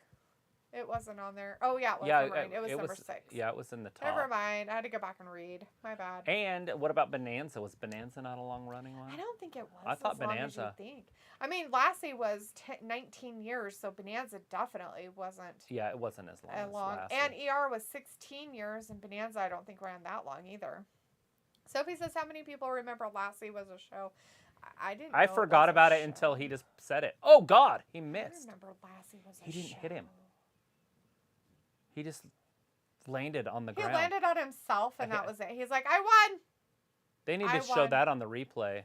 [SPEAKER 2] It wasn't on there. Oh, yeah, it was. Never mind. It was number 6.
[SPEAKER 1] Yeah, it was in the top.
[SPEAKER 2] Never mind. I had to go back and read. My bad.
[SPEAKER 1] And what about Bonanza? Was Bonanza not a long-running one?
[SPEAKER 2] I don't think it was.
[SPEAKER 1] I thought
[SPEAKER 2] as long as
[SPEAKER 1] Bonanza.
[SPEAKER 2] you think. I mean, Lassie was 19 years, so Bonanza definitely wasn't
[SPEAKER 1] Yeah, it wasn't as long as Lassie.
[SPEAKER 2] And ER was 16 years, and Bonanza I don't think ran that long either. Sophie says, how many people remember Lassie was a show? I didn't know
[SPEAKER 1] I
[SPEAKER 2] it
[SPEAKER 1] forgot
[SPEAKER 2] was a
[SPEAKER 1] about it
[SPEAKER 2] show.
[SPEAKER 1] until he just said it. Oh, God, he
[SPEAKER 2] I
[SPEAKER 1] missed.
[SPEAKER 2] remember Lassie was a
[SPEAKER 1] He didn't
[SPEAKER 2] show.
[SPEAKER 1] hit him. He just landed on the
[SPEAKER 2] He
[SPEAKER 1] ground.
[SPEAKER 2] landed on himself, and that
[SPEAKER 1] Okay.
[SPEAKER 2] was it. He's like, I won.
[SPEAKER 1] They need
[SPEAKER 2] I
[SPEAKER 1] to show
[SPEAKER 2] won.
[SPEAKER 1] that on the replay.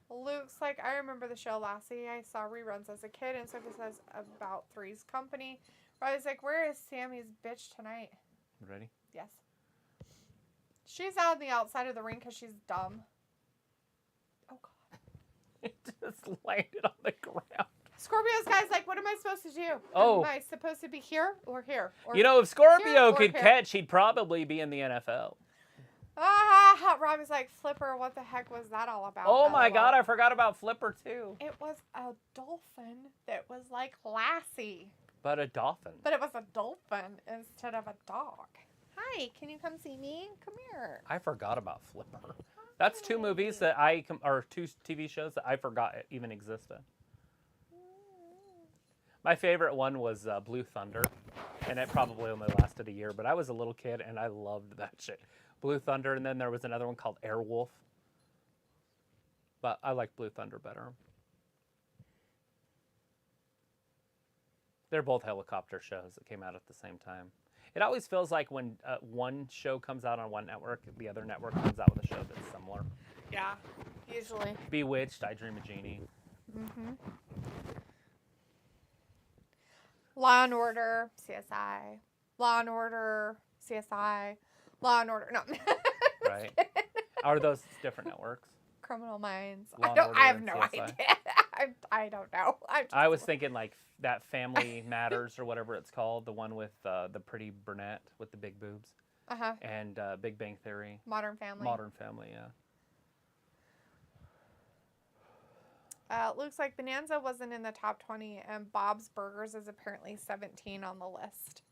[SPEAKER 2] Luke's like, I remember the show Lassie. I saw reruns as a kid. And Sophie says, about Three's Company. Riley's like, where is Sammy's bitch tonight?
[SPEAKER 1] Ready?
[SPEAKER 2] Yes. She's out on the outside of the ring because she's dumb. Oh, God.
[SPEAKER 1] He just landed on the ground.
[SPEAKER 2] Scorpio's guy's like, what am I supposed to do?
[SPEAKER 1] Oh.
[SPEAKER 2] Am I supposed to be here or here? Or
[SPEAKER 1] You know, if Scorpio
[SPEAKER 2] here or
[SPEAKER 1] could
[SPEAKER 2] here?
[SPEAKER 1] catch, he'd probably be in the NFL.
[SPEAKER 2] Robbie's like, Flipper, what the heck was that all about?
[SPEAKER 1] Oh, my
[SPEAKER 2] LOL.
[SPEAKER 1] God, I forgot about Flipper, too.
[SPEAKER 2] It was a dolphin that was like Lassie.
[SPEAKER 1] But a dolphin.
[SPEAKER 2] But it was a dolphin instead of a dog. Hi, can you come see me? Come here.
[SPEAKER 1] I forgot about Flipper. That's 2 movies that or 2 TV shows that I forgot even existed. My favorite one was Blue Thunder, and it probably only lasted a year, but I was a little kid and I loved that shit. Blue Thunder, and then there was another one called Airwolf. But I like Blue Thunder better. They're both helicopter shows that came out at the same time. It always feels like when one show comes out on one network, the other network comes out with a show that's similar.
[SPEAKER 2] Yeah. Usually.
[SPEAKER 1] Bewitched, I Dream of Jeannie.
[SPEAKER 2] Mm-hmm. Law and Order, CSI. Law and Order, CSI. Law and Order. No.
[SPEAKER 1] Right. Are those different networks?
[SPEAKER 2] Criminal Minds.
[SPEAKER 1] Law and Order
[SPEAKER 2] I have
[SPEAKER 1] and
[SPEAKER 2] no
[SPEAKER 1] CSI?
[SPEAKER 2] idea. I don't know.
[SPEAKER 1] I was thinking like that Family Matters or whatever it's called, the one with the pretty brunette with the big boobs, and Big Bang Theory.
[SPEAKER 2] Modern Family.
[SPEAKER 1] Modern Family, yeah.
[SPEAKER 2] Looks like Bonanza wasn't in the top 20, and Bob's Burgers is apparently 17 on the list.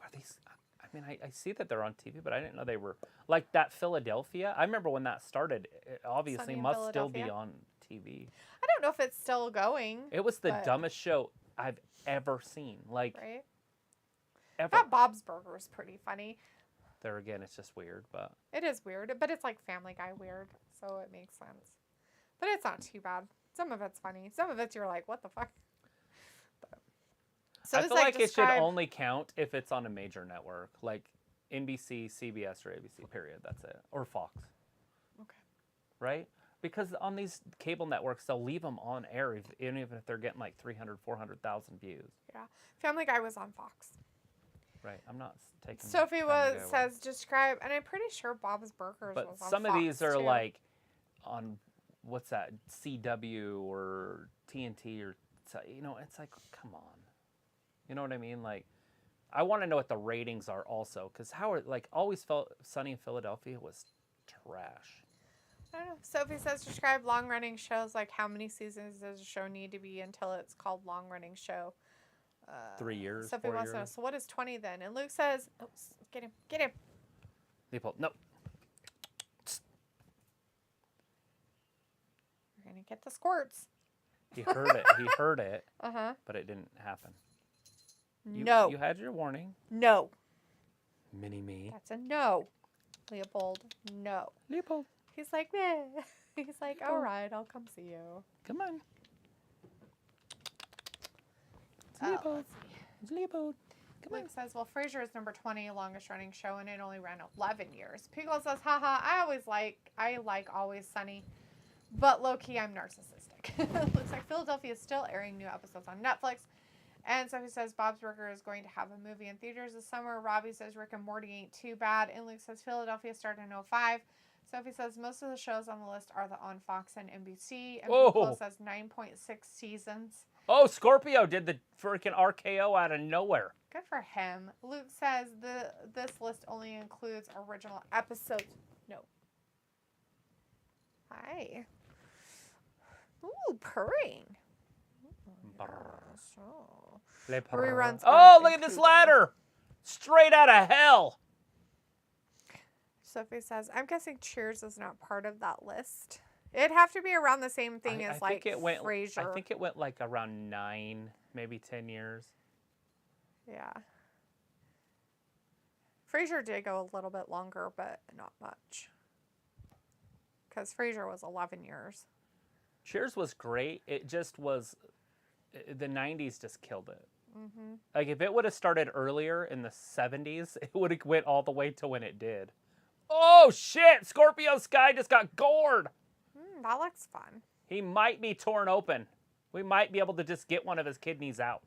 [SPEAKER 1] Are these? I mean, I see that they're on TV, but I didn't know they were like that Philadelphia. I remember when that started. It obviously
[SPEAKER 2] Sunny in
[SPEAKER 1] must still be
[SPEAKER 2] Philadelphia.
[SPEAKER 1] on TV.
[SPEAKER 2] I don't know if it's still going.
[SPEAKER 1] It was the
[SPEAKER 2] but-
[SPEAKER 1] dumbest show I've ever seen. Like
[SPEAKER 2] Right?
[SPEAKER 1] ever.
[SPEAKER 2] That Bob's Burger is pretty funny.
[SPEAKER 1] There again, it's just weird, but
[SPEAKER 2] It is weird, but it's like Family Guy weird, so it makes sense. But it's not too bad. Some of it's funny. Some of it's you're like, what the fuck? But, so
[SPEAKER 1] I
[SPEAKER 2] it's
[SPEAKER 1] feel like it should
[SPEAKER 2] describe-
[SPEAKER 1] only count if it's on a major network, like NBC, CBS, or ABC. Period. That's it, or Fox.
[SPEAKER 2] Okay.
[SPEAKER 1] Right? Because on these cable networks, they'll leave them on air even if they're getting like 300, 400,000 views.
[SPEAKER 2] Yeah. Family Guy was on Fox.
[SPEAKER 1] Right. I'm not taking.
[SPEAKER 2] Sophie
[SPEAKER 1] Family Guy away.
[SPEAKER 2] says describe, and I'm pretty sure Bob's Burgers
[SPEAKER 1] But
[SPEAKER 2] was on
[SPEAKER 1] some of
[SPEAKER 2] Fox,
[SPEAKER 1] these are
[SPEAKER 2] too.
[SPEAKER 1] like on what's that, CW or TNT or it's like, come on, you know what I mean? Like, I want to know what the ratings are also, because Always Felt Sunny in Philadelphia was trash.
[SPEAKER 2] I don't know. Sophie says describe long-running shows. Like, how many seasons does a show need to be until it's called long-running show?
[SPEAKER 1] 3 years.
[SPEAKER 2] Sophie
[SPEAKER 1] 4
[SPEAKER 2] wants to know.
[SPEAKER 1] years.
[SPEAKER 2] So what is 20 then? And Luke says, oh, get him.
[SPEAKER 1] Leopold, no.
[SPEAKER 2] You're gonna get the squirts.
[SPEAKER 1] He heard it. He heard it, but it didn't happen.
[SPEAKER 2] No.
[SPEAKER 1] You had your warning.
[SPEAKER 2] No.
[SPEAKER 1] Mini me.
[SPEAKER 2] That's a no. Leopold, no.
[SPEAKER 1] Leopold,
[SPEAKER 2] He's like, meh. He's like, all right, I'll come see you.
[SPEAKER 1] come on. It's
[SPEAKER 2] Oh,
[SPEAKER 1] Leopold.
[SPEAKER 2] let's see.
[SPEAKER 1] It's Leopold. Come on.
[SPEAKER 2] Luke says, well, Frasier is number 20, longest running show, and it only ran 11 years. Pickle says, haha, I like Always Sunny, but low-key, I'm narcissistic. Looks like Philadelphia is still airing new episodes on Netflix. And Sophie says, Bob's Burger is going to have a movie in theaters this summer. Robbie says, Rick and Morty ain't too bad. And Luke says, Philadelphia started in 2005. Sophie says, most of the shows on the list are on Fox and NBC. And Pickle says 9.6 seasons.
[SPEAKER 1] Oh, Scorpio did the freaking RKO out of nowhere.
[SPEAKER 2] Good for him. Luke says this list only includes original episodes. No. Hi. Ooh, purring. Oh. Reruns.
[SPEAKER 1] Oh, look at this ladder. Straight out of hell.
[SPEAKER 2] Sophie says, I'm guessing Cheers is not part of that list. It'd have to be around the same thing as like Frasier.
[SPEAKER 1] I think it went like around 9, maybe 10 years.
[SPEAKER 2] Yeah. Frasier did go a little bit longer, but not much. Because Frasier was 11 years.
[SPEAKER 1] Cheers was great. It just was, the 90s just killed it.
[SPEAKER 2] Mm-hmm.
[SPEAKER 1] Like if it would have started earlier in the 70s, it would have went all the way to when it did. Oh shit! Scorpio Sky just got gored.
[SPEAKER 2] That looks fun.
[SPEAKER 1] He might be torn open. We might be able to just get one of his kidneys out.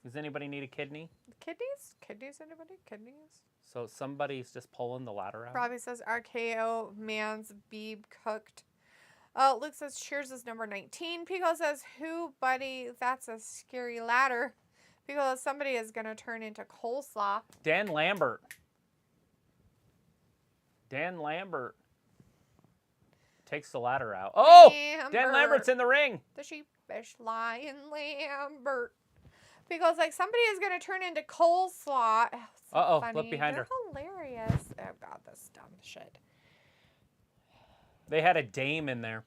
[SPEAKER 1] Does anybody need a kidney?
[SPEAKER 2] Kidneys? Kidneys, anybody? Kidneys?
[SPEAKER 1] So somebody's just pulling the ladder out.
[SPEAKER 2] Robbie says RKO man's beeb cooked. Luke says Cheers is number 19. Pico says, who, buddy? That's a scary ladder. Pico says somebody is going to turn into coleslaw.
[SPEAKER 1] Dan Lambert. Dan Lambert takes the ladder out. Oh! Dan Lambert's in the ring.
[SPEAKER 2] The sheepish lion Lambert. Because like somebody is going to turn into coleslaw. Oh, so
[SPEAKER 1] Uh-oh,
[SPEAKER 2] funny.
[SPEAKER 1] look behind
[SPEAKER 2] They're
[SPEAKER 1] her.
[SPEAKER 2] hilarious. Oh, God, this dumb shit.
[SPEAKER 1] They had a dame in there.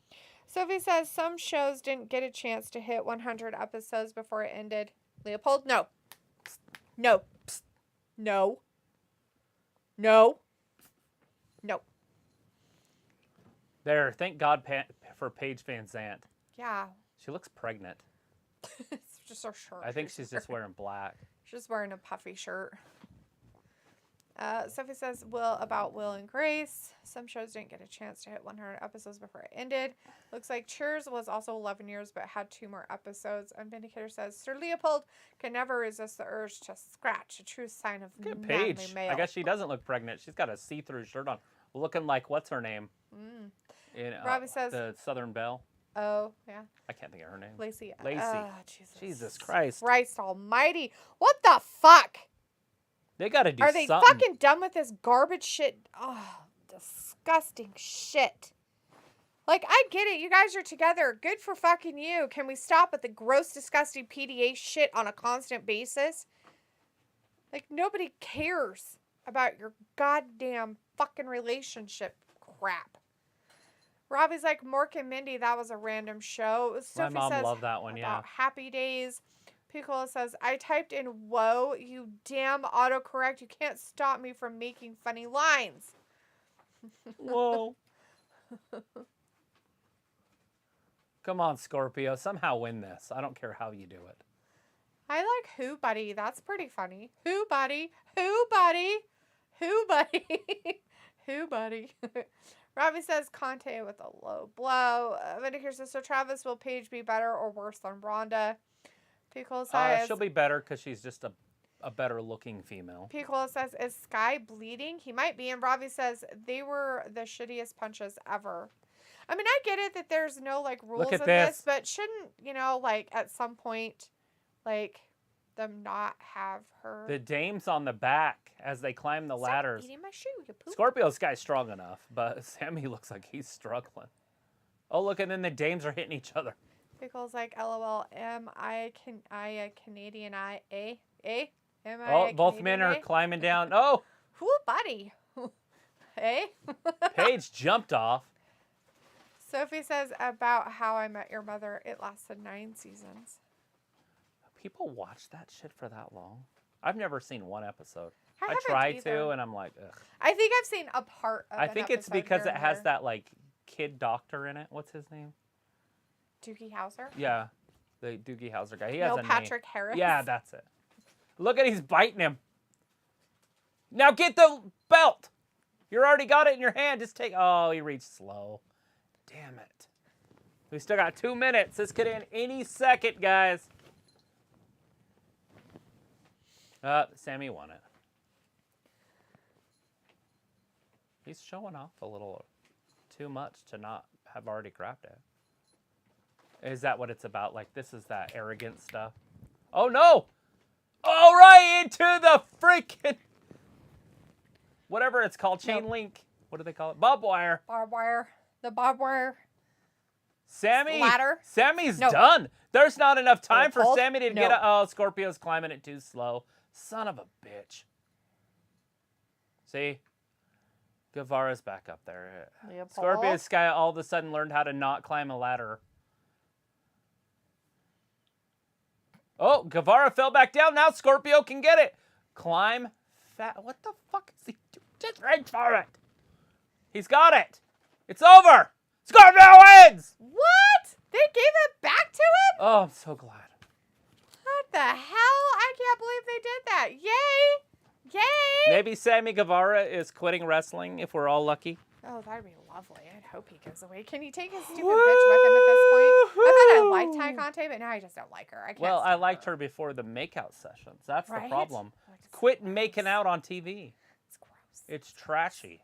[SPEAKER 2] Sophie says some shows didn't get a chance to hit 100 episodes before it ended. Leopold, no. No. No. No. No.
[SPEAKER 1] There, thank God for Paige Van Zandt.
[SPEAKER 2] Yeah.
[SPEAKER 1] She looks pregnant.
[SPEAKER 2] It's just her shirt.
[SPEAKER 1] I think she's just wearing black.
[SPEAKER 2] She's wearing a puffy shirt. Sophie says about Will and Grace. Some shows didn't get a chance to hit 100 episodes before it ended. Looks like Cheers was also 11 years but had 2 more episodes. And Vindicator says Sir Leopold can never resist the urge to scratch, a true sign of
[SPEAKER 1] Look at
[SPEAKER 2] manly
[SPEAKER 1] Paige.
[SPEAKER 2] male.
[SPEAKER 1] I guess she doesn't look pregnant. She's got a see-through shirt on, looking like what's her name?
[SPEAKER 2] Robbie says
[SPEAKER 1] the Southern Belle.
[SPEAKER 2] Oh, yeah.
[SPEAKER 1] I can't think of her name.
[SPEAKER 2] Lacey.
[SPEAKER 1] Jesus Christ.
[SPEAKER 2] Christ almighty. What the fuck?
[SPEAKER 1] They got to do
[SPEAKER 2] something. Are they fucking done with this garbage shit? Oh, disgusting shit. Like, I get it. You guys are together. Good for fucking you. Can we stop with the gross, disgusting PDA shit on a constant basis? Like, nobody cares about your goddamn fucking relationship crap. Robbie's like, Mork and Mindy, that was a random show. Sophie
[SPEAKER 1] My mom
[SPEAKER 2] says,
[SPEAKER 1] loved that one, yeah.
[SPEAKER 2] Happy Days. Piccolo says, I typed in whoa, you damn autocorrect. You can't stop me from making funny lines.
[SPEAKER 1] Whoa. Come on, Scorpio. Somehow win this. I don't care how you do it.
[SPEAKER 2] I like Who Buddy. That's pretty funny. Who Buddy? Who Buddy? Who Buddy? Who Buddy? Robbie says Conte with a low blow. Vindicator says, so Travis, will Paige be better or worse than Rhonda? Piccolo says,
[SPEAKER 1] she'll be better because she's just a better looking female.
[SPEAKER 2] Piccolo says, is Sky bleeding? He might be. And Robbie says, they were the shittiest punches ever. I mean, I get it that there's no, like, rules in this, but shouldn't, like, at some point, like, them not have her...
[SPEAKER 1] The dame's on the back as they climb the ladders.
[SPEAKER 2] Eating my shoe, you poop.
[SPEAKER 1] Scorpio's guy's strong enough, but Sammy looks like he's struggling. Oh, look, and then the dames are hitting each other.
[SPEAKER 2] Pickle's like, LOL, am I a Canadian? Am I
[SPEAKER 1] both men are climbing down. Oh!
[SPEAKER 2] Who, buddy? Hey?
[SPEAKER 1] Paige jumped off.
[SPEAKER 2] Sophie says about How I Met Your Mother, it lasted 9 seasons.
[SPEAKER 1] People watch that shit for that long? I've never seen one episode. I
[SPEAKER 2] haven't
[SPEAKER 1] tried
[SPEAKER 2] either.
[SPEAKER 1] to, and I'm like, ugh.
[SPEAKER 2] I think I've seen a part of
[SPEAKER 1] I think it's because it has that, like, kid doctor in it. What's his name?
[SPEAKER 2] Doogie Howser?
[SPEAKER 1] Yeah, the Doogie Howser guy. He has a
[SPEAKER 2] Patrick
[SPEAKER 1] name.
[SPEAKER 2] Harris?
[SPEAKER 1] Yeah, that's it. Look at he's biting him. Now get the belt. You already got it in your hand. Just take... Oh, he reached slow. Damn it. We still got 2 minutes. This could end any second, guys. Sammy won it. He's showing off a little too much to not have already grabbed it. Is that what it's about? Like, this is that arrogant stuff? Oh, no! Oh, right into the freaking... Whatever it's called. Chain link. What do they call it? Barbed wire.
[SPEAKER 2] Barbed wire. The barbed wire.
[SPEAKER 1] Sammy.
[SPEAKER 2] Ladder.
[SPEAKER 1] Sammy's done. There's not enough time for
[SPEAKER 2] Colt?
[SPEAKER 1] Sammy to get a... Oh, Scorpio's climbing it too slow. Son of a bitch. See? Guevara's back up there.
[SPEAKER 2] Leopold.
[SPEAKER 1] Scorpio's guy all of a sudden learned how to not climb a ladder. Oh, Guevara fell back down. Now Scorpio can get it. Climb. What the fuck is he doing? Just reach for it. He's got it. It's over. Scorpio wins.
[SPEAKER 2] What? They gave it back to him?
[SPEAKER 1] Oh, I'm so glad.
[SPEAKER 2] What the hell? I can't believe they did that. Yay. Yay.
[SPEAKER 1] Maybe Sammy Guevara is quitting wrestling if we're all lucky.
[SPEAKER 2] Oh, that'd be lovely. I'd hope he goes away. Can he take his stupid bitch with him at this point? I thought I liked Ty Conte, but now I just don't like her. I can't.
[SPEAKER 1] Well, I liked her before the makeout sessions. That's the problem. Quit making out on TV.
[SPEAKER 2] It's gross.
[SPEAKER 1] It's trashy.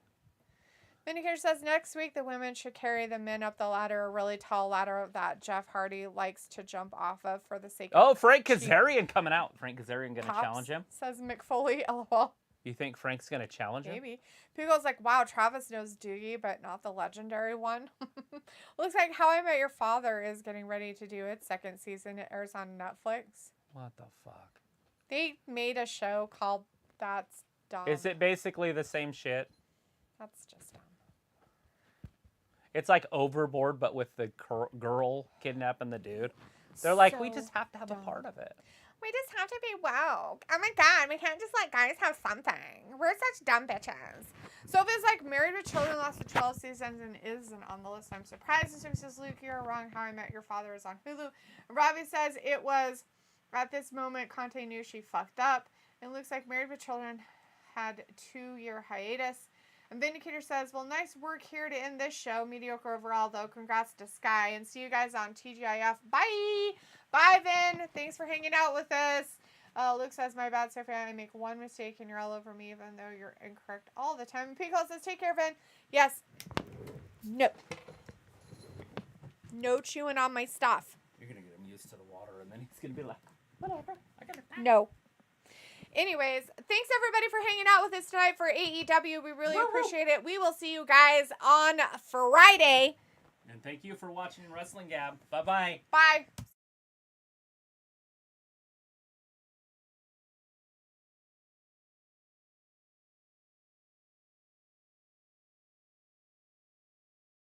[SPEAKER 2] Vindicator says next week the women should carry the men up the ladder, a really tall ladder that Jeff Hardy likes to jump off of for the sake of...
[SPEAKER 1] Oh, Frank Kazarian coming out. Frank Kazarian going to challenge him?
[SPEAKER 2] Says McFoley, LOL.
[SPEAKER 1] You think Frank's going to challenge him?
[SPEAKER 2] Maybe. People's like, wow, Travis knows Doogie, but not the legendary one. Looks like How I Met Your Father is getting ready to do its 2nd season. It airs on Netflix.
[SPEAKER 1] What the fuck?
[SPEAKER 2] They made a show called That's Dumb.
[SPEAKER 1] Is it basically the same shit?
[SPEAKER 2] That's just dumb.
[SPEAKER 1] It's like Overboard, but with the girl kidnapping the dude. They're like, we just have to have a part of it.
[SPEAKER 2] We just have to be woke. Oh my god, we can't just let guys have something. We're such dumb bitches. Sophie's like, Married with Children lasted 12 seasons and isn't on the list. I'm surprised. Sophie says, Luke, you're wrong. How I Met Your Father is on Hulu. Robbie says it was at this moment Conte knew she fucked up. It looks like Married with Children had 2-year hiatus. And Vindicator says, well, nice work here to end this show. Mediocre overall, though. Congrats to Sky. And see you guys on TGIF. Bye! Bye, Vin. Thanks for hanging out with us. Luke says, my bad, Sophia. I make one mistake and you're all over me, even though you're incorrect all the time. And Pico says, take care, Vin. Yes. No. No chewing on my stuff.
[SPEAKER 1] You're going to get him used to the water, and then he's going to be like, whatever. I got it.
[SPEAKER 2] No. Anyways, thanks everybody for hanging out with us tonight for AEW. We really appreciate it. We will see you guys on Friday.
[SPEAKER 1] And thank you for watching Wrestling Gab. Bye-bye.
[SPEAKER 2] Bye.